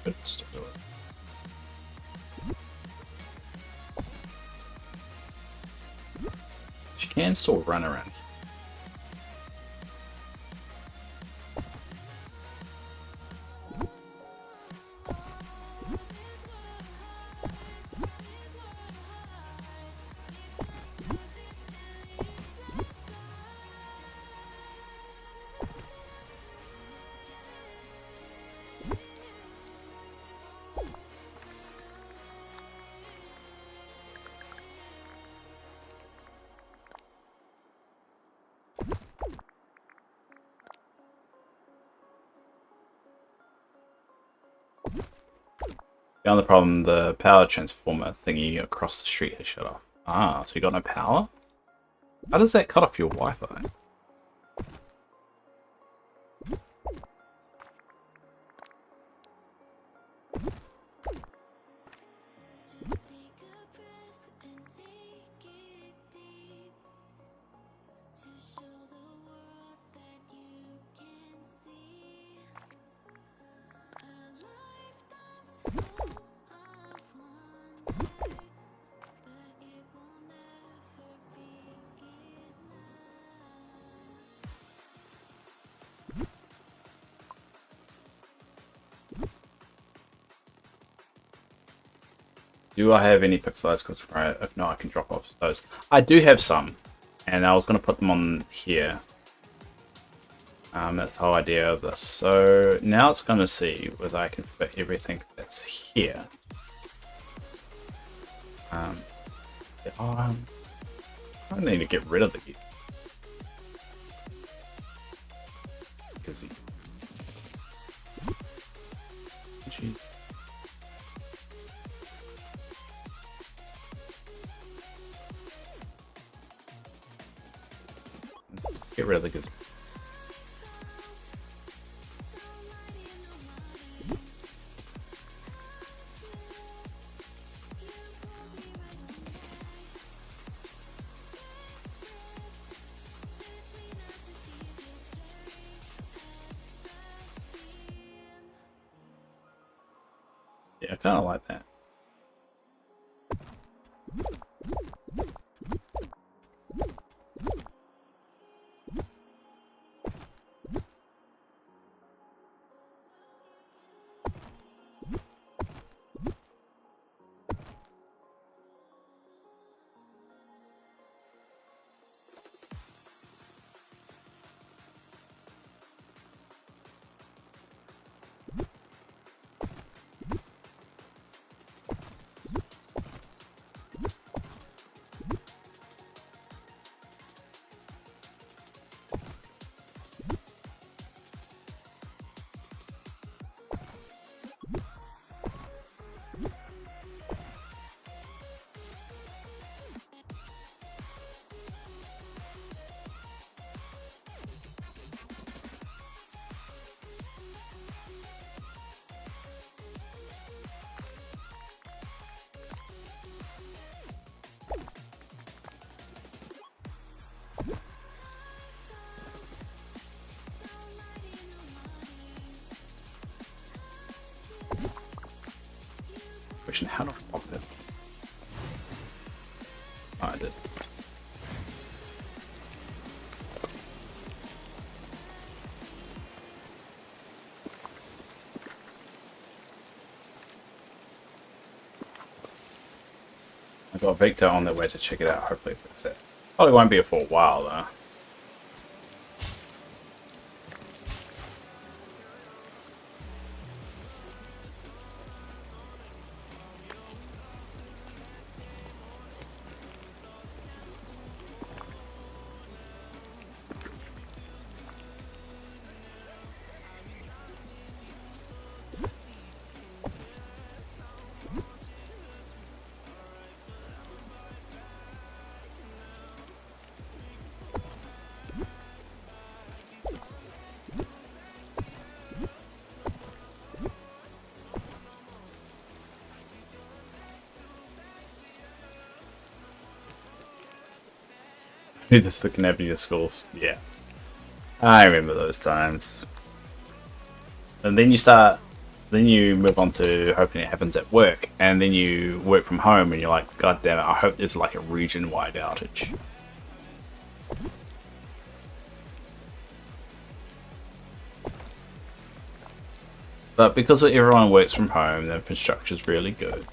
Could still do it. She can still run around. The only problem, the power transformer thingy across the street has shut off. Ah, so you got no power? How does that cut off your Wi-Fi? Do I have any pixelized clips? Right, if not, I can drop off those. I do have some, and I was going to put them on here. That's the whole idea of this. So now it's going to see whether I can fit everything that's here. I need to get rid of the because he. Get rid of the gizmo. Yeah, I kind of like that. Question how to block that. Oh, I did. I got Victor on their way to check it out. Hopefully fix it. Probably won't be for a while though. Just looking at your schools. Yeah. I remember those times. And then you move on to hoping it happens at work, and then you work from home and you're like, God damn it, I hope there's like a region-wide outage. But because everyone works from home, the infrastructure's really good.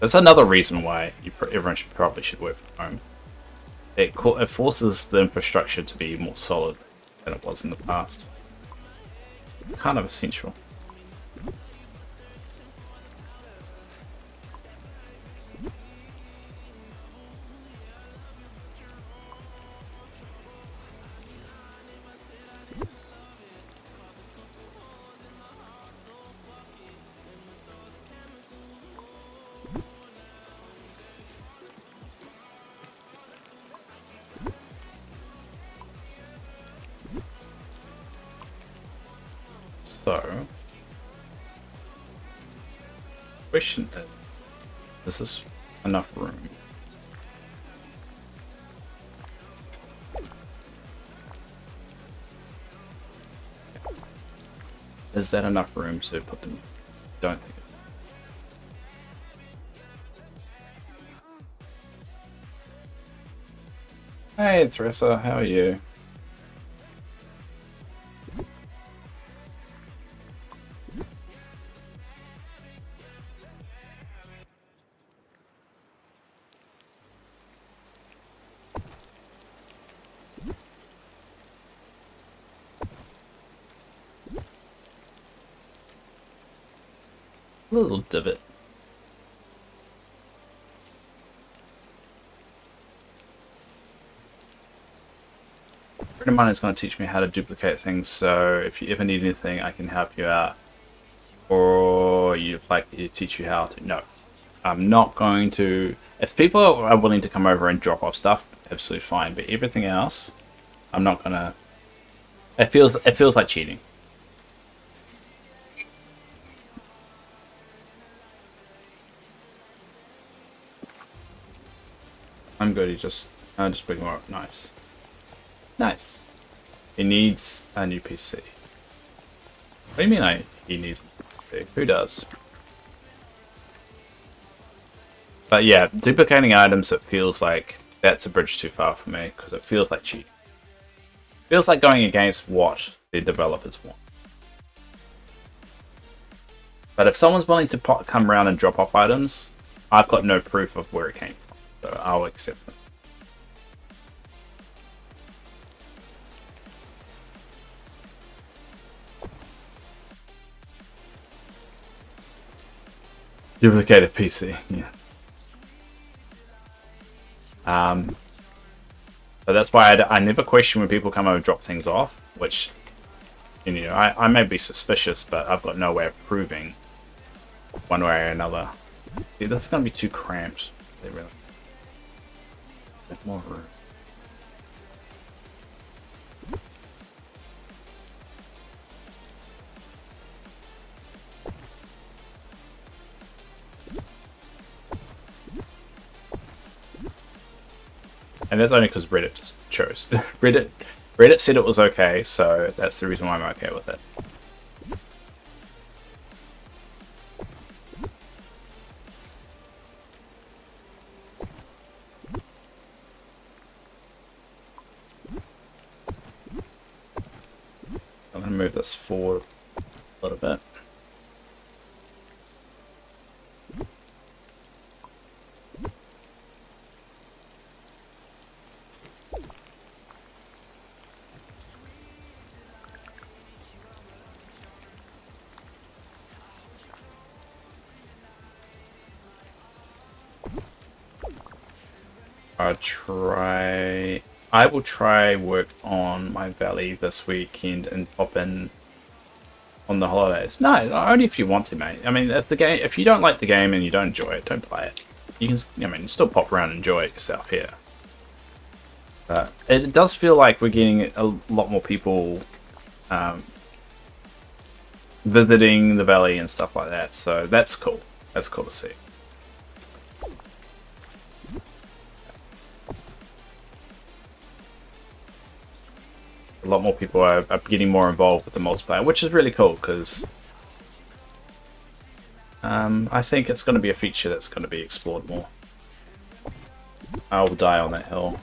That's another reason why everyone probably should work from home. It forces the infrastructure to be more solid than it was in the past. Kind of essential. So, question is this enough room? Is that enough room to put them? Don't think. Hey, Teresa, how are you? A little divot. A friend of mine is going to teach me how to duplicate things, so if you ever need anything, I can help you out. Or you'd like me to teach you how to. No. I'm not going to. If people are willing to come over and drop off stuff, absolutely fine. But everything else, I'm not gonna. It feels like cheating. I'm good. I'll just bring more up. Nice. Nice. He needs a new PC. What do you mean he needs a PC? Who does? But yeah, duplicating items, it feels like that's a bridge too far for me, because it feels like cheating. It feels like going against what the developers want. But if someone's willing to come around and drop off items, I've got no proof of where it came from. So I'll accept them. Duplicated PC, yeah. But that's why I never question when people come over and drop things off, which, you know, I may be suspicious, but I've got no way of proving one way or another. See, that's going to be too cramped. They really. A bit more room. And that's only because Reddit just chose. Reddit said it was okay, so that's the reason why I'm okay with it. I'm going to move this forward a little bit. I will try work on my valley this weekend and pop in on the holidays. No, only if you want to, mate. I mean, if you don't like the game and you don't enjoy it, don't play it. You can, I mean, still pop around and enjoy it yourself here. But it does feel like we're getting a lot more people visiting the valley and stuff like that. So that's cool. That's cool to see. A lot more people are getting more involved with the multiplayer, which is really cool because I think it's going to be a feature that's going to be explored more. I will die on that hill.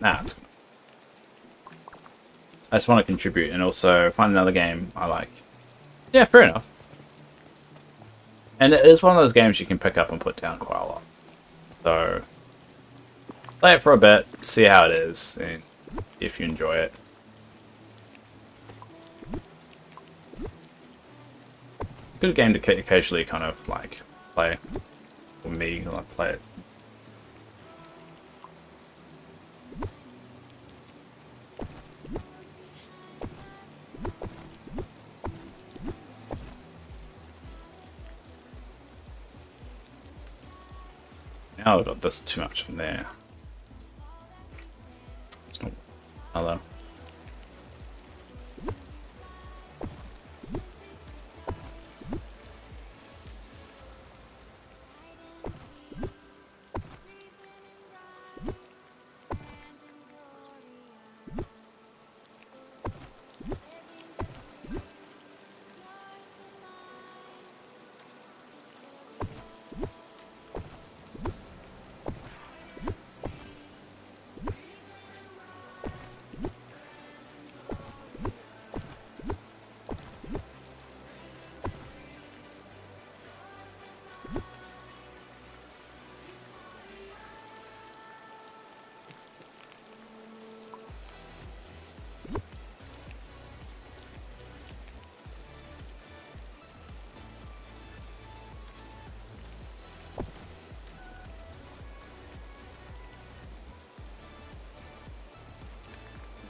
Nah, I just want to contribute and also find another game I like. Yeah, fair enough. And it is one of those games you can pick up and put down quite a lot. So, play it for a bit, see how it is, and if you enjoy it. Good game to occasionally kind of like play. For me, like play it. Now I've got this too much in there. It's not. Hello.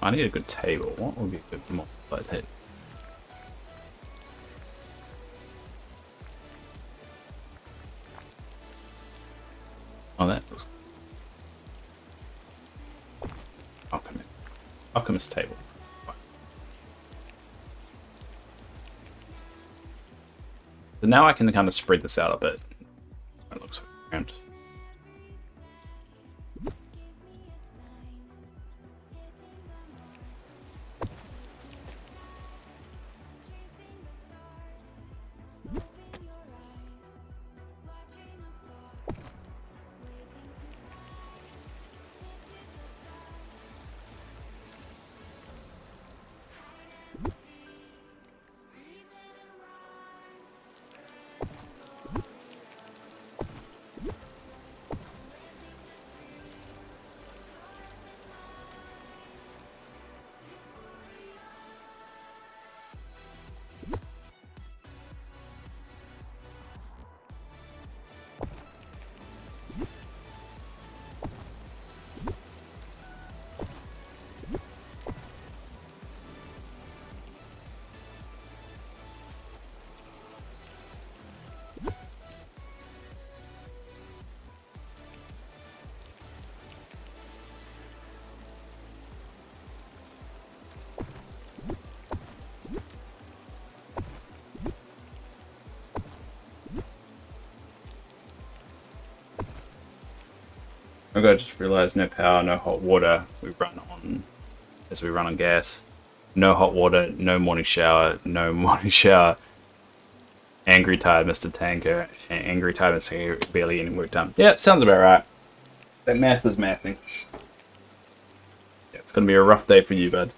I need a good table. What would be a good mod I'd hit? Oh, that looks Alchemist. Alchemist table. So now I can kind of spread this out a bit. It looks around. Okay, I just realized no power, no hot water. We run on as we run on gas. No hot water, no morning shower, no morning shower. Angry tired Mr. Tanker, angry tired Mr. Tanker, barely any work done. Yeah, sounds about right. That math is mathing. Yeah, it's gonna be a rough day for you, bud.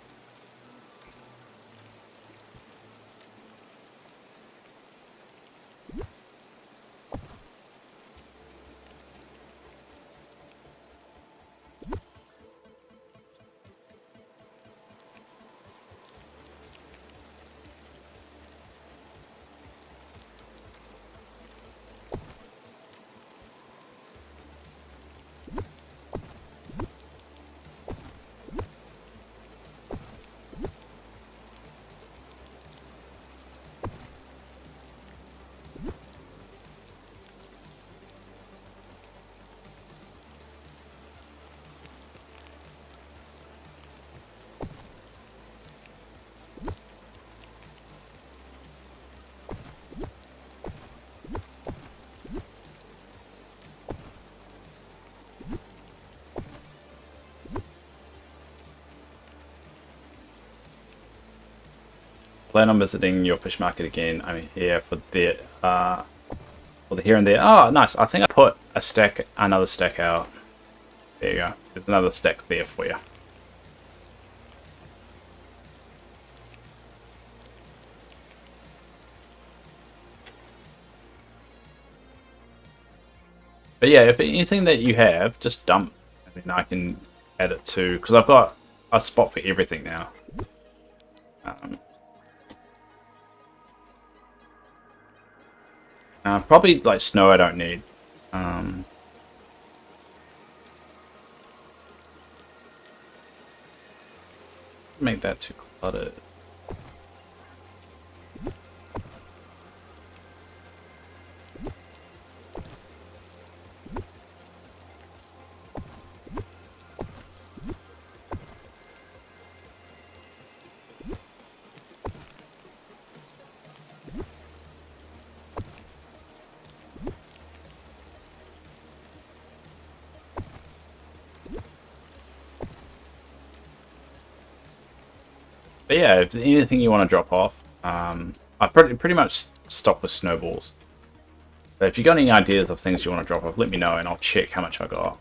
Plan on visiting your fish market again. I'm here for the here and there. Oh, nice. I think I put another stack out. There you go. There's another stack there for you. But yeah, if anything that you have, just dump. I mean, I can add it to, because I've got a spot for everything now. Probably like snow I don't need. Make that too cluttered. But yeah, if there's anything you want to drop off, I pretty much stock with snowballs. But if you got any ideas of things you want to drop off, let me know and I'll check how much I got.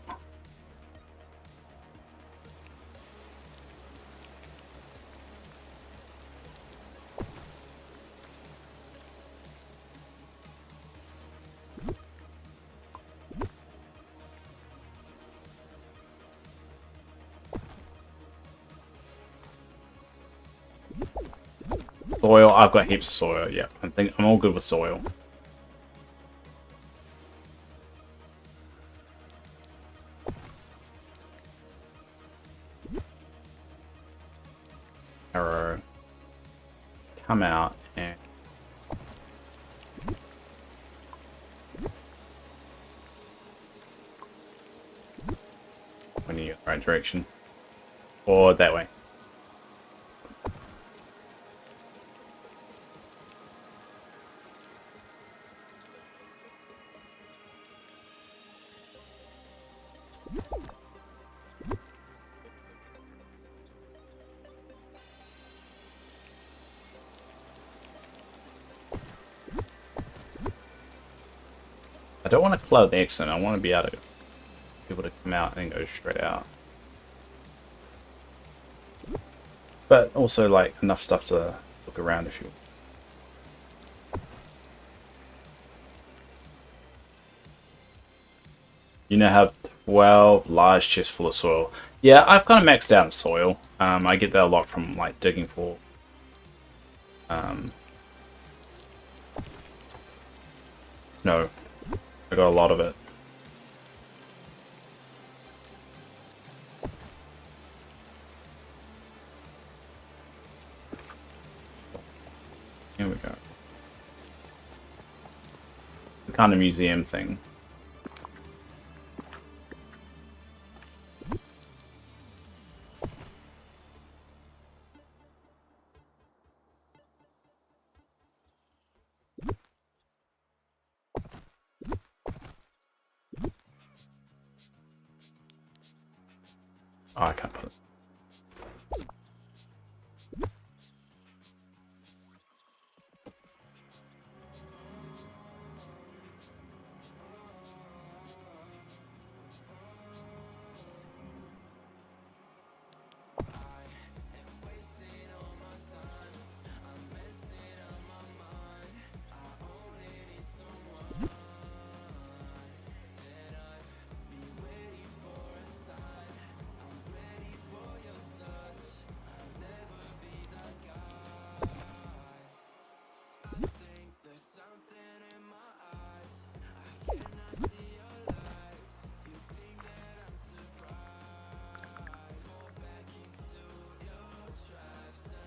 Soil, I've got heaps of soil, yeah. I think I'm all good with soil. Arrow. Come out and when you go the right direction. Or that way. I don't want to cloud the exit. I want to be able to come out and go straight out. But also like enough stuff to look around if you. You now have 12 large chests full of soil. Yeah, I've kind of maxed out soil. I get that a lot from like digging for. No, I got a lot of it. Here we go. The kind of museum thing. Oh, I can't put it.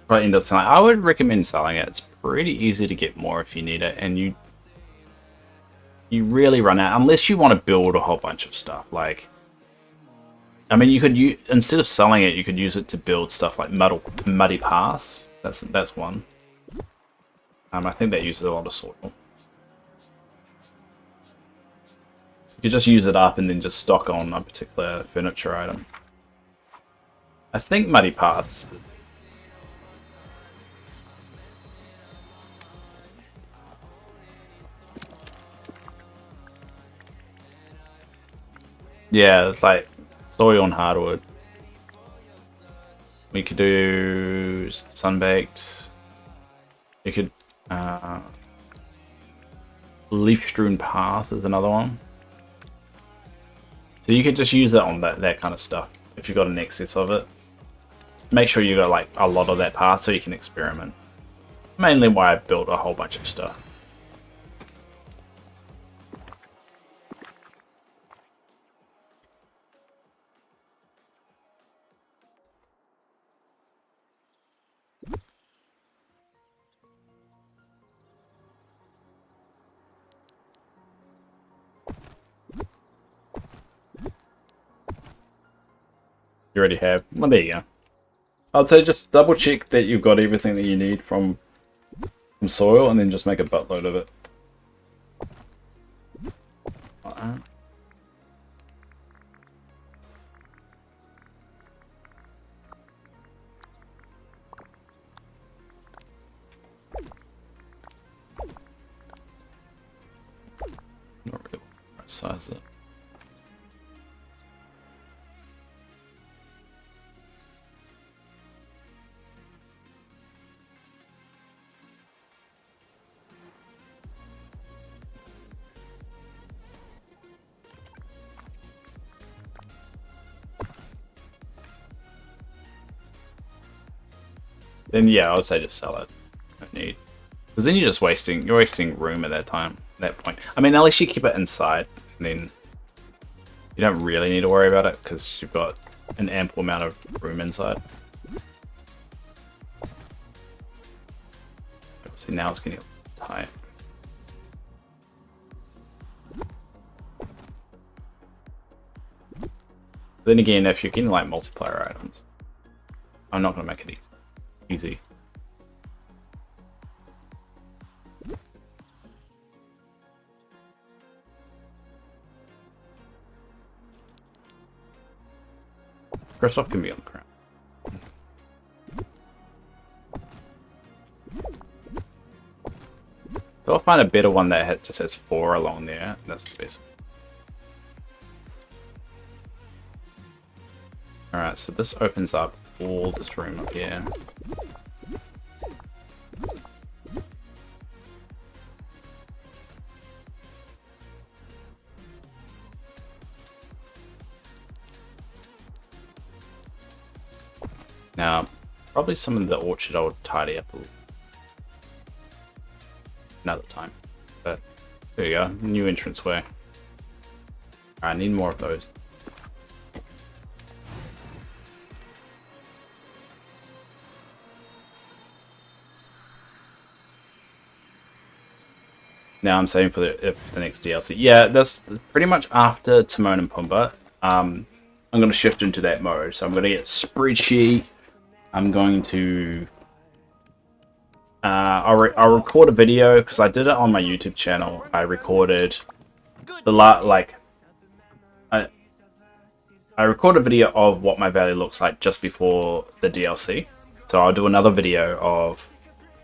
But end up selling. I would recommend selling it. It's pretty easy to get more if you need it, and you really run out unless you want to build a whole bunch of stuff. Like, I mean, you could instead of selling it, you could use it to build stuff like muddy paths. That's one. I think that uses a lot of soil. You could just use it up and then just stock on a particular furniture item. I think muddy paths. Yeah, it's like soil and hardwood. We could do sunbaked. You could leaf strewn path is another one. So you could just use it on that kind of stuff if you've got an excess of it. Just make sure you got like a lot of that path so you can experiment. Mainly why I built a whole bunch of stuff. You already have. Well, there you go. I'd say just double check that you've got everything that you need from soil, and then just make a buttload of it. Not really right size it. Then yeah, I would say just sell it. Don't need, because then you're wasting room at that point. I mean, at least you keep it inside, and then you don't really need to worry about it because you've got an ample amount of room inside. See, now it's getting tight. Then again, if you're getting like multiplayer items, I'm not gonna make it easy. Grasshopper can be on the ground. So I'll find a better one that just has 4 along there. That's the best. Alright, so this opens up all this room up here. Now, probably some of the orchard I'll tidy up another time. But there you go, new entranceway. I need more of those. Now I'm saving for the next DLC. Yeah, that's pretty much after Timon and Pumbaa. I'm going to shift into that mode. So I'm going to get spreadsheet. I'm going to... I'll record a video because I did it on my YouTube channel. I recorded the I recorded a video of what my valley looks like just before the DLC. So I'll do another video of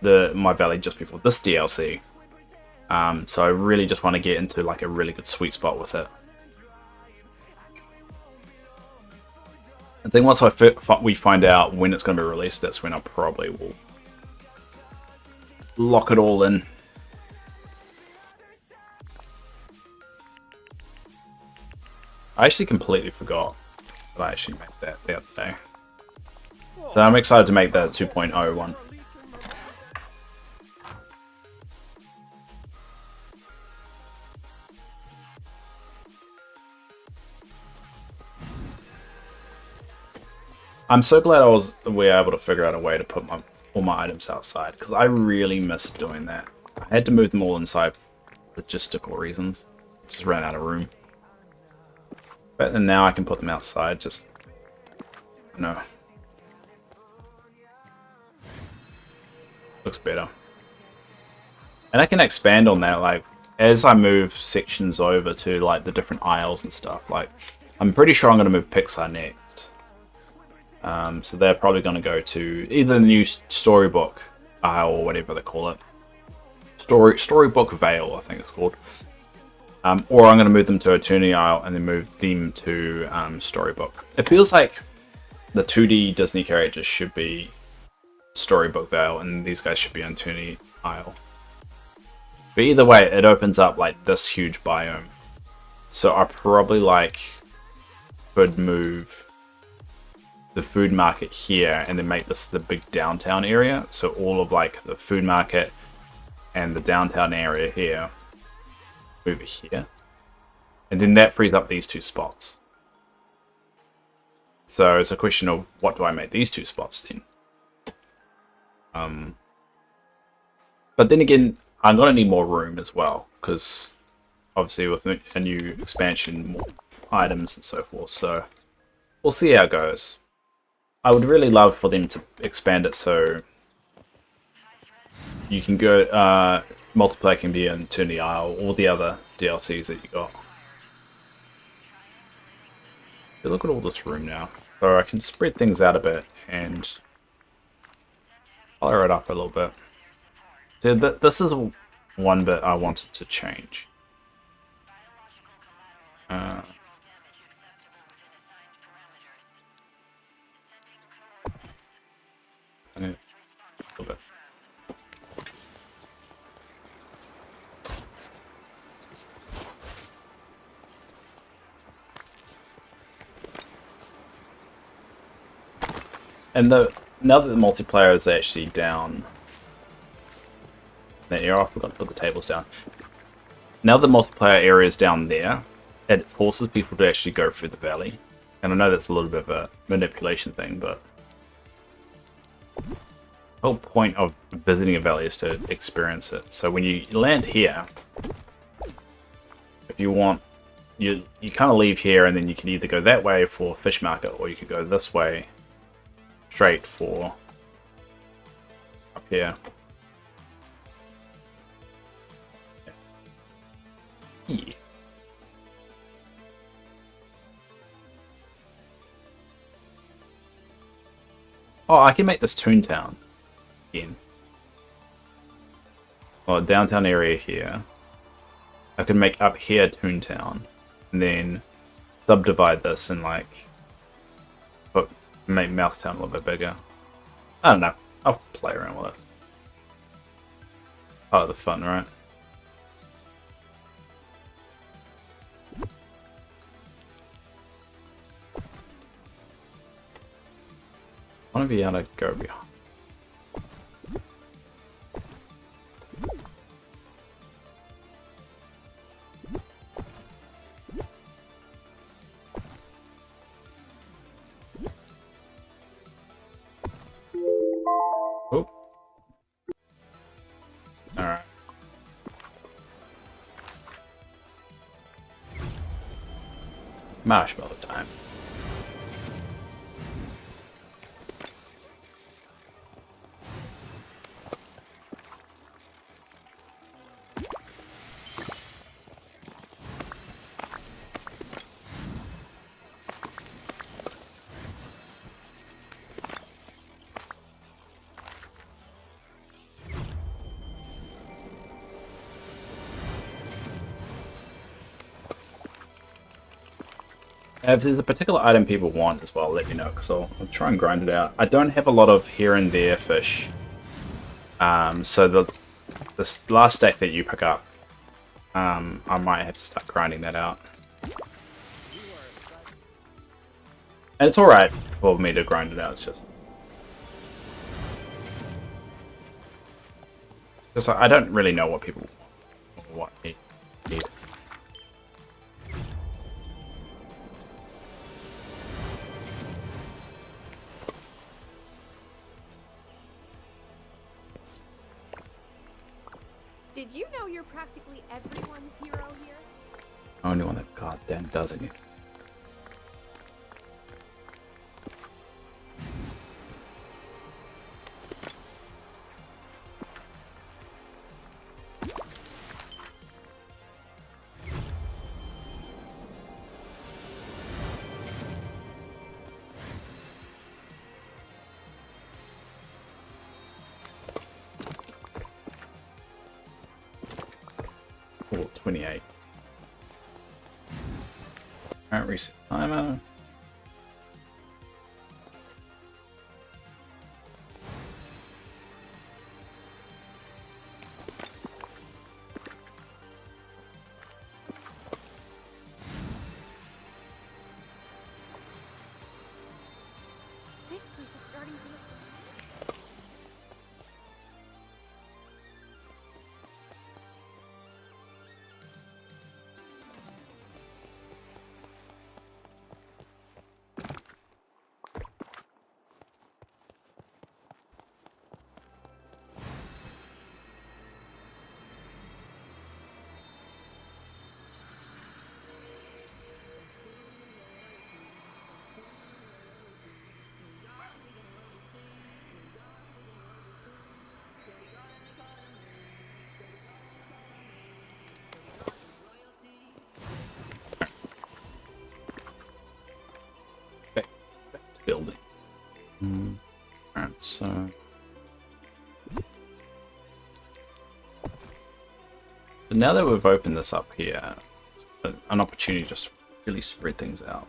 my valley just before this DLC. So I really just want to get into like a really good sweet spot with it. I think once we find out when it's going to be released, that's when I probably will lock it all in. I actually completely forgot that I actually made that the other day. So I'm excited to make the 2.0 one. I'm so glad we were able to figure out a way to put all my items outside, because I really missed doing that. I had to move them all inside for logistical reasons. Just ran out of room. But then now I can put them outside, just... no. Looks better. And I can expand on that, like, as I move sections over to, like, the different aisles and stuff. Like, I'm pretty sure I'm going to move Pixar next. So they're probably going to go to either the new storybook aisle or whatever they call it. Storybook Vale, I think it's called. Or I'm going to move them to Eternity Isle and then move them to Storybook. It feels like the 2D Disney characters should be Storybook Vale and these guys should be on Eternity Isle. But either way, it opens up like this huge biome. So I probably like could move the food market here and then make this the big downtown area. So all of like the food market and the downtown area here over here. And then that frees up these 2 spots. So it's a question of what do I make these 2 spots then? But then again, I'm gonna need more room as well, because obviously with a new expansion, more items and so forth. So we'll see how it goes. I would really love for them to expand it so you can go, multiplayer can be in Turn the Isle, all the other DLCs that you got. But look at all this room now. So I can spread things out a bit and color it up a little bit. So this is one bit I wanted to change. A little bit. And now that the multiplayer is actually down, there, I forgot to put the tables down. Now the multiplayer area is down there, it forces people to actually go through the valley. And I know that's a little bit of a manipulation thing, but the whole point of visiting a valley is to experience it. So when you land here, if you want, you kind of leave here and then you can either go that way for fish market or you could go this way straight for up here. Yeah. Oh, I can make this Toontown again. Well, downtown area here. I can make up here Toontown, and then subdivide this and like make Mousetown a little bit bigger. I don't know. I'll play around with it. Part of the fun, right? I want to be able to go behind. Oh. Alright. Marshmallow time. If there's a particular item people want as well, let me know, because I'll try and grind it out. I don't have a lot of here and there fish. So this last stack that you pick up, I might have to start grinding that out. And it's alright for me to grind it out, it's just... Because I don't really know what people need. Did you know you're practically everyone's hero here? Only one that goddamn does anything. Oh, 28. Alright, reset timer. So now that we've opened this up here, it's an opportunity to just really spread things out.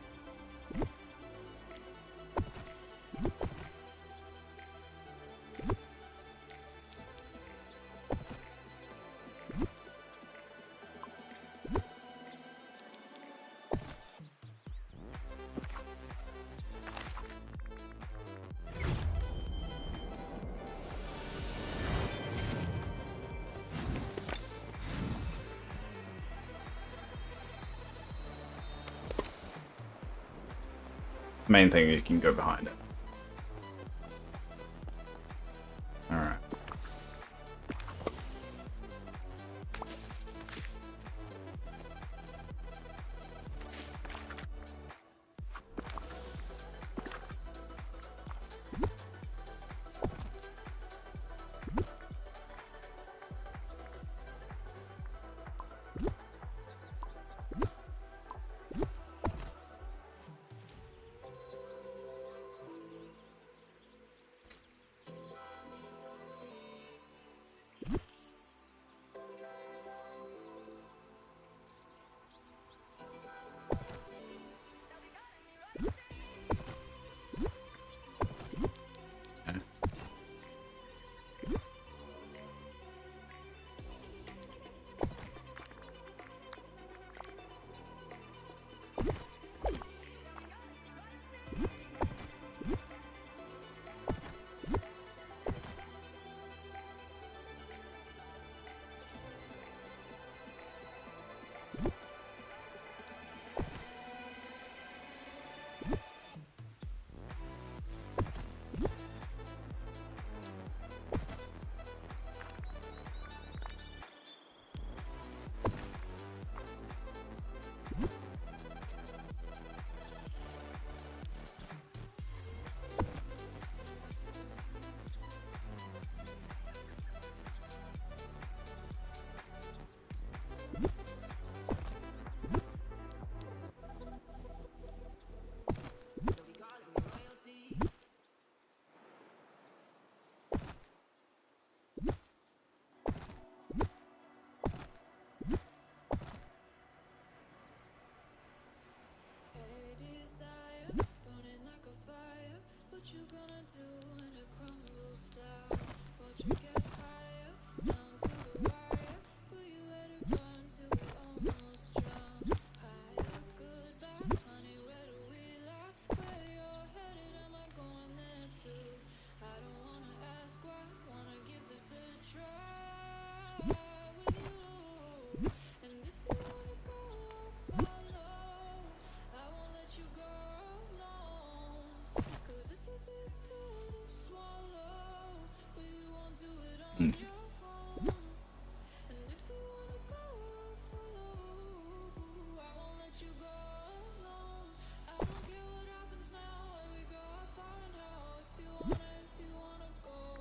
Main thing is you can go behind it. Alright.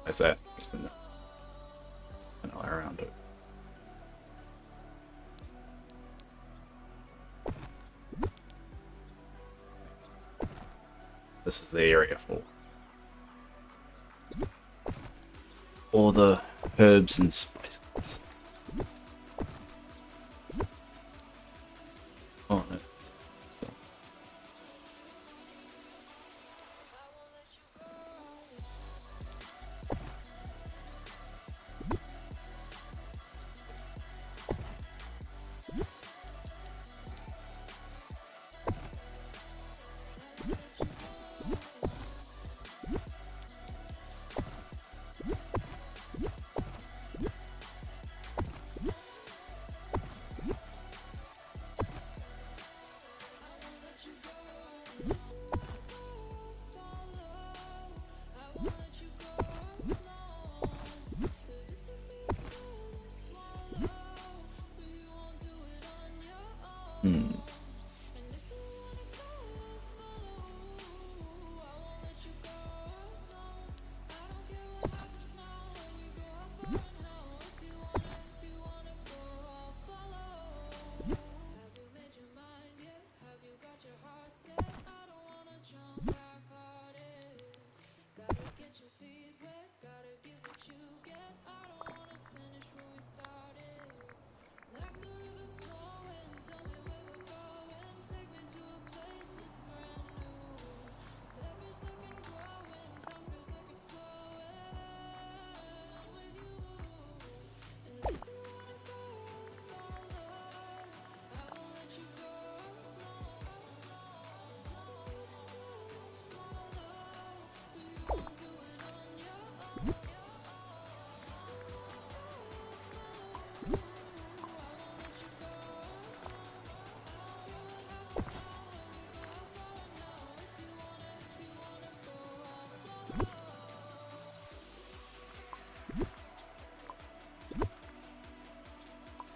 Is that an eye around it? This is the area for all the herbs and spices. Oh no.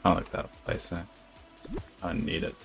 I like that place there. I need it.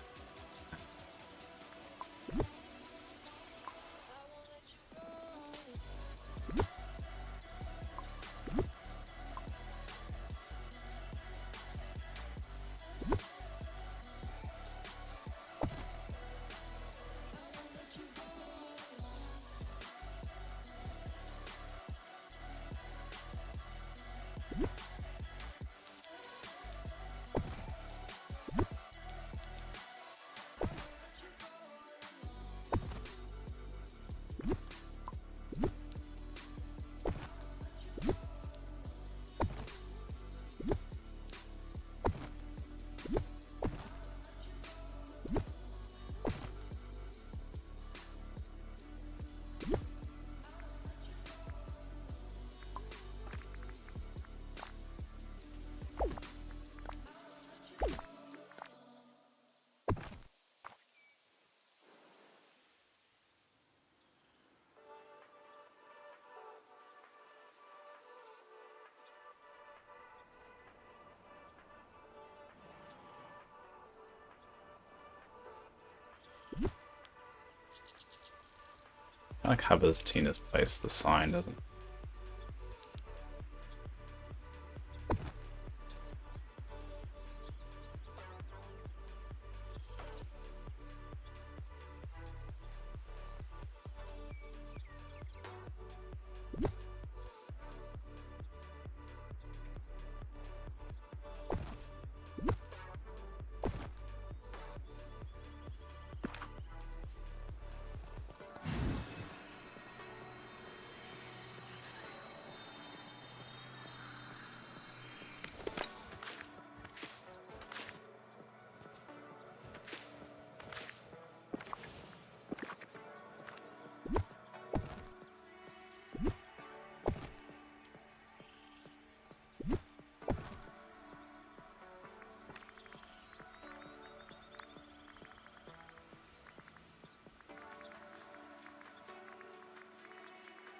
I like how this Tina's placed the sign, doesn't it?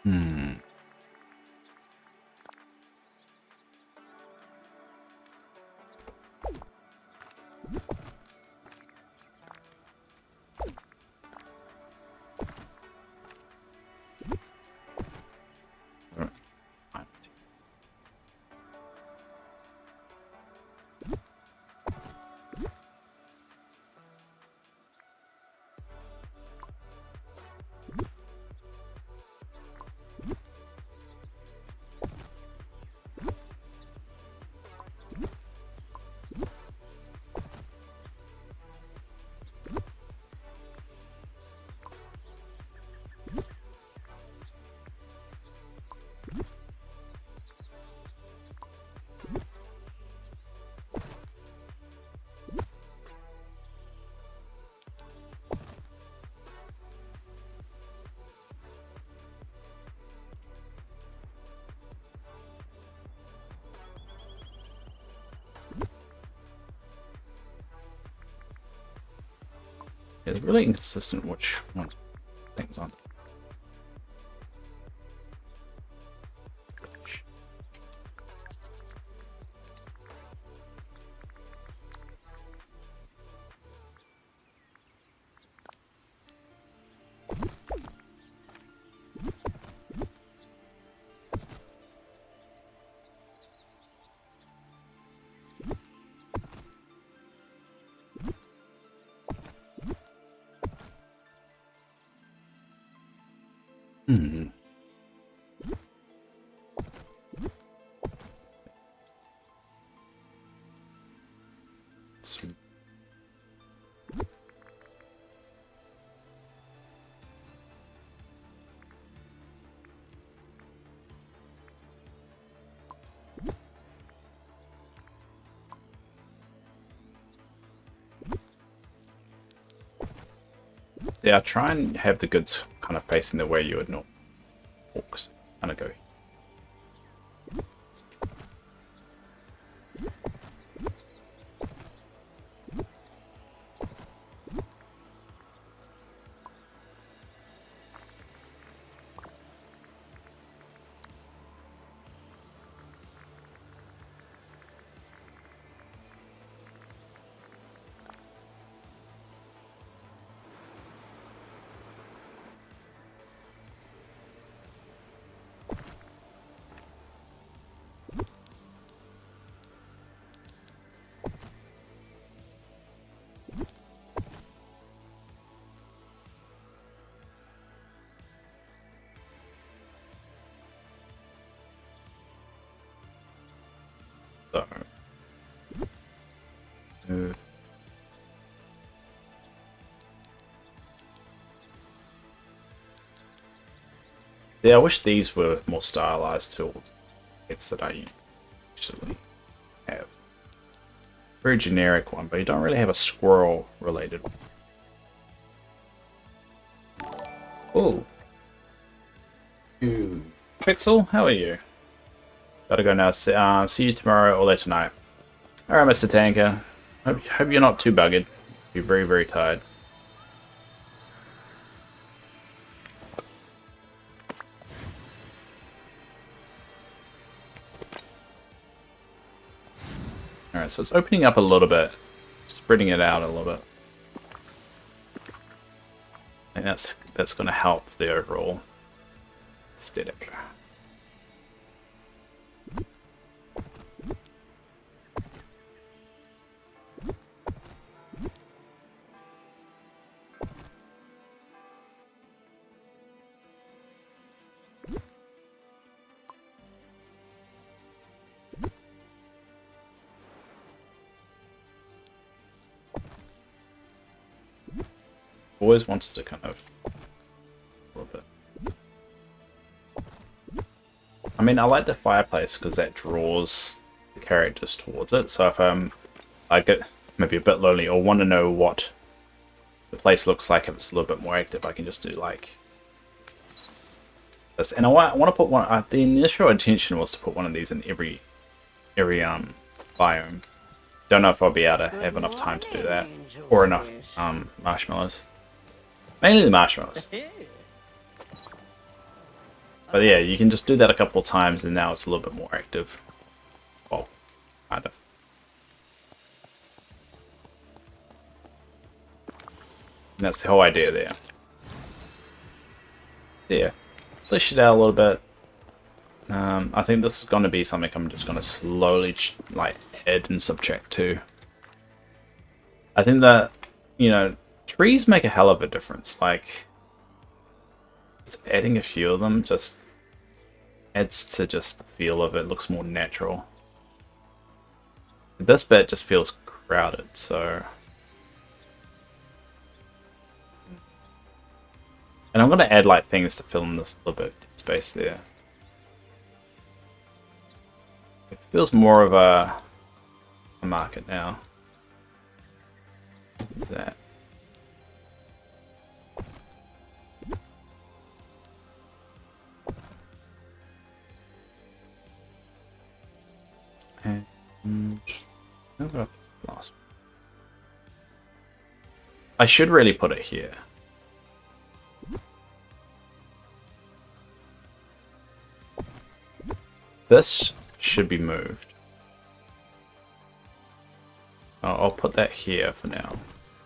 Hmm. It's really inconsistent which one things on. Hmm. Sweet. Yeah, try and have the goods kind of facing the way you would normally walk. Kind of go. So, move. Yeah, I wish these were more stylized tools. It's that I usually have. Very generic one, but you don't really have a squirrel related one. Oh. Ooh. Pixel, how are you? Gotta go now. See you tomorrow or later tonight. Alright, Mr. Tanker. Hope you're not too buggered. You're very, very tired. Alright, so it's opening up a little bit. Spreading it out a little bit. And that's going to help the overall aesthetic. Always wanted to kind of a little bit. I mean, I like the fireplace because that draws the characters towards it. So if I get maybe a bit lonely or want to know what the place looks like if it's a little bit more active, I can just do like this. And I want to put one. The initial intention was to put one of these in every biome. Don't know if I'll be able to have enough time to do that or enough marshmallows. Mainly the marshmallows. But yeah, you can just do that a couple of times and now it's a little bit more active. Well, kind of. And that's the whole idea there. Yeah. Flesh it out a little bit. I think this is going to be something I'm just going to slowly like add and subtract to. I think that, you know, trees make a hell of a difference. Like, just adding a few of them just adds to just the feel of it. Looks more natural. This bit just feels crowded, so. And I'm going to add like things to fill in this little bit of space there. It feels more of a market now. That. And last. I should really put it here. This should be moved. I'll put that here for now.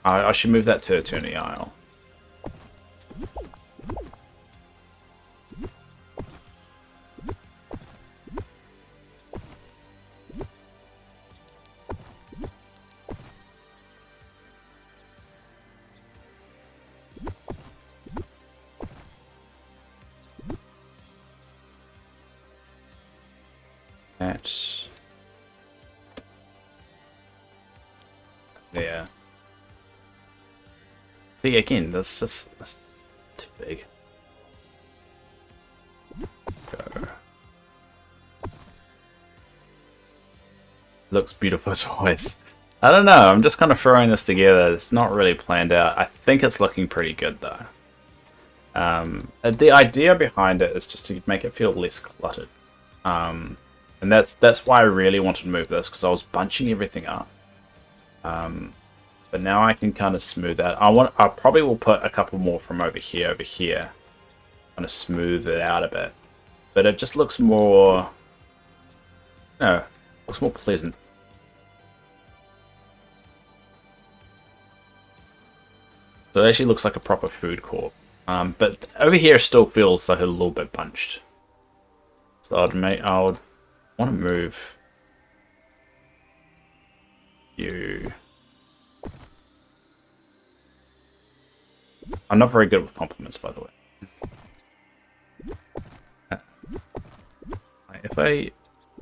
I should move that to Attorney Isle. That's yeah. See, again, that's too big. Go. Looks beautiful as always. I don't know, I'm just kind of throwing this together. It's not really planned out. I think it's looking pretty good though. The idea behind it is just to make it feel less cluttered. And that's why I really wanted to move this, because I was bunching everything up. But now I can kind of smooth that. I probably will put a couple more from over here, kind of smooth it out a bit. But it just looks more, looks more pleasant. So it actually looks like a proper food court. But over here still feels like a little bit bunched. So I would want to move you. I'm not very good with compliments, by the way. If I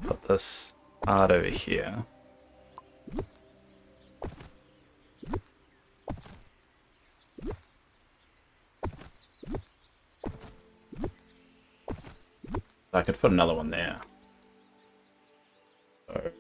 put this hard over here. I could put another one there. So,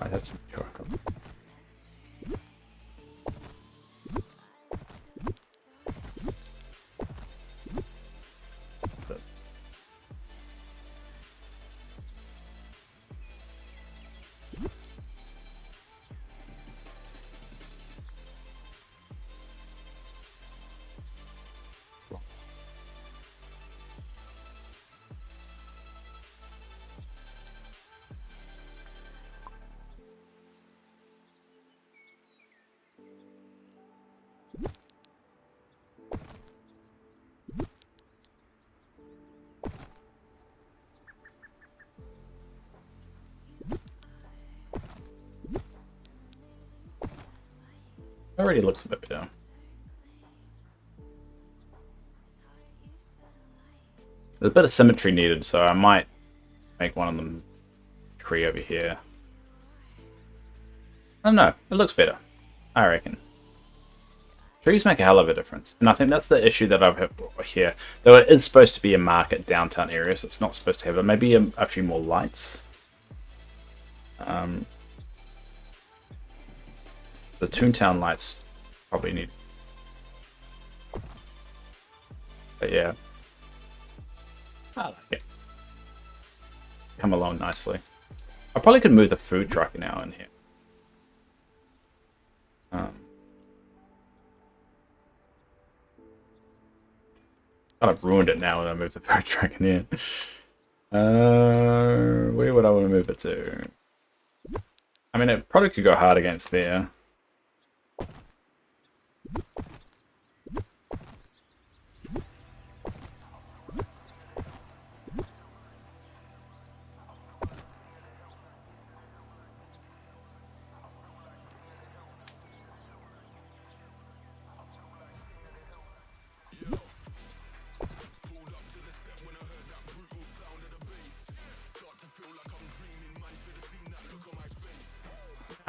I had some chocolate. Already looks a bit better. There's a bit of symmetry needed, so I might make one of them tree over here. I don't know, it looks better, I reckon. Trees make a hell of a difference, and I think that's the issue that I've had here. Though it is supposed to be a market downtown area, so it's not supposed to have maybe a few more lights. The Toontown lights probably need. But yeah, I like it. Come along nicely. I probably could move the food truck now in here. Kind of ruined it now when I moved the food truck in here. Where would I want to move it to? I mean, it probably could go hard against there.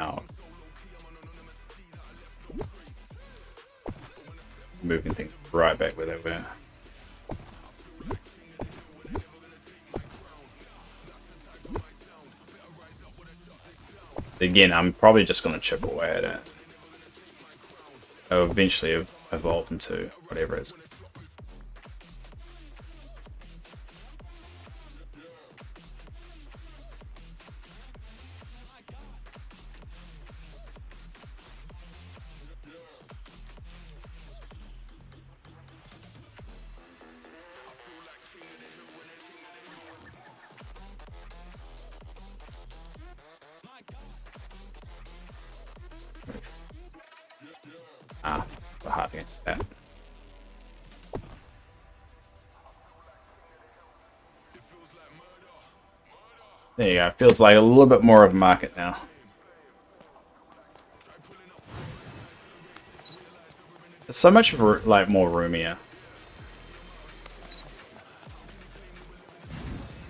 Out. Moving things right back where they were. Again, I'm probably just going to chip away at it. It'll eventually evolve into whatever it is. Hard against that. There you go. Feels like a little bit more of a market now. There's so much like more room here.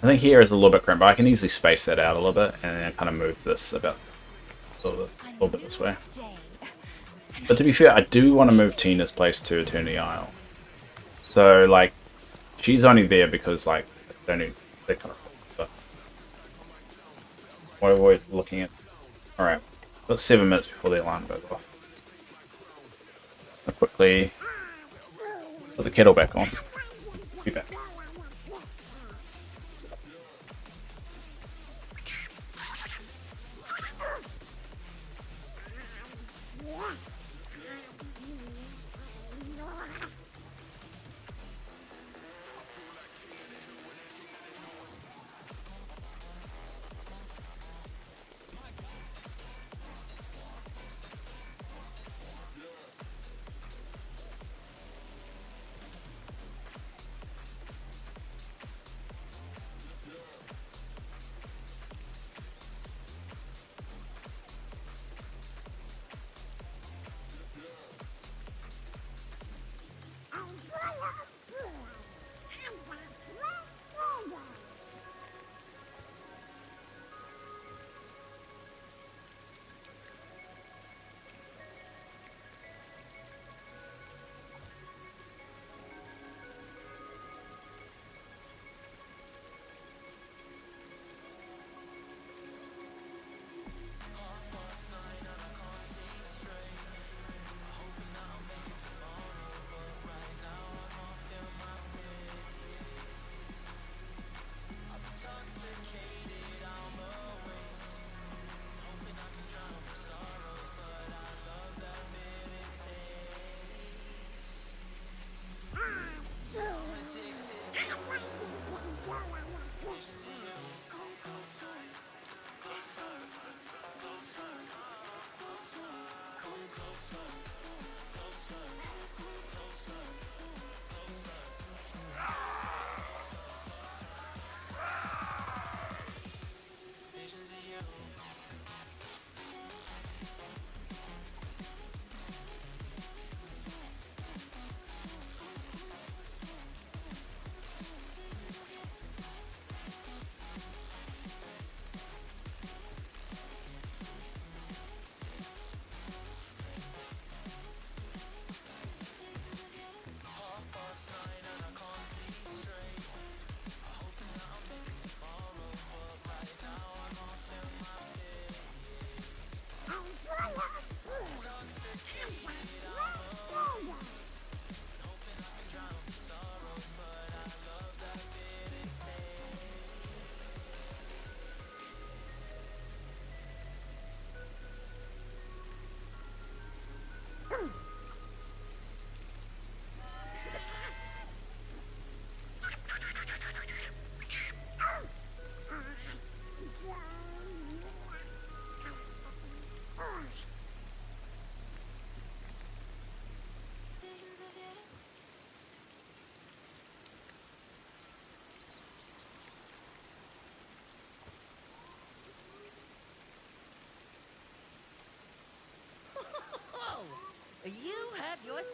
I think here is a little bit cramped, but I can easily space that out a little bit and then kind of move this about a little bit this way. But to be fair, I do want to move Tina's place to Eternity Isle. So, like, she's only there because, like, they kind of... But what are we looking at? Alright, got 7 minutes before the alarm goes off. I'll quickly put the kettle back on. Be back.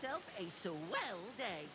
yourself a swell day.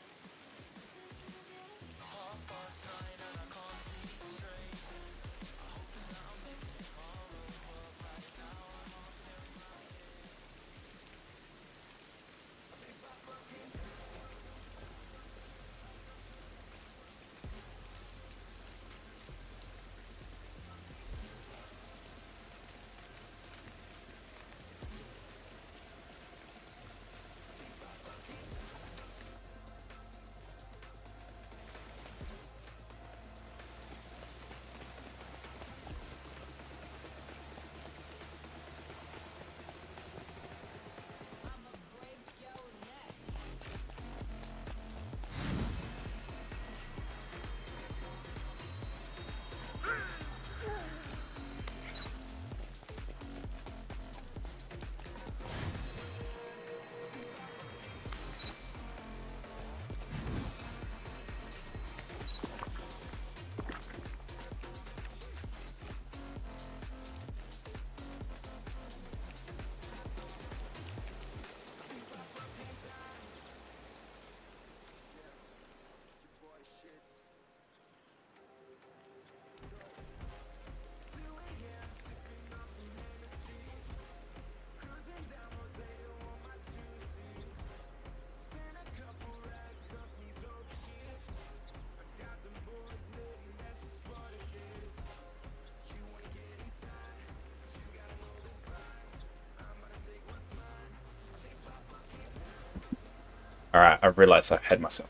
Alright, I realized I've had myself.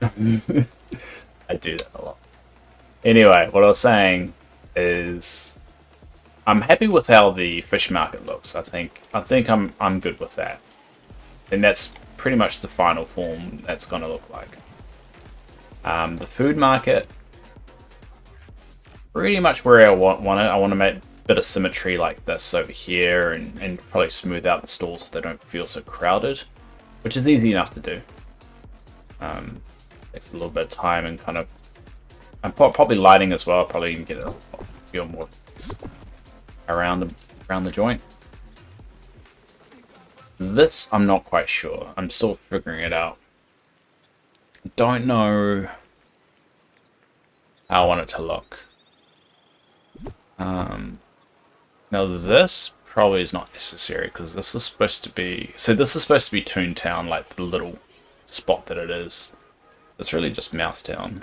I do that a lot. Anyway, what I was saying is I'm happy with how the fish market looks. I think I'm good with that. And that's pretty much the final form that's gonna look like. The food market, pretty much where I want it. I want to make a bit of symmetry like this over here and probably smooth out the stalls so they don't feel so crowded, which is easy enough to do. Takes a little bit of time and kind of, and probably lighting as well. Probably can get a feel more around the joint. This I'm not quite sure. I'm still figuring it out. Don't know how I want it to look. Now this probably is not necessary because this is supposed to be, so this is supposed to be Toontown, like the little spot that it is. It's really just Mousetown.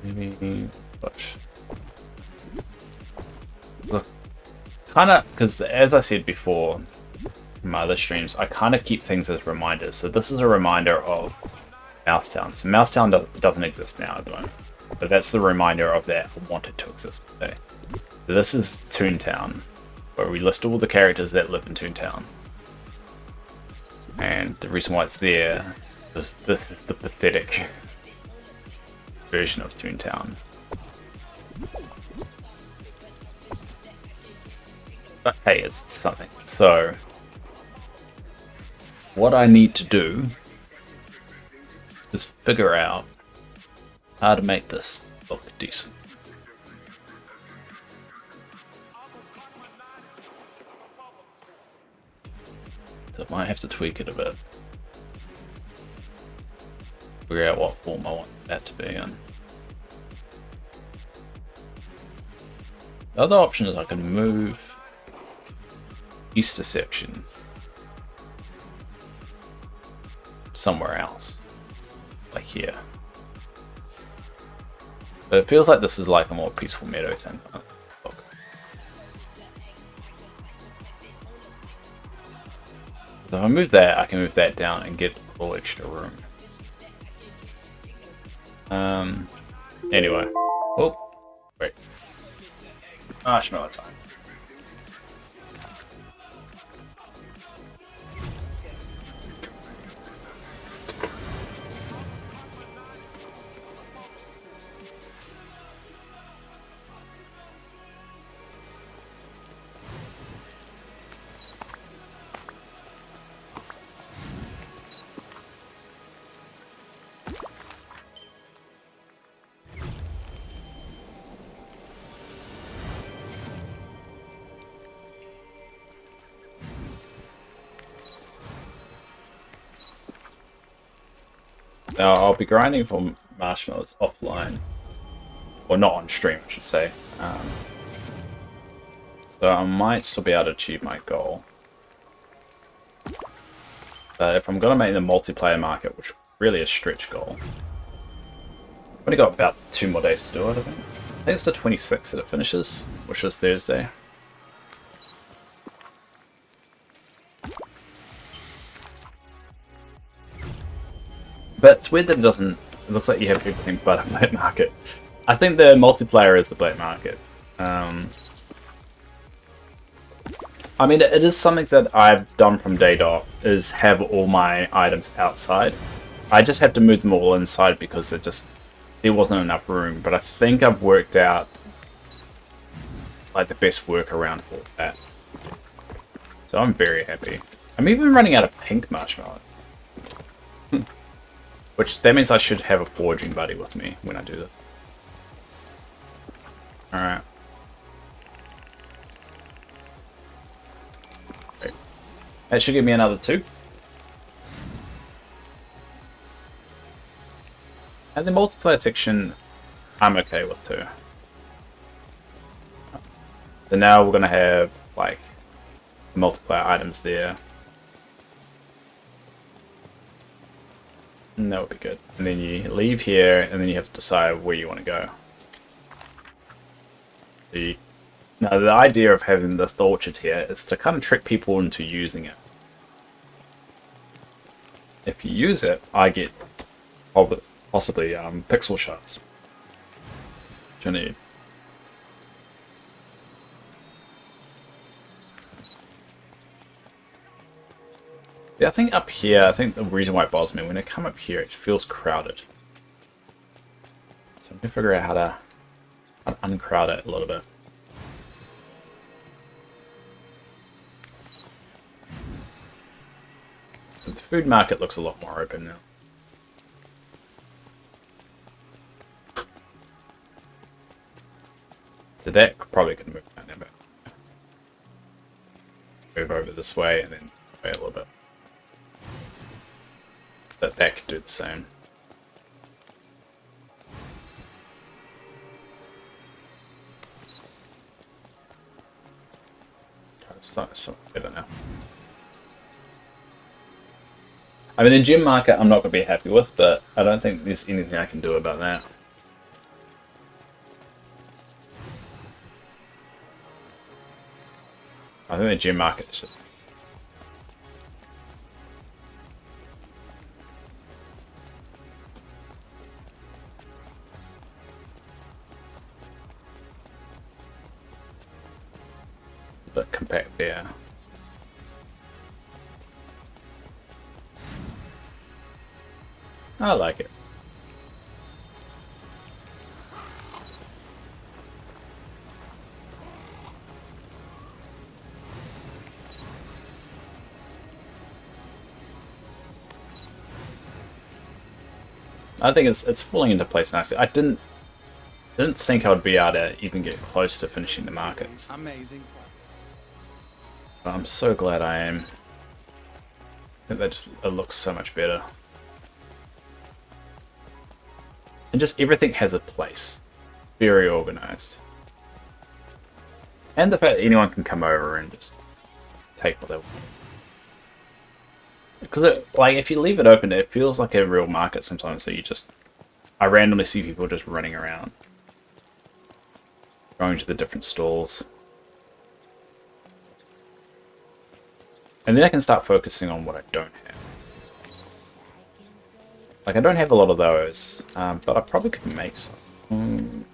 Maybe push. Look, kind of, because as I said before in my other streams, I kind of keep things as reminders. So this is a reminder of Mousetown. So Mousetown doesn't exist now at the moment, but that's the reminder of that I want it to exist today. So this is Toontown, where we list all the characters that live in Toontown. And the reason why it's there is this is the pathetic version of Toontown. But hey, it's something. So, what I need to do is figure out how to make this look decent. So I might have to tweak it a bit. Figure out what form I want that to be in. The other option is I can move Easter section somewhere else, like here. But it feels like this is like a more peaceful meadow thing. Look. So if I move that, I can move that down and get a little extra room. Anyway. Oh, wait. Marshmallow time. I'll be grinding for marshmallows offline. Or not on stream, I should say. So I might still be able to achieve my goal. But if I'm going to make the multiplayer market, which really is a stretch goal, I've only got about 2 more days to do it, I think. I think it's the 26th that it finishes, which is Thursday. But it's weird that it doesn't... It looks like you have everything but a black market. I think the multiplayer is the black market. I mean, it is something that I've done from day dot, is have all my items outside. I just had to move them all inside because there wasn't enough room. But I think I've worked out like the best workaround for that. So I'm very happy. I'm even running out of pink marshmallow. Which, that means I should have a forging buddy with me when I do this. Alright. That should give me another 2. And the multiplayer section, I'm okay with 2. So now we're going to have, like, multiplayer items there. And that would be good. And then you leave here, and then you have to decide where you want to go. Now, the idea of having this orchard here is to kind of trick people into using it. If you use it, I get possibly pixel shards, which I need. Yeah, I think up here, I think the reason why it bothers me, when I come up here, it feels crowded. So I'm going to figure out how to uncrowd it a little bit. The food market looks a lot more open now. So that probably could move down there, but move over this way and then wait a little bit. That could do the same. Something better now. I mean, the gem market I'm not going to be happy with, but I don't think there's anything I can do about that. I think the gem market is just... a bit compact there. I like it. I think it's falling into place nicely. I didn't think I would be able to even get close to finishing the markets. Amazing. But I'm so glad I am. I think it looks so much better. And just everything has a place. Very organized. And the fact that anyone can come over and just take what they want. Because, like, if you leave it open, it feels like a real market sometimes. So I randomly see people just running around, going to the different stalls. And then I can start focusing on what I don't have. Like, I don't have a lot of those, but I probably could make some.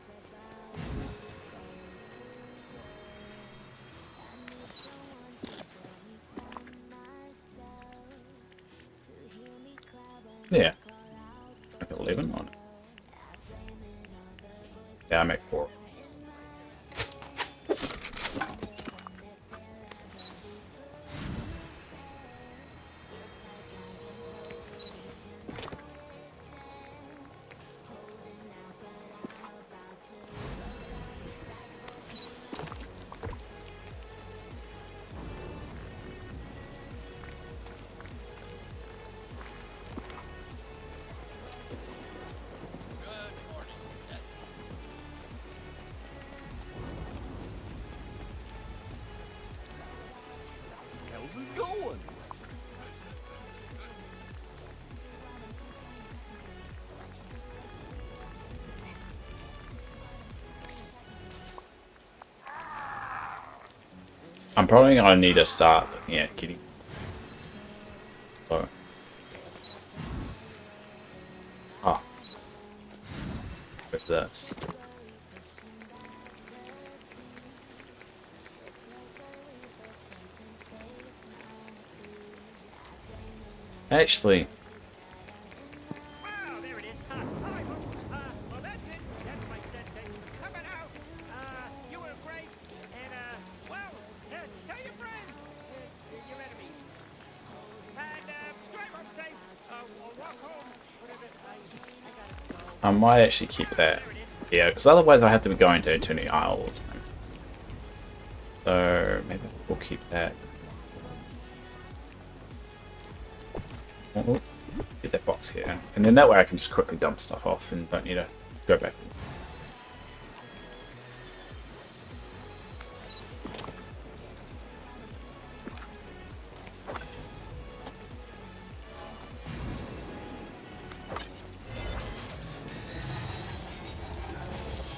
Yeah. Make 11 on it. Yeah, I make 4. I'm probably gonna need to start looking at getting. So. Ah. With this. Actually. Wow, there it is. Hi, well, that's it. That's my sensei. Coming out. You were great. And, well, tell your friends. Your enemies. And, drive home safe. Or walk home. Whatever. I might actually keep that. Yeah, because otherwise I have to be going to Eternity Isle all the time. So maybe we'll keep that. Oh, get that box here. And then that way I can just quickly dump stuff off and don't need to go back.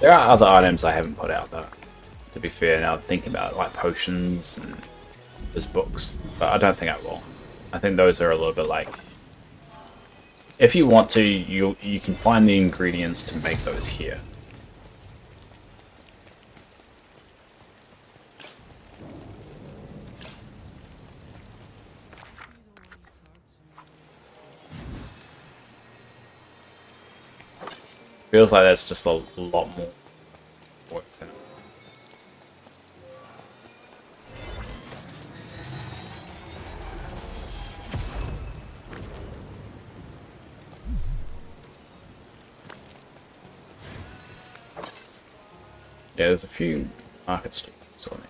There are other items I haven't put out though, to be fair, now thinking about it, like potions and those books, but I don't think I will. I think those are a little bit like, if you want to, you can find the ingredients to make those here. Feels like that's just a lot more work than it. Yeah, there's a few market stalls on it.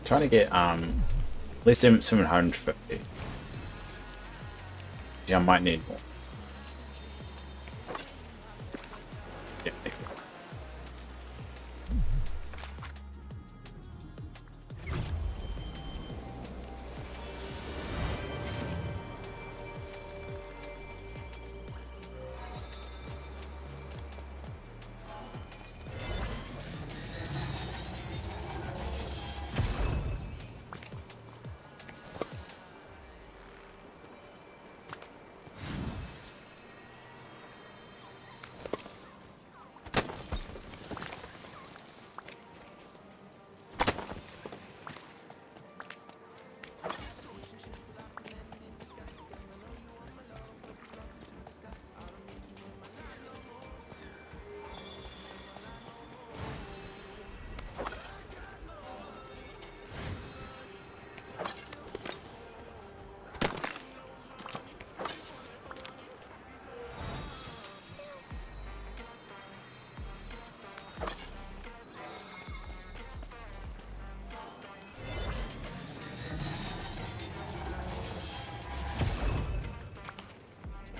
Trying to get at least 750. Yeah, I might need more. Yeah, thank you.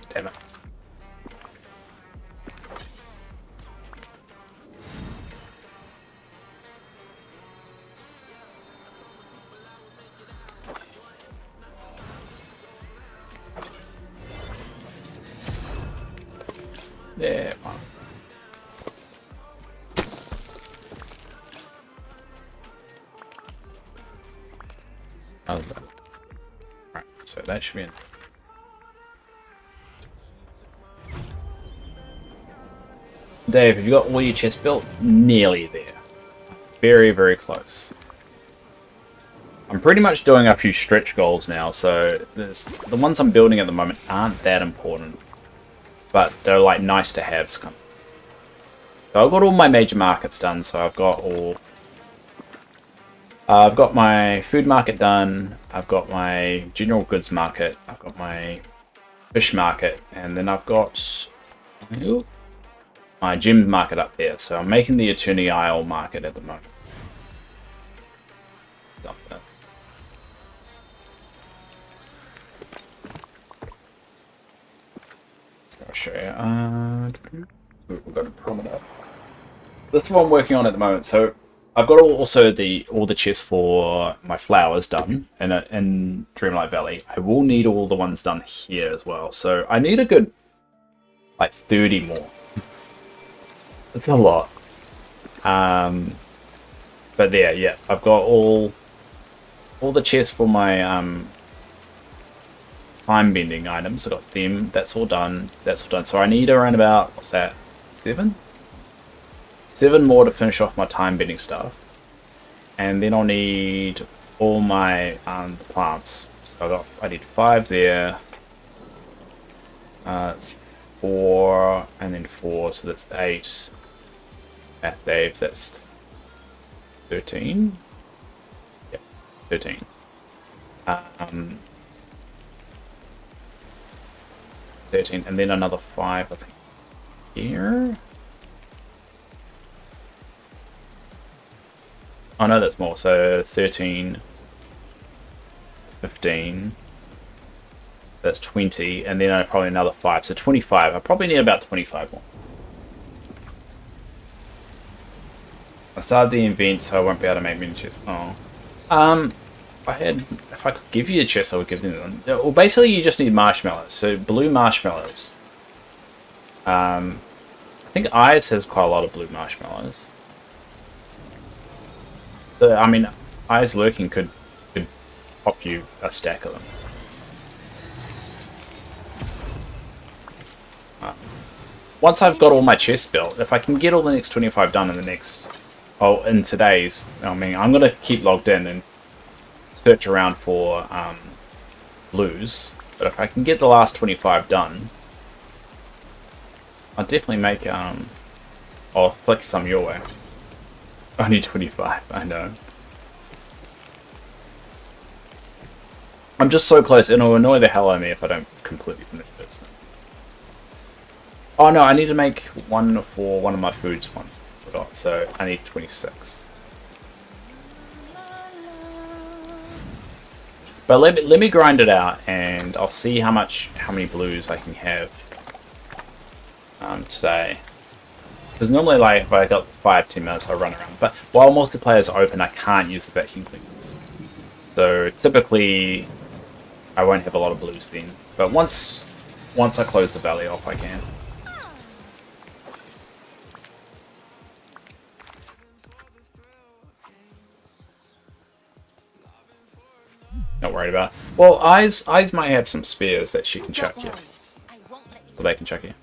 Damn it. There. How's that? Right, so that should be in. Dave, have you got all your chests built? Nearly there. Very, very close. I'm pretty much doing a few stretch goals now, so the ones I'm building at the moment aren't that important. But they're like nice to have. So I've got all my major markets done, so I've got all... I've got my food market done, I've got my general goods market, I've got my fish market, and then I've got my gem market up there. So I'm making the Eternity Isle market at the moment. I'll show you. We've got a promenade. This is what I'm working on at the moment. So I've got also all the chests for my flowers done in Dreamlight Valley. I will need all the ones done here as well. So I need a good like 30 more. It's a lot. But there, yeah, I've got all the chests for my time bending items. I got them. That's all done. That's all done. So I need around about, what's that? 7 more to finish off my time bending stuff, and then I'll need all my plants. So I need 5 there. It's 4 and then 4, so that's 8. Math Dave, that's 13. Yep, 13. 13, and then another 5, I think, here. Oh no, that's more. So 13, 15. That's 20, and then probably another 5. So 25. I probably need about 25 more. I started the event, so I won't be able to make many chests. Oh. If I could give you a chest, I would give them. Well, basically, you just need marshmallows. So blue marshmallows. I think Eyes has quite a lot of blue marshmallows. I mean, Eyes Lurking could pop you a stack of them. Once I've got all my chests built, if I can get all the next 25 done in today's, I mean, I'm going to keep logged in and search around for blues, but if I can get the last 25 done, I'll definitely make, I'll flick some your way. Only 25, I know. I'm just so close, and it'll annoy the hell out of me if I don't completely finish this. Oh no, I need to make one for one of my foods once. Forgot, so I need 26. But let me grind it out, and I'll see how many blues I can have today. Because normally, like, if I got 5-10 minutes, I run around. But while multiplayer is open, I can't use the vacuum cleaners. So typically, I won't have a lot of blues then. But once I close the valley off, I can. Not worried about it. Well, Eyes might have some spears that she can chuck you. Or they can chuck you.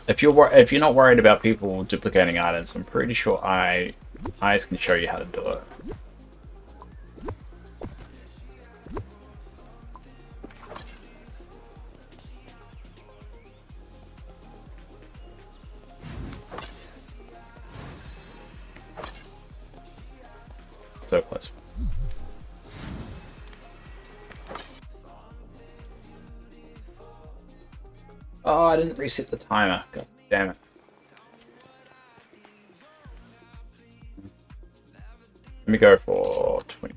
If you're not worried about people duplicating items, I'm pretty sure Eyes can show you how to do it. So close. Oh, I didn't reset the timer. God damn it. Let me go for 20.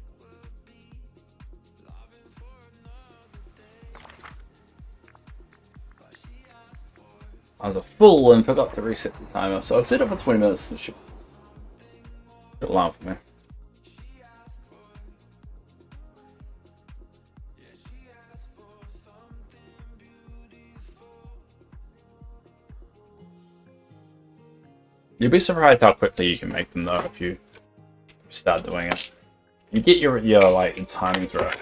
I was a fool and forgot to reset the timer, so I've set it for 20 minutes. It should alarm for me. You'd be surprised how quickly you can make them though if you start doing it. You get your like timings right.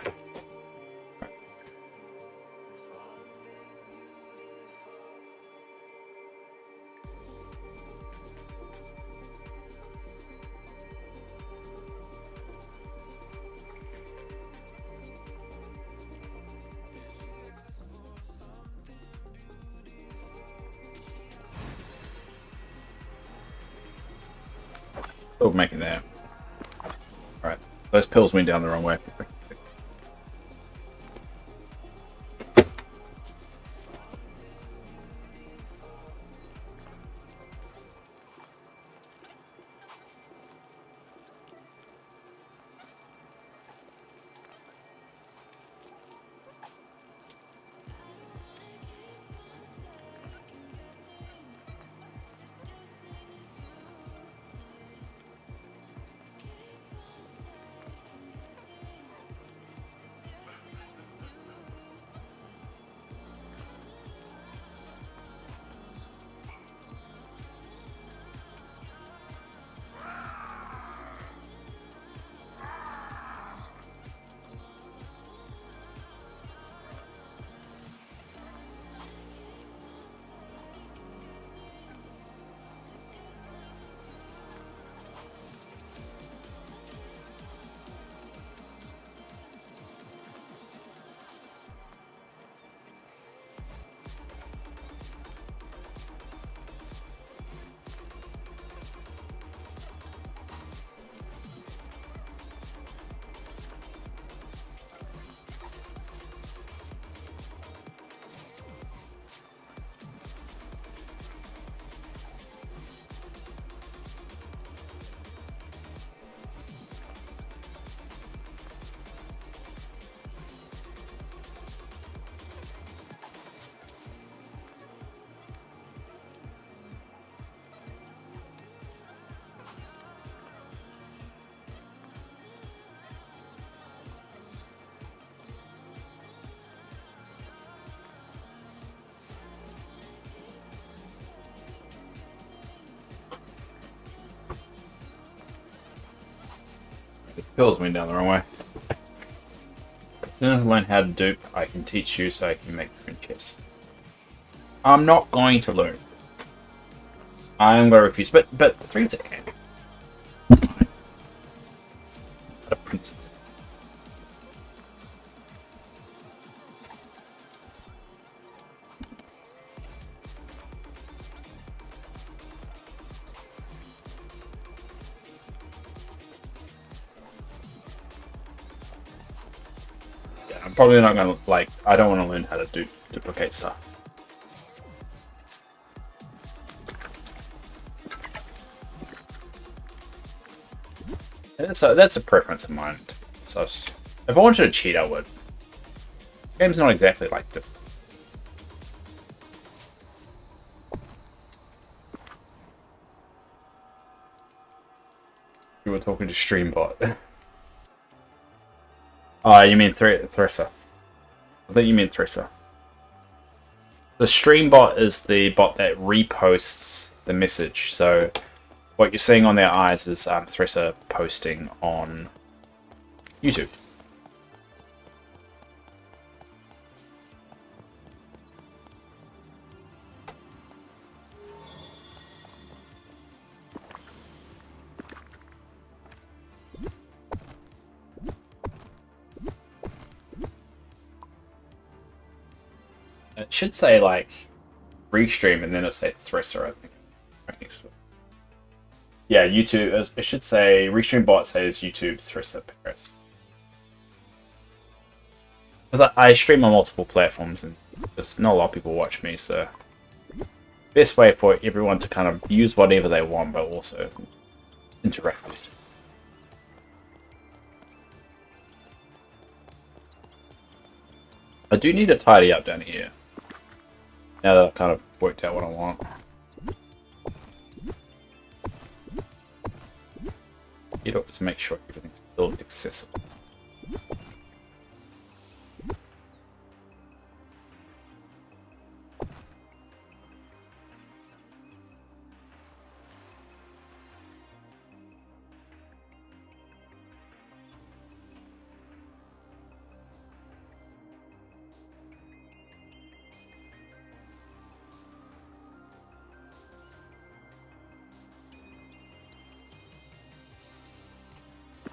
Still making that. Alright. Those pills went down the wrong way. The pills went down the wrong way. As soon as I learn how to dupe, I can teach you so I can make friendships. I'm not going to learn. I am going to refuse, but 3's okay. A principle. I'm probably not gonna like. I don't want to learn how to duplicate stuff. That's a preference of mine. So if I wanted to cheat, I would. The game's not exactly like the. You were talking to Streambot. Oh, you mean Thresser. I think you mean Thresser. The stream bot is the bot that reposts the message. So what you're seeing on their eyes is Thresser posting on YouTube. It should say like Restream and then it says Thresser, I think so. Yeah, YouTube. It should say Restream bot says YouTube Thresser Paris. Because I stream on multiple platforms and there's not a lot of people watch me, so best way for everyone to kind of use whatever they want, but also interact with it. I do need to tidy up down here. Now that I've kind of worked out what I want. You know, to make sure everything's still accessible.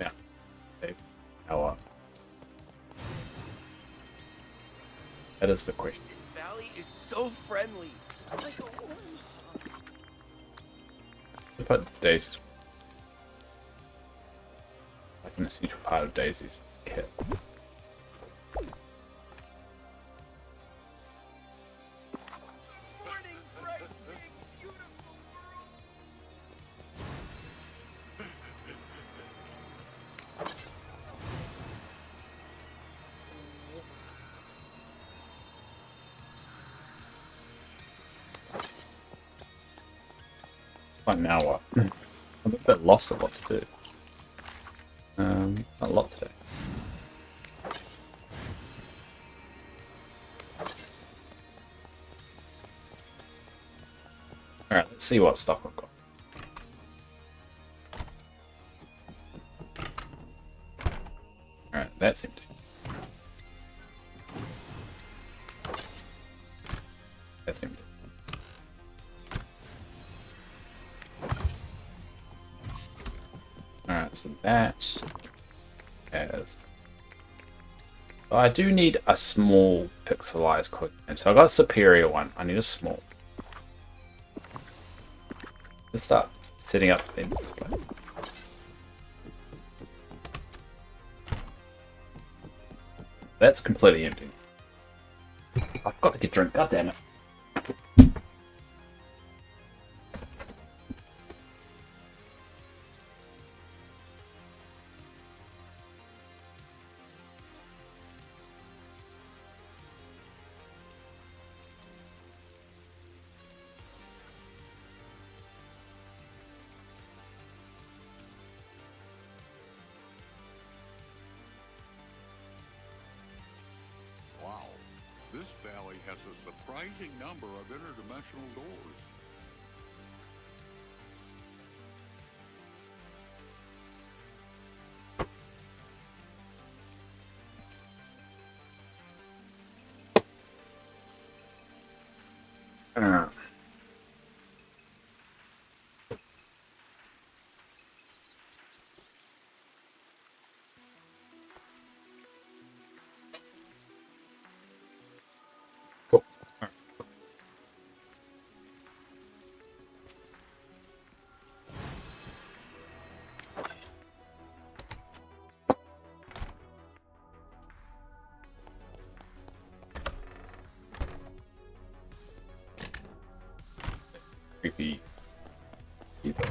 Yeah. Okay. Now what? That is the question. This valley is so friendly. Like a warm hug. But Daisy's like an essential part of Daisy's kit. Morning, bright, big, beautiful world. Right, now what? I'm a bit lost at what to do. A lot today. Alright, let's see what stuff I've got. Alright, that's empty. That's empty. Alright, so that has... I do need a small pixelized quick game. So I got a superior one. I need a small. Let's start setting up the display. That's completely empty. I've got to get drink, god damn it. Wow, this valley has a surprising number of interdimensional doors. Cool. Creepy. Either.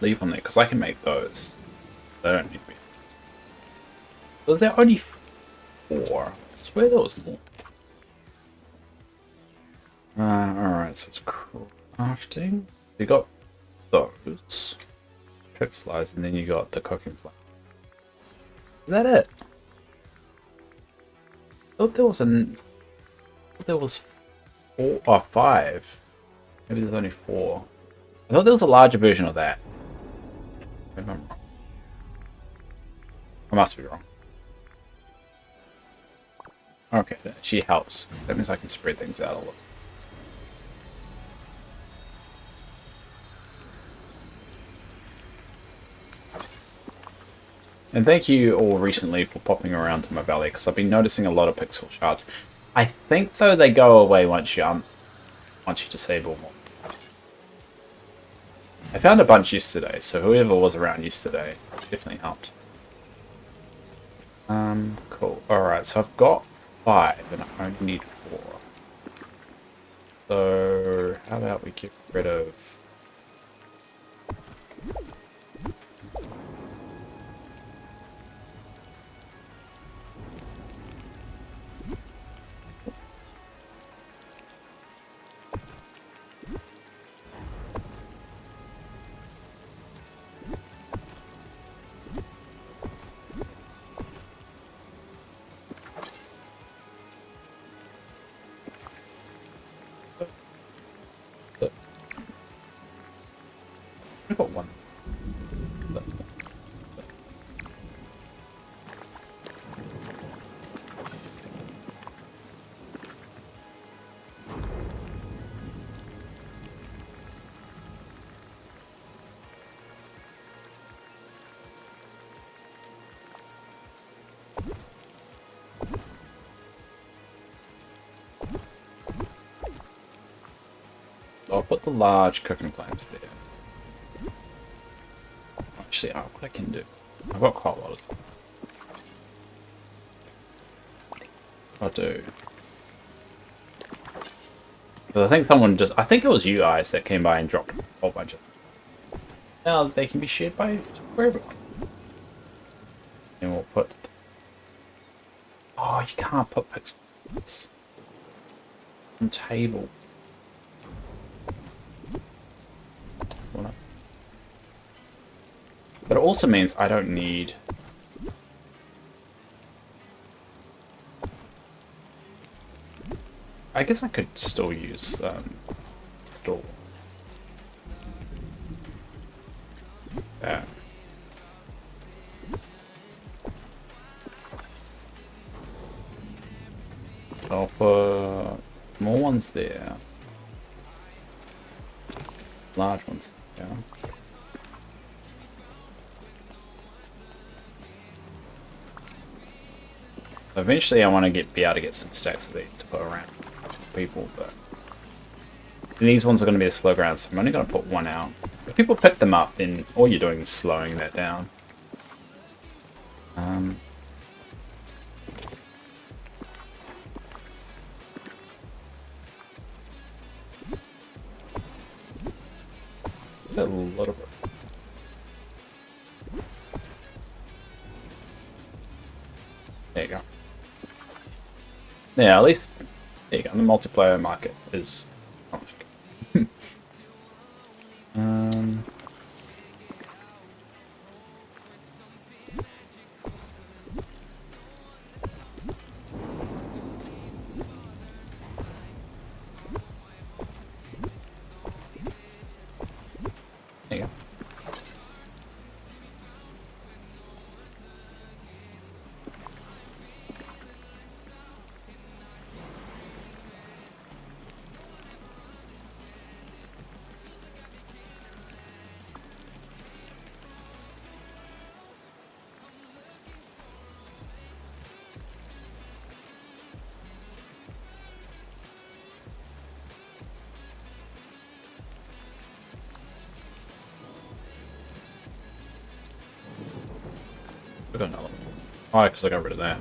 Leave on there because I can make those. They don't need me. Was there only 4? I swear there was more. Alright, so it's crafting. You got those. Pixelized, and then you got the cooking flame. Is that it? I thought there was 4 or 5. Maybe there's only 4. I thought there was a larger version of that. Maybe I'm wrong. I must be wrong. Okay, she helps. That means I can spread things out a little. And thank you all recently for popping around to my valley, because I've been noticing a lot of pixel shards. I think though they go away once you disable them. I found a bunch yesterday, so whoever was around yesterday definitely helped. Cool. Alright, so I've got 5 and I only need 4. So how about we get rid of I've got 1. I'll put the large cooking flames there. Actually, what I can do. I've got quite a lot of them. I'll do. Because I think I think it was you guys that came by and dropped a whole bunch of them. Now they can be shared by everyone. And we'll put. Oh, you can't put pixels on table. But it also means I don't need... I guess I could still use store. Yeah. I'll put more ones there. Large ones, yeah. Eventually I want to be able to get some stacks of these to put around people, but these ones are going to be a slow ground, so I'm only going to put 1 out. If people pick them up, then all you're doing is slowing that down. A lot of it. There you go. Yeah, at least there you go. The multiplayer market is. There you go. I got another one. Oh, because I got rid of that.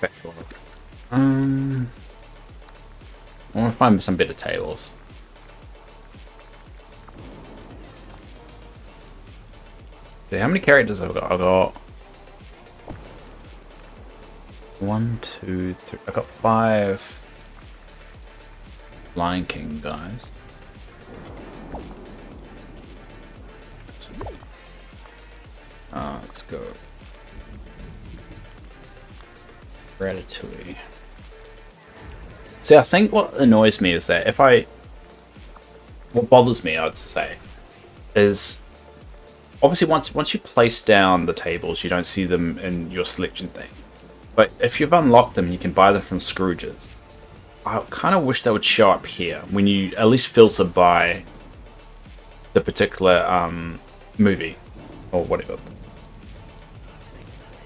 Back to work. I want to find some better tables. See, how many characters have I got? I've got 1, 2, 3. I've got 5 Lion King guys. Let's go. Ratatouille. See, I think what annoys me is that what bothers me, I'd say, is obviously once you place down the tables, you don't see them in your selection thing. But if you've unlocked them, you can buy them from Scrooge's. I kind of wish they would show up here when you at least filter by the particular movie or whatever.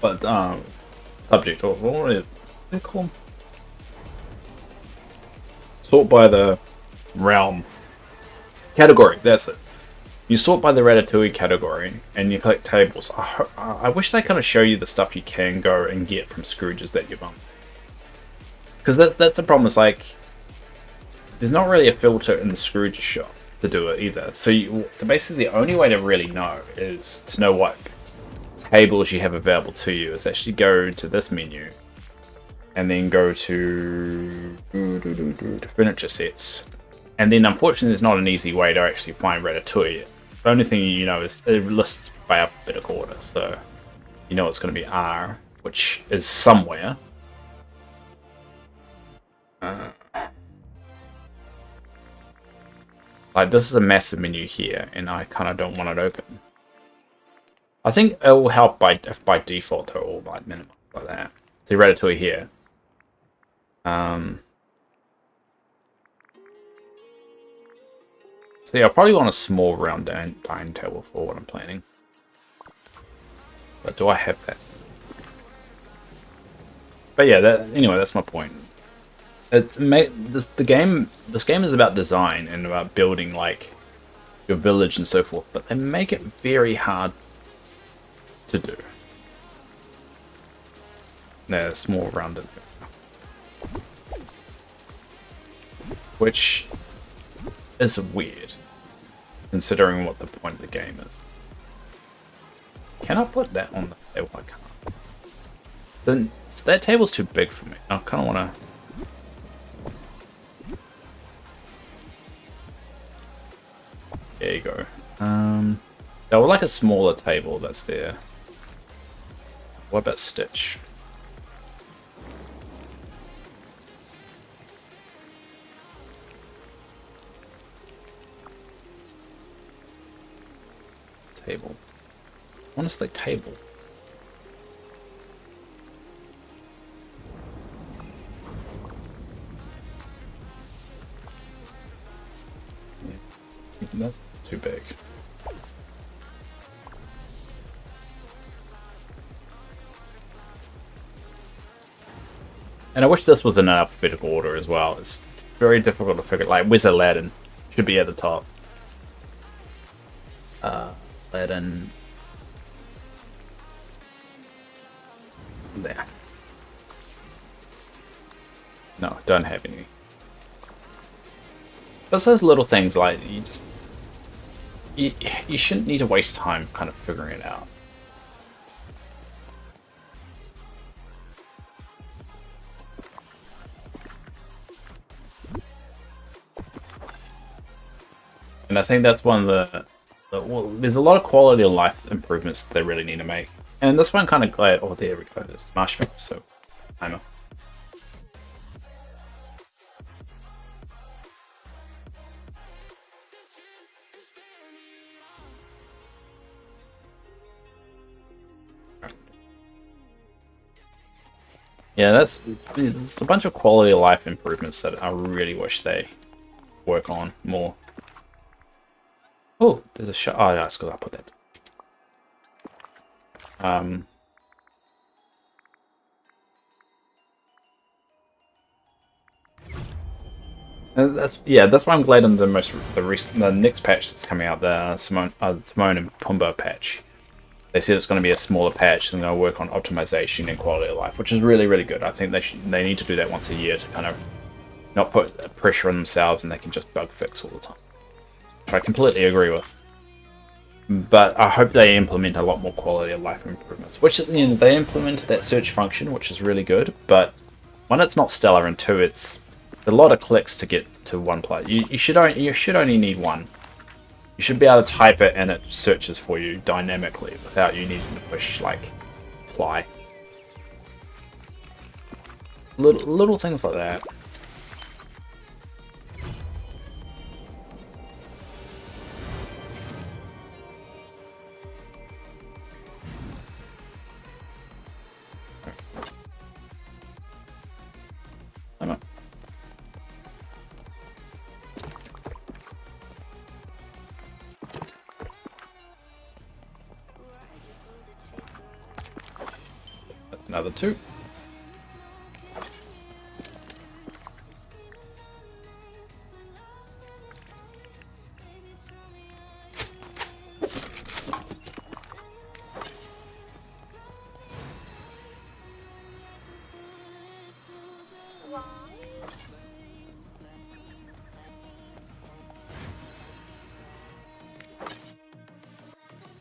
But subject, or what do they call them? Sort by the realm. Category, that's it. You sort by the Ratatouille category, and you collect tables. I wish they kind of show you the stuff you can go and get from Scrooge's that you've unlocked. Because that's the problem, is like, there's not really a filter in the Scrooge shop to do it either. So basically the only way to really know is to know what tables you have available to you is actually go to this menu and then go to furniture sets. And then unfortunately there's not an easy way to actually find Ratatouille. The only thing you know is it lists by alphabetical order, so you know it's going to be R, which is somewhere. Like, this is a massive menu here, and I kind of don't want it open. I think it will help if by default they're all like minimum like that. See Ratatouille here. See, I probably want a small round dining table for what I'm planning. But do I have that? But yeah, anyway, that's my point. This game is about design and about building like your village and so forth, but they make it very hard to do. No, it's more rounded, which is weird considering what the point of the game is. Can I put that on the table? I can't. So that table's too big for me. I kind of want to. There you go. I would like a smaller table that's there. What about Stitch? Table. I want to select table. Yeah. That's too big. And I wish this was in an alphabetical order as well. It's very difficult to figure. Like, where's Aladdin? Should be at the top. Aladdin. There. No, don't have any. But it's those little things like you shouldn't need to waste time kind of figuring it out. And I think that's one of well, there's a lot of quality of life improvements that they really need to make. And this one kind of glad. Oh, there we go. There's marshmallow. So, I know. Yeah, it's a bunch of quality of life improvements that I really wish they work on more. Oh, there's a shot. Oh, no, it's because I put that. That's why I'm glad in the next patch that's coming out, the Timon and Pumbaa patch. They said it's going to be a smaller patch and they'll work on optimization and quality of life, which is really, really good. I think they need to do that once a year to kind of not put pressure on themselves and they can just bug fix all the time. Which I completely agree with. But I hope they implement a lot more quality of life improvements. Which, you know, they implemented that search function, which is really good. But when it's not stellar, and two, it's a lot of clicks to get to one player. You should only need one. You should be able to type it and it searches for you dynamically without you needing to push like apply. Little things like that. Come on. That's another 2.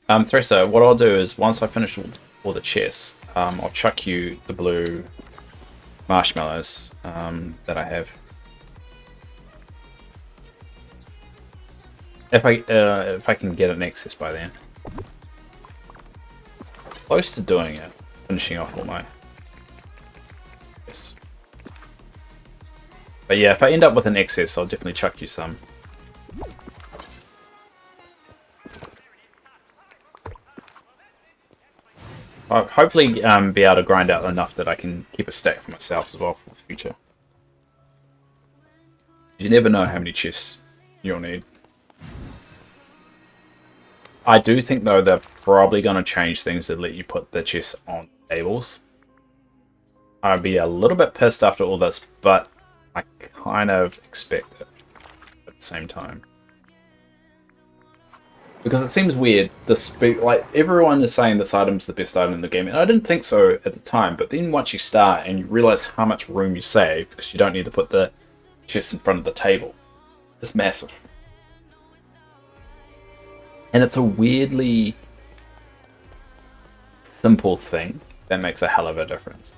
Thresser, what I'll do is once I finish all the chests, I'll chuck you the blue marshmallows that I have. If I can get an access by then. Close to doing it, finishing off all my. Yes. But yeah, if I end up with an excess, I'll definitely chuck you some. I'll hopefully be able to grind out enough that I can keep a stack for myself as well for the future. You never know how many chests you'll need. I do think though they're probably going to change things that let you put the chests on tables. I'd be a little bit pissed after all this, but I kind of expect it at the same time. Because it seems weird, like everyone is saying this item's the best item in the game, and I didn't think so at the time, but then once you start and you realize how much room you save, because you don't need to put the chest in front of the table, it's massive. And it's a weirdly simple thing that makes a hell of a difference.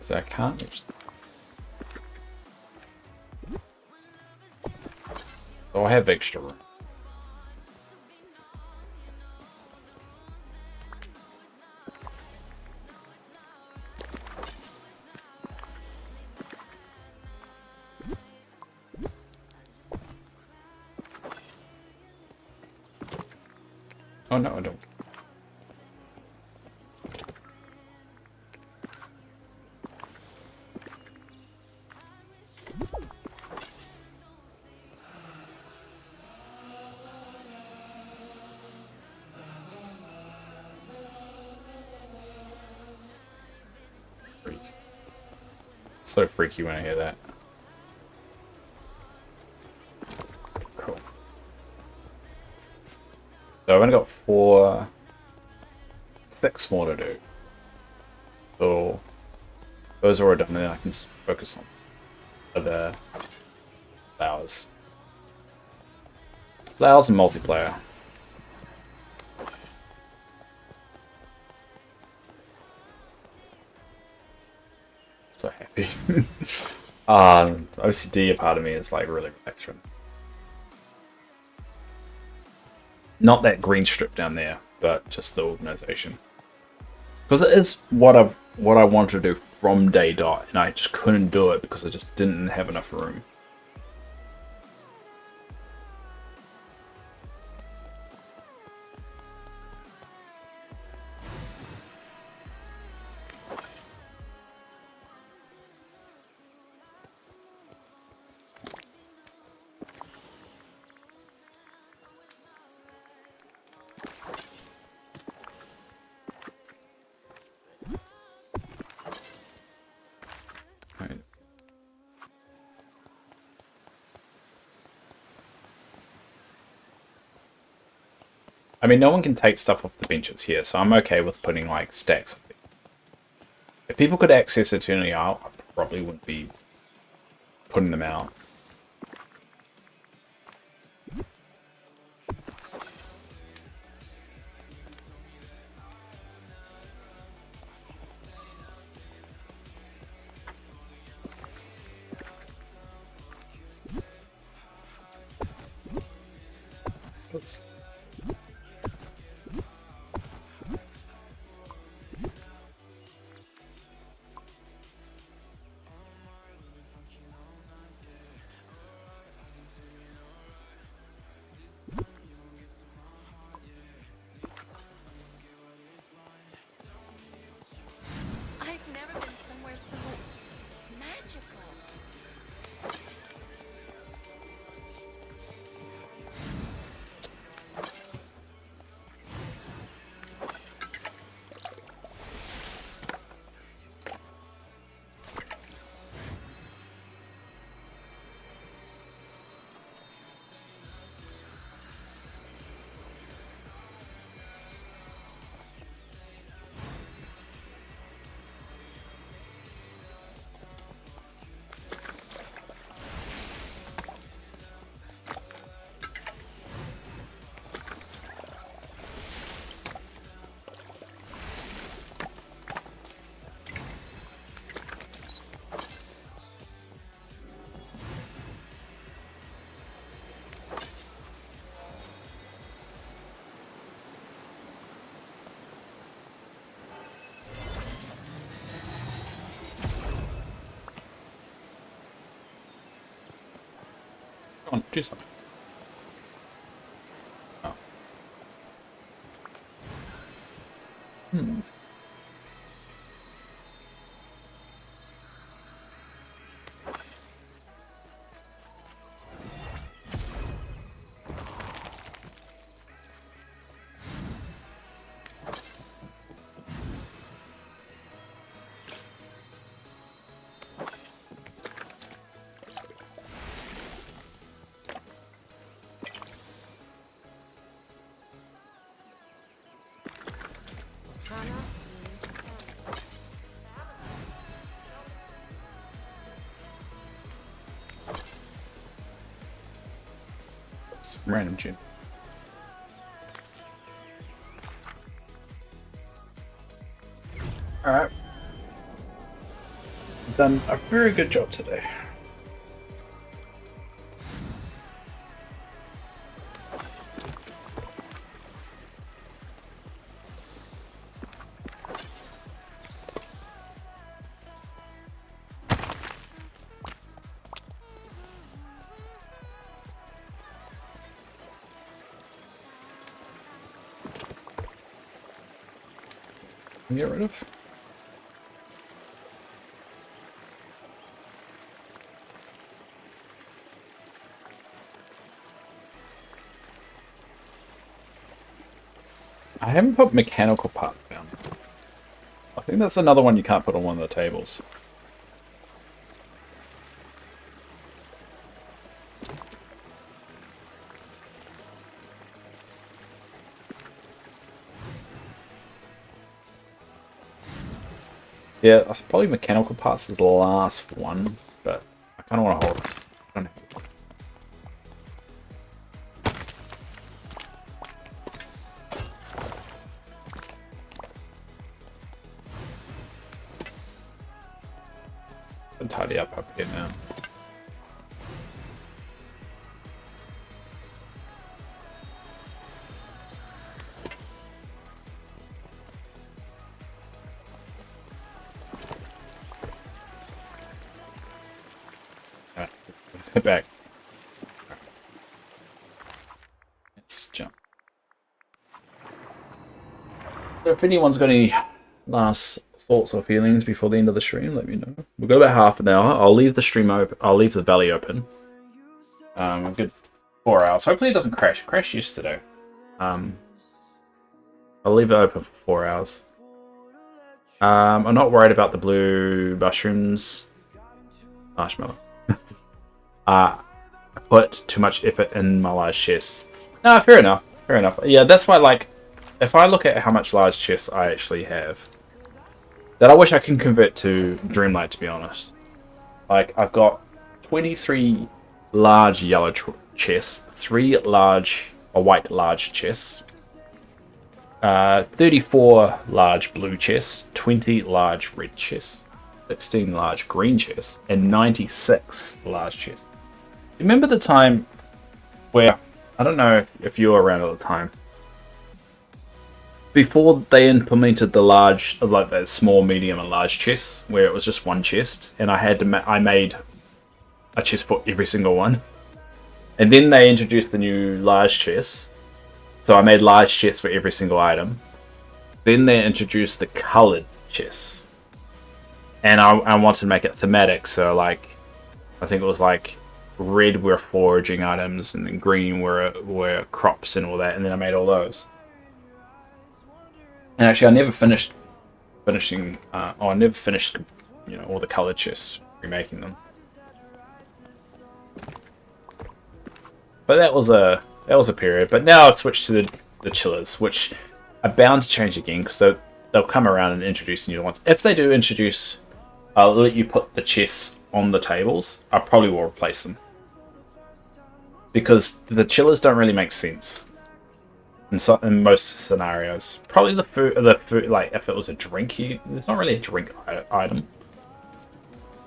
So I can't reach. So I have extra room. Oh no, I don't. So freaky when I hear that. Cool. So I've only got 6 more to do. So those are all done, then I can focus on other flowers. Flowers and multiplayer. So happy. OCD part of me is like really relaxed. Not that green strip down there, but just the organization. Because it is what I wanted to do from day dot, and I just couldn't do it because I just didn't have enough room. I mean, no one can take stuff off the benches here, so I'm okay with putting like stacks. If people could access Eternity Isle, I probably wouldn't be putting them out. Oops. I've never been somewhere so magical. Come on, do something. Oh. Some random tune. Alright. Done a very good job today. Get rid of. I haven't put mechanical parts down. I think that's another one you can't put on one of the tables. Yeah, probably mechanical parts is the last one, but I kind of want to hold it. I don't know. I'll tidy up here now. Hit back. Let's jump. So if anyone's got any last thoughts or feelings before the end of the stream, let me know. We've got about half an hour. I'll leave the stream open. I'll leave the valley open. A good 4 hours. Hopefully it doesn't crash. It crashed yesterday. I'll leave it open for 4 hours. I'm not worried about the blue mushrooms. Marshmallow. I put too much effort in my last chest. No, fair enough. Fair enough. Yeah, that's why, like, if I look at how much large chests I actually have, that I wish I can convert to Dreamlight, to be honest. Like, I've got 23 large yellow chests, 3 large, or white large chests, 34 large blue chests, 20 large red chests, 16 large green chests, and 96 large chests. Remember the time where, I don't know if you were around at the time, before they implemented the large, like the small, medium, and large chests, where it was just one chest, and I made a chest for every single one, and then they introduced the new large chests, so I made large chests for every single item. Then they introduced the colored chests, and I wanted to make it thematic, so like, I think it was like red were foraging items, and then green were crops and all that, and then I made all those. And actually, I never finished, you know, all the colored chests, remaking them. But that was a period. But now I've switched to the chillers, which are bound to change again because they'll come around and introduce new ones. If they do introduce, I'll let you put the chests on the tables. I probably will replace them because the chillers don't really make sense. In most scenarios, probably the food, like if it was a drink, there's not really a drink item.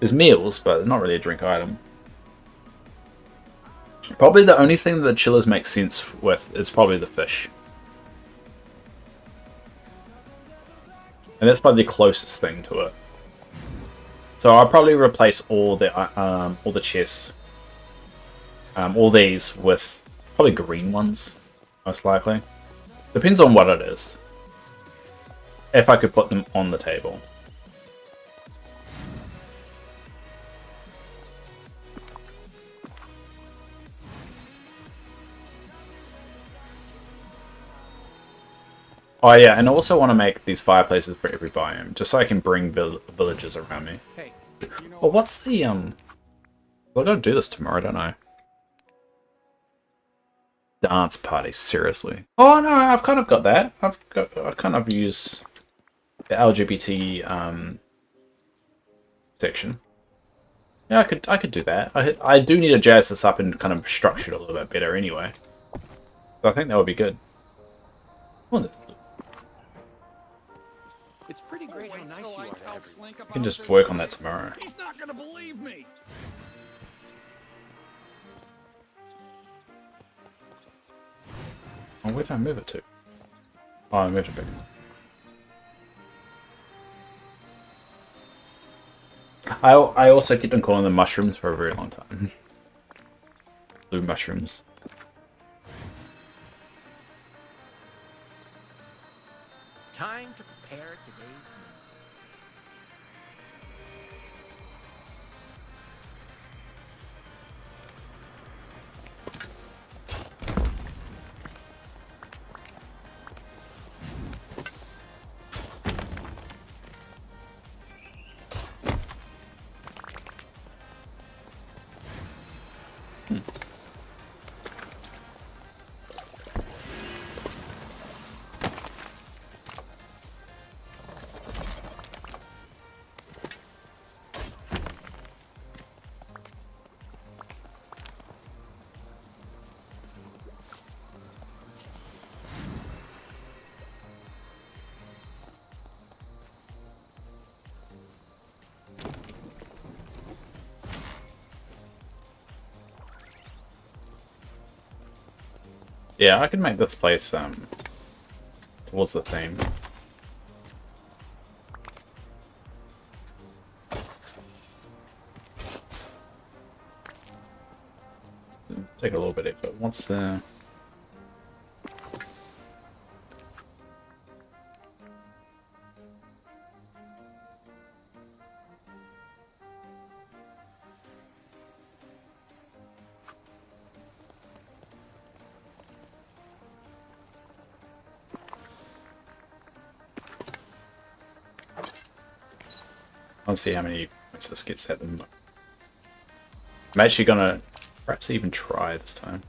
There's meals, but there's not really a drink item. Probably the only thing that the chillers make sense with is probably the fish, and that's probably the closest thing to it. So I'll probably replace all the chests, all these with probably green ones, most likely. Depends on what it is. If I could put them on the table. Oh yeah, and I also want to make these fireplaces for every biome, just so I can bring villagers around me. Hey, you know Well, what's the well, I gotta do this tomorrow, don't I? Dance party, seriously. Oh no, I've kind of got that. I kind of use the LGBT section. Yeah, I could do that. I do need to jazz this up and kind of structure it a little bit better anyway. So I think that would be good. it's pretty great how nice you are to everyone. I can just work on that tomorrow. He's not gonna believe me. Oh, where did I move it to? Oh, I moved it back. I also kept on calling them mushrooms for a very long time. Blue mushrooms. Time to prepare today's meal. Yeah, I can make this place towards the theme. Take a little bit of effort. What's the... Let's see how many points this gets at them. I'm actually gonna perhaps even try this time.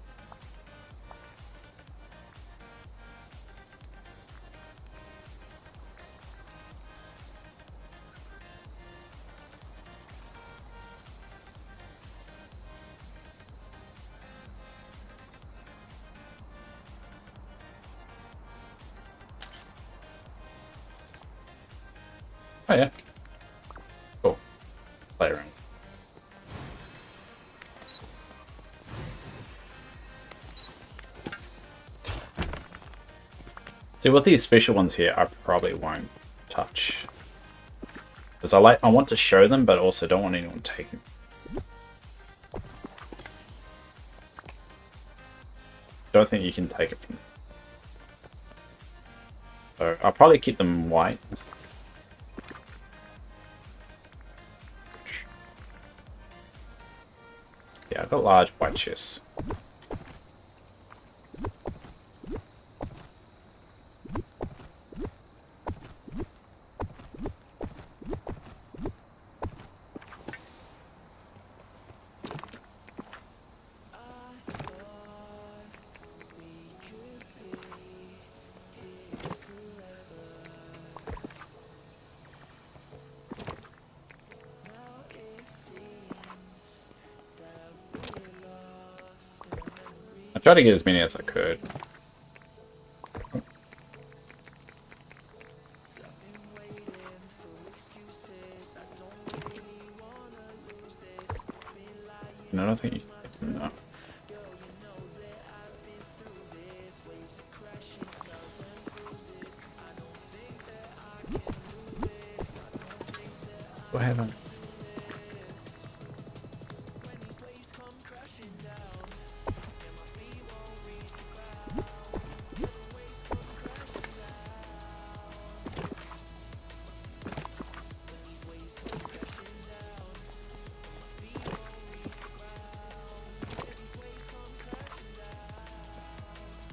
Oh yeah. Cool. Play around. See, with these special ones here, I probably won't touch. Because I want to show them, but also don't want anyone taking. Don't think you can take it from. So I'll probably keep them white. Yeah, I've got large white chests. I tried to get as many as I could. No, I don't think you no. What happened?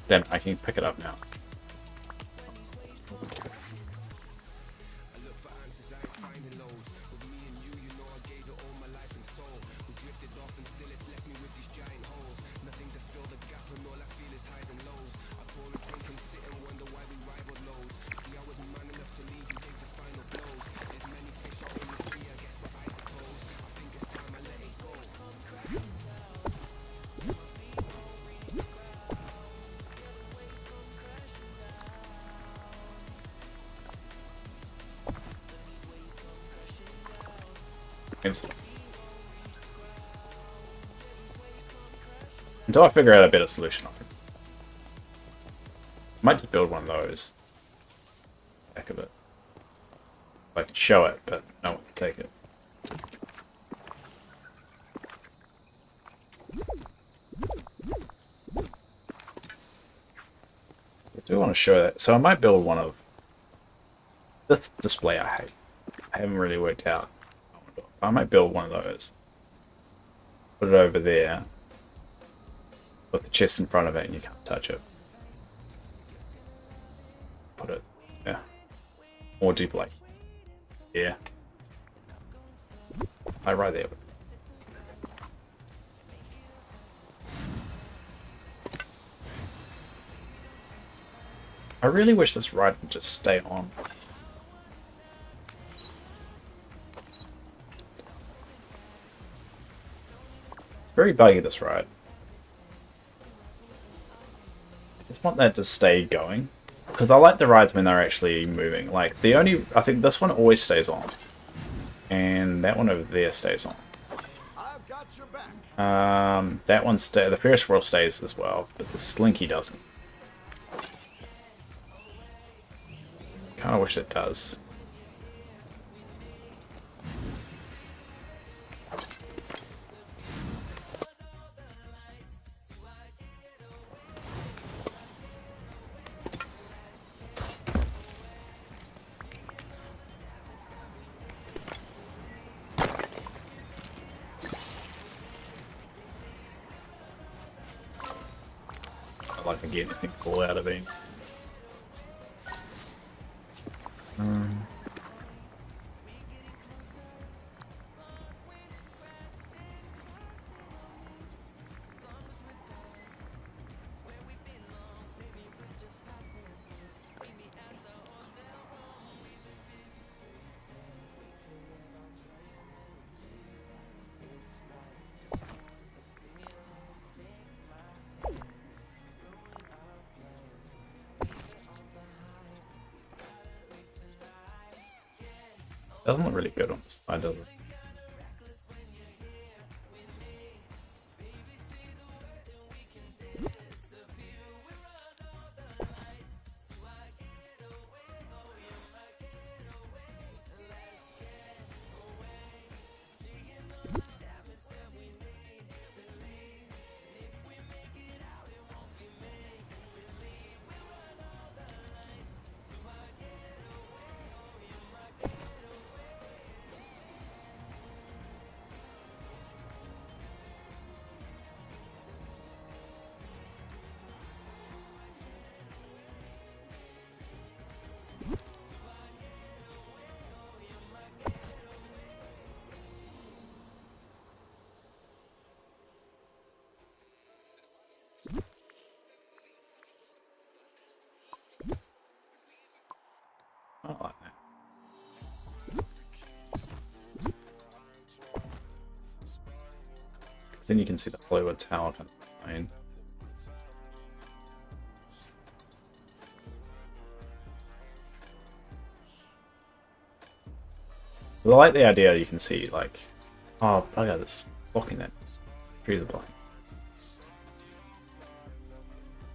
Then I can pick it up now. Until I figure out a better solution of it. Might just build one of those. Back of it. I can show it, but no one can take it. I do want to show that. So I might build one of this display I hate. I haven't really worked out. I might build one of those. Put it over there. Put the chest in front of it and you can't touch it. Put it, yeah. Or do like, yeah. Right there. I really wish this ride would just stay on. It's very buggy, this ride. I just want that to stay going. Because I like the rides when they're actually moving. Like, I think this one always stays on. And that one over there stays on. I've got your back. That one the Ferris wheel stays as well, but the Slinky doesn't. Kinda wish it does. Like I get anything cool out of it. Doesn't look really good on the side, does it? I like that. 'Cause then you can see the fluid tower kind of playing. I like the idea you can see, like, oh, bugger, this blocking that. Trees are blocking.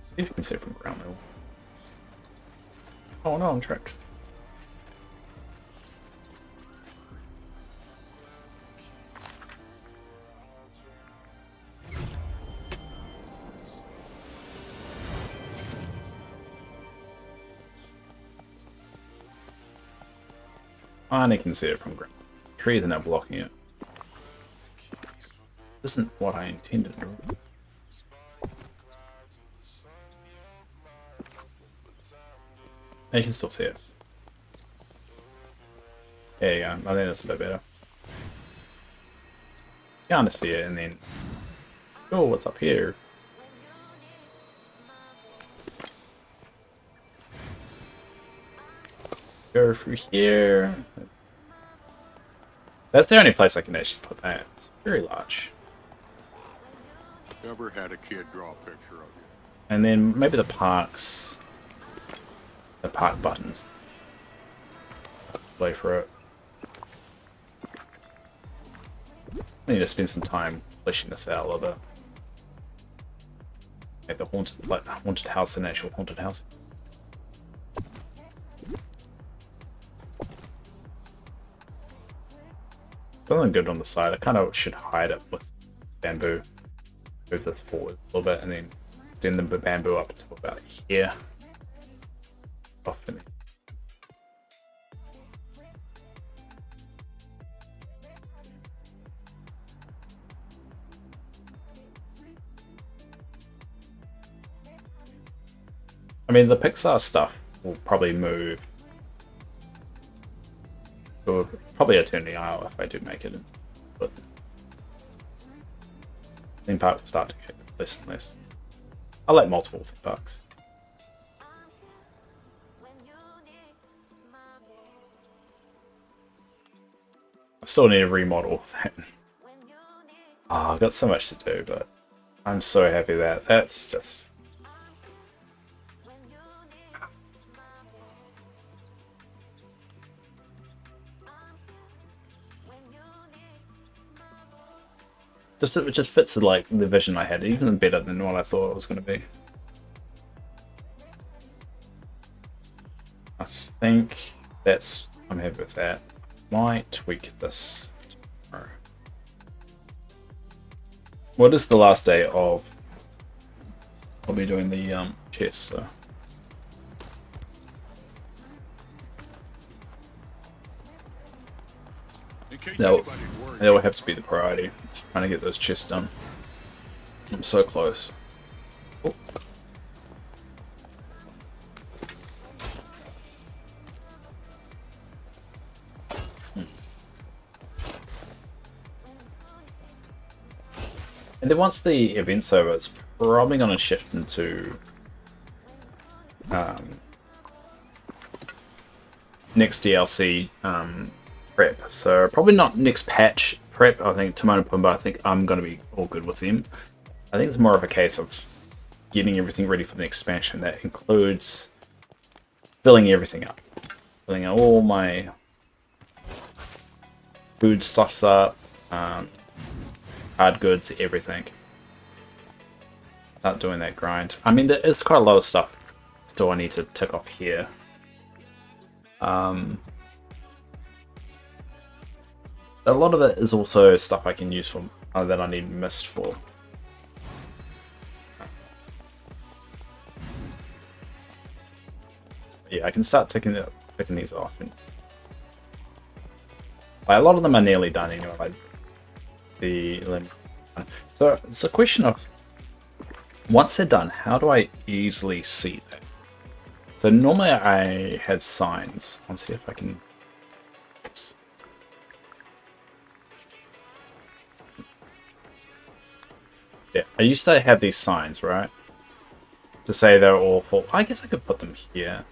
See if you can see it from ground level. Oh no, I'm tricked. And I can see it from ground. Trees are now blocking it. This isn't what I intended. You can still see it. There you go. I think that's a bit better. You kind of see it and then... Oh, what's up here? Go through here. That's the only place I can actually put that. It's very large. Ever had a kid draw a picture of you? And then maybe the parks. The park buttons. Play for it. I need to spend some time fleshing this out a little bit. Make the haunted house an actual haunted house. Something good on the side. I kind of should hide it with bamboo. Move this forward a little bit and then extend the bamboo up to about here. Often. I mean, the Pixar stuff will probably move to probably Eternity Isle if I do make it. But theme park will start to get less and less. I like multiple theme parks. I still need to remodel that. Oh, I've got so much to do, but I'm so happy that that's just... it just fits the vision I had, even better than what I thought it was going to be. I think I'm happy with that. Might tweak this tomorrow. What is the last day of? I'll be doing the chess. So. That will have to be the priority. Just trying to get those chests done. I'm so close. Oh. And then once the event's over, it's probably going to shift into next DLC prep. So probably not next patch prep. I think Timon and Pumbaa, I think I'm going to be all good with them. I think it's more of a case of getting everything ready for the expansion. That includes filling everything up. Filling out all my food stuffs up, hard goods, everything. Start doing that grind. I mean, there is quite a lot of stuff still I need to tick off here. A lot of it is also stuff I can use for that I need mist for. Yeah, I can start picking these off. And, like, a lot of them are nearly done anyway. Like so it's a question of, once they're done, how do I easily see that? So normally I had signs. Let's see if I can. Yeah, I used to have these signs, right? To say they're all full. I guess I could put them here.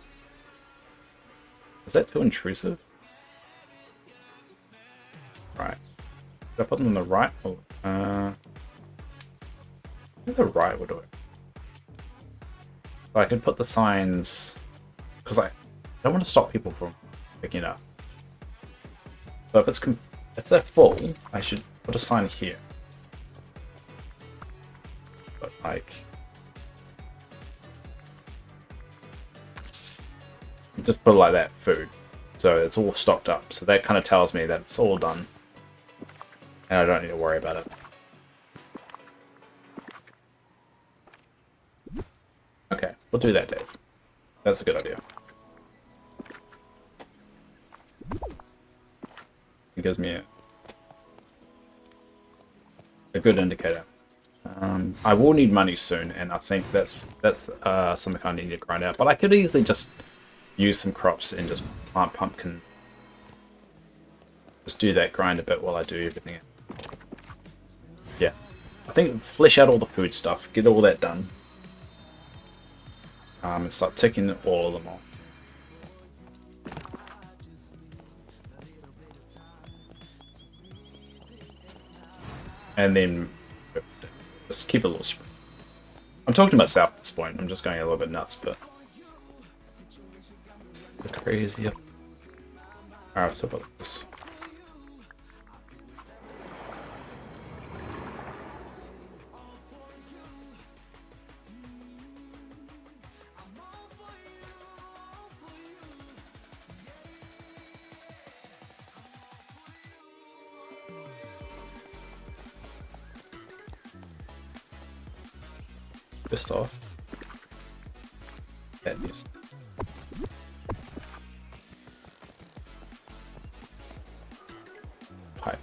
Is that too intrusive? Right. Did I put them on the right? Oh, I think the right would do it. So I could put the signs, because I don't want to stop people from picking it up. So if they're full, I should put a sign here. But like, just put it like that, food. So it's all stocked up. So that kind of tells me that it's all done. And I don't need to worry about it. Okay, we'll do that, Dave. That's a good idea. It gives me a good indicator. I will need money soon, and I think that's something I need to grind out. But I could easily just use some crops and just plant pumpkin. Just do that grind a bit while I do everything. Yeah, I think flesh out all the food stuff, get all that done, and start ticking all of them off. And then just keep a little spread. I'm talking about South at this point. I'm just going a little bit nuts, but it's crazy. Alright, so about this. Pissed off. At least. Pipe.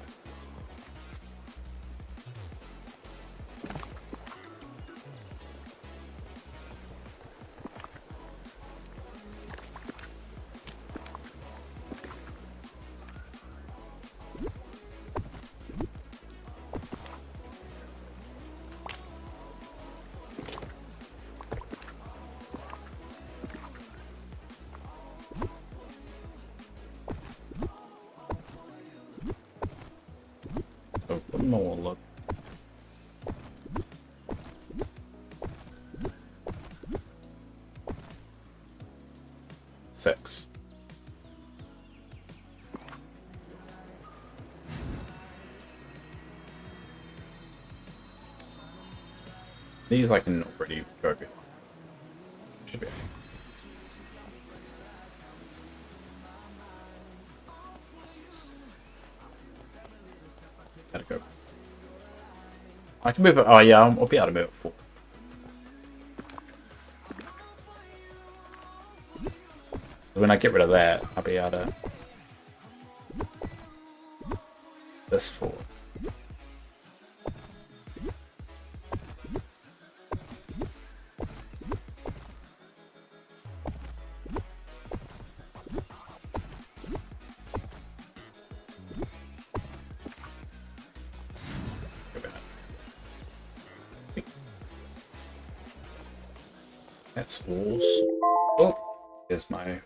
So one more look. Six. These I can already go behind. Should be. Gotta go. I can move it. Oh yeah, I'll be able to move it forward. When I get rid of that, I'll be able to this forward. That's walls. Oh, here's my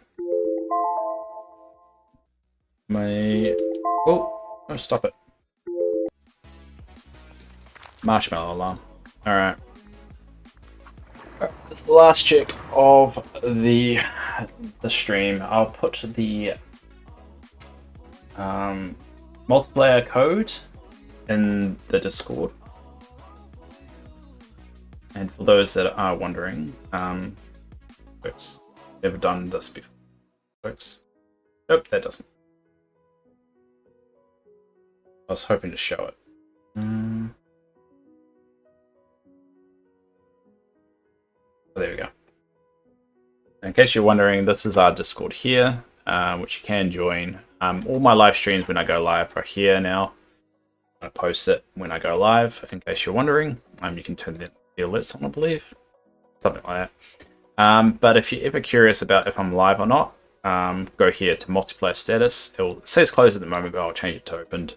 oh, no, stop it. Marshmallow alarm. Alright. It's the last check of the stream. I'll put the multiplayer code in the Discord. And for those that are wondering, folks, never done this before, folks. Nope, that doesn't. I was hoping to show it. Oh, there we go. In case you're wondering, this is our Discord here, which you can join. All my live streams when I go live are here now. I post it when I go live. In case you're wondering, you can turn the alerts on, I believe, something like that. But if you're ever curious about if I'm live or not, go here to multiplayer status. It says closed at the moment, but I'll change it to opened.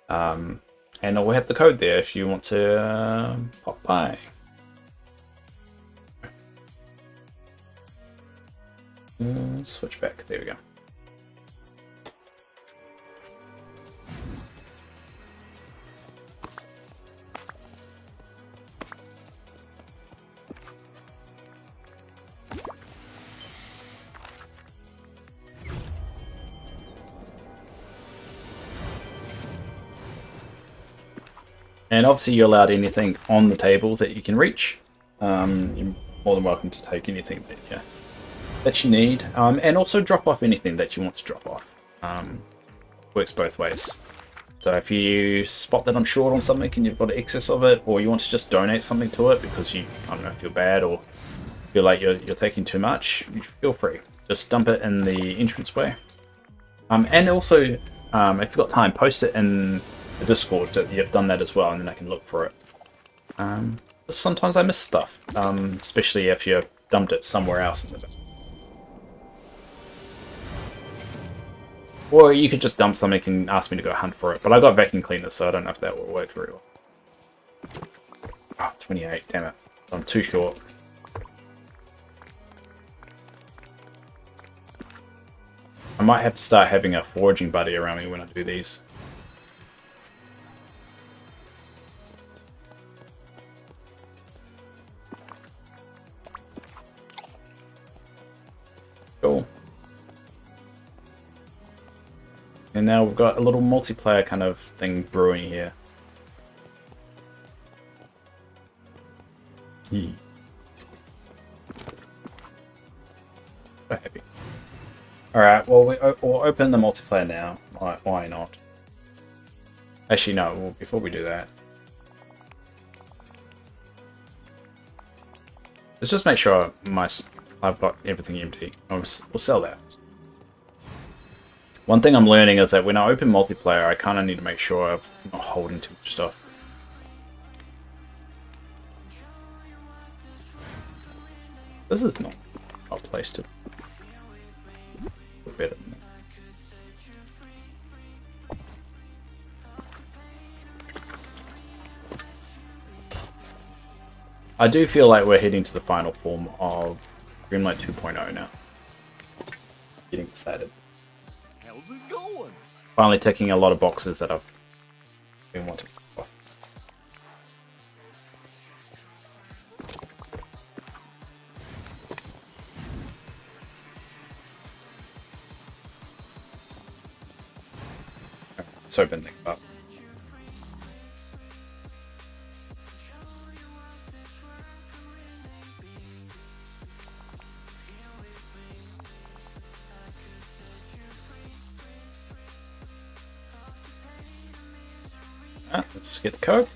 And I'll have the code there if you want to pop by. Switch back. There we go. And obviously you're allowed anything on the tables that you can reach. You're more than welcome to take anything that you need. And also drop off anything that you want to drop off. Works both ways. So if you spot that I'm short on something and you've got excess of it, or you want to just donate something to it because you, I don't know, feel bad or feel like you're taking too much, feel free. Just dump it in the entranceway. And also, if you've got time, post it in the Discord that you've done that as well, and then I can look for it. Sometimes I miss stuff, especially if you've dumped it somewhere else. Or you could just dump something and ask me to go hunt for it. But I got vacuum cleaners, so I don't know if that will work very well. Oh, 28, damn it. I'm too short. I might have to start having a foraging buddy around me when I do these. Cool. And now we've got a little multiplayer kind of thing brewing here. So happy. Alright, well, we'll open the multiplayer now. Why not? Actually, no, well, before we do that, let's just make sure I've got everything empty. We'll sell that. One thing I'm learning is that when I open multiplayer, I kind of need to make sure I'm not holding too much stuff. This is not a place to put better than that. I do feel like we're heading to the final form of Dreamlight 2.0 now. Getting excited. How's it going? Finally ticking a lot of boxes that I've been wanting. Let's open things up. Let's get the code.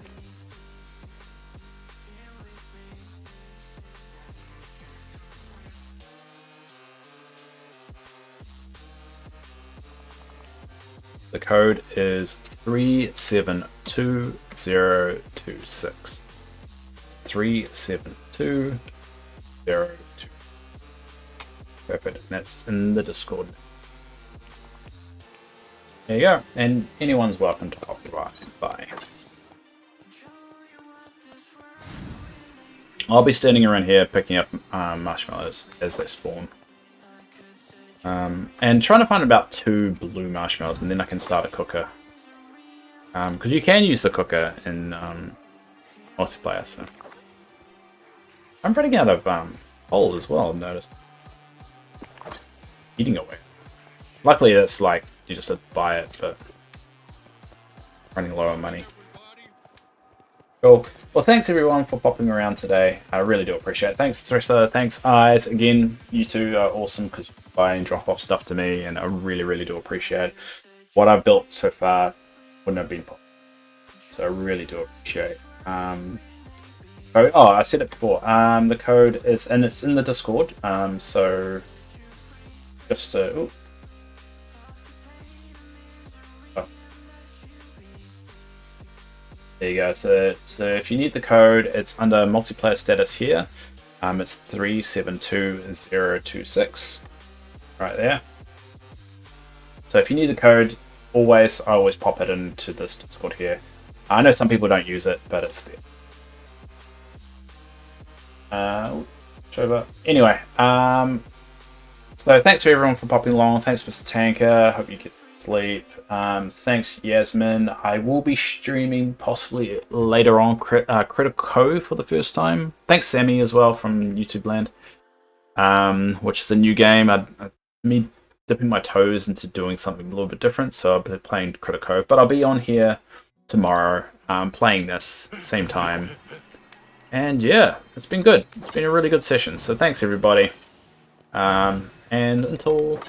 The code is 372026. 372026. Perfect. And that's in the Discord. There you go. And anyone's welcome to pop by. I'll be standing around here picking up marshmallows as they spawn. And trying to find about 2 blue marshmallows, and then I can start a cooker. Because you can use the cooker in multiplayer, so. I'm running out of coal as well, I've noticed. Eating away. Luckily, it's like, you just have to buy it, but running low on money. Cool. Well, thanks everyone for popping around today. I really do appreciate it. Thanks, Theresa. Thanks, Eyes. Again, you two are awesome because you buy and drop off stuff to me, and I really, really do appreciate it. What I've built so far wouldn't have been possible. So I really do appreciate. I said it before. The code is, and it's in the Discord. So just to. Ooh. There you go. So if you need the code, it's under multiplayer status here. It's 372026 right there. So if you need the code, I always pop it into this Discord here. I know some people don't use it, but it's there. Anyway, so thanks for everyone for popping along. Thanks, Mr. Tanker. Hope you get sleep. Thanks, Yasmin. I will be streaming possibly later on Critico for the first time. Thanks, Sammy, as well from YouTube Land, which is a new game. Me dipping my toes into doing something a little bit different, so I'll be playing Critico. But I'll be on here tomorrow playing this same time. And yeah, it's been good. It's been a really good session. So thanks, everybody. And until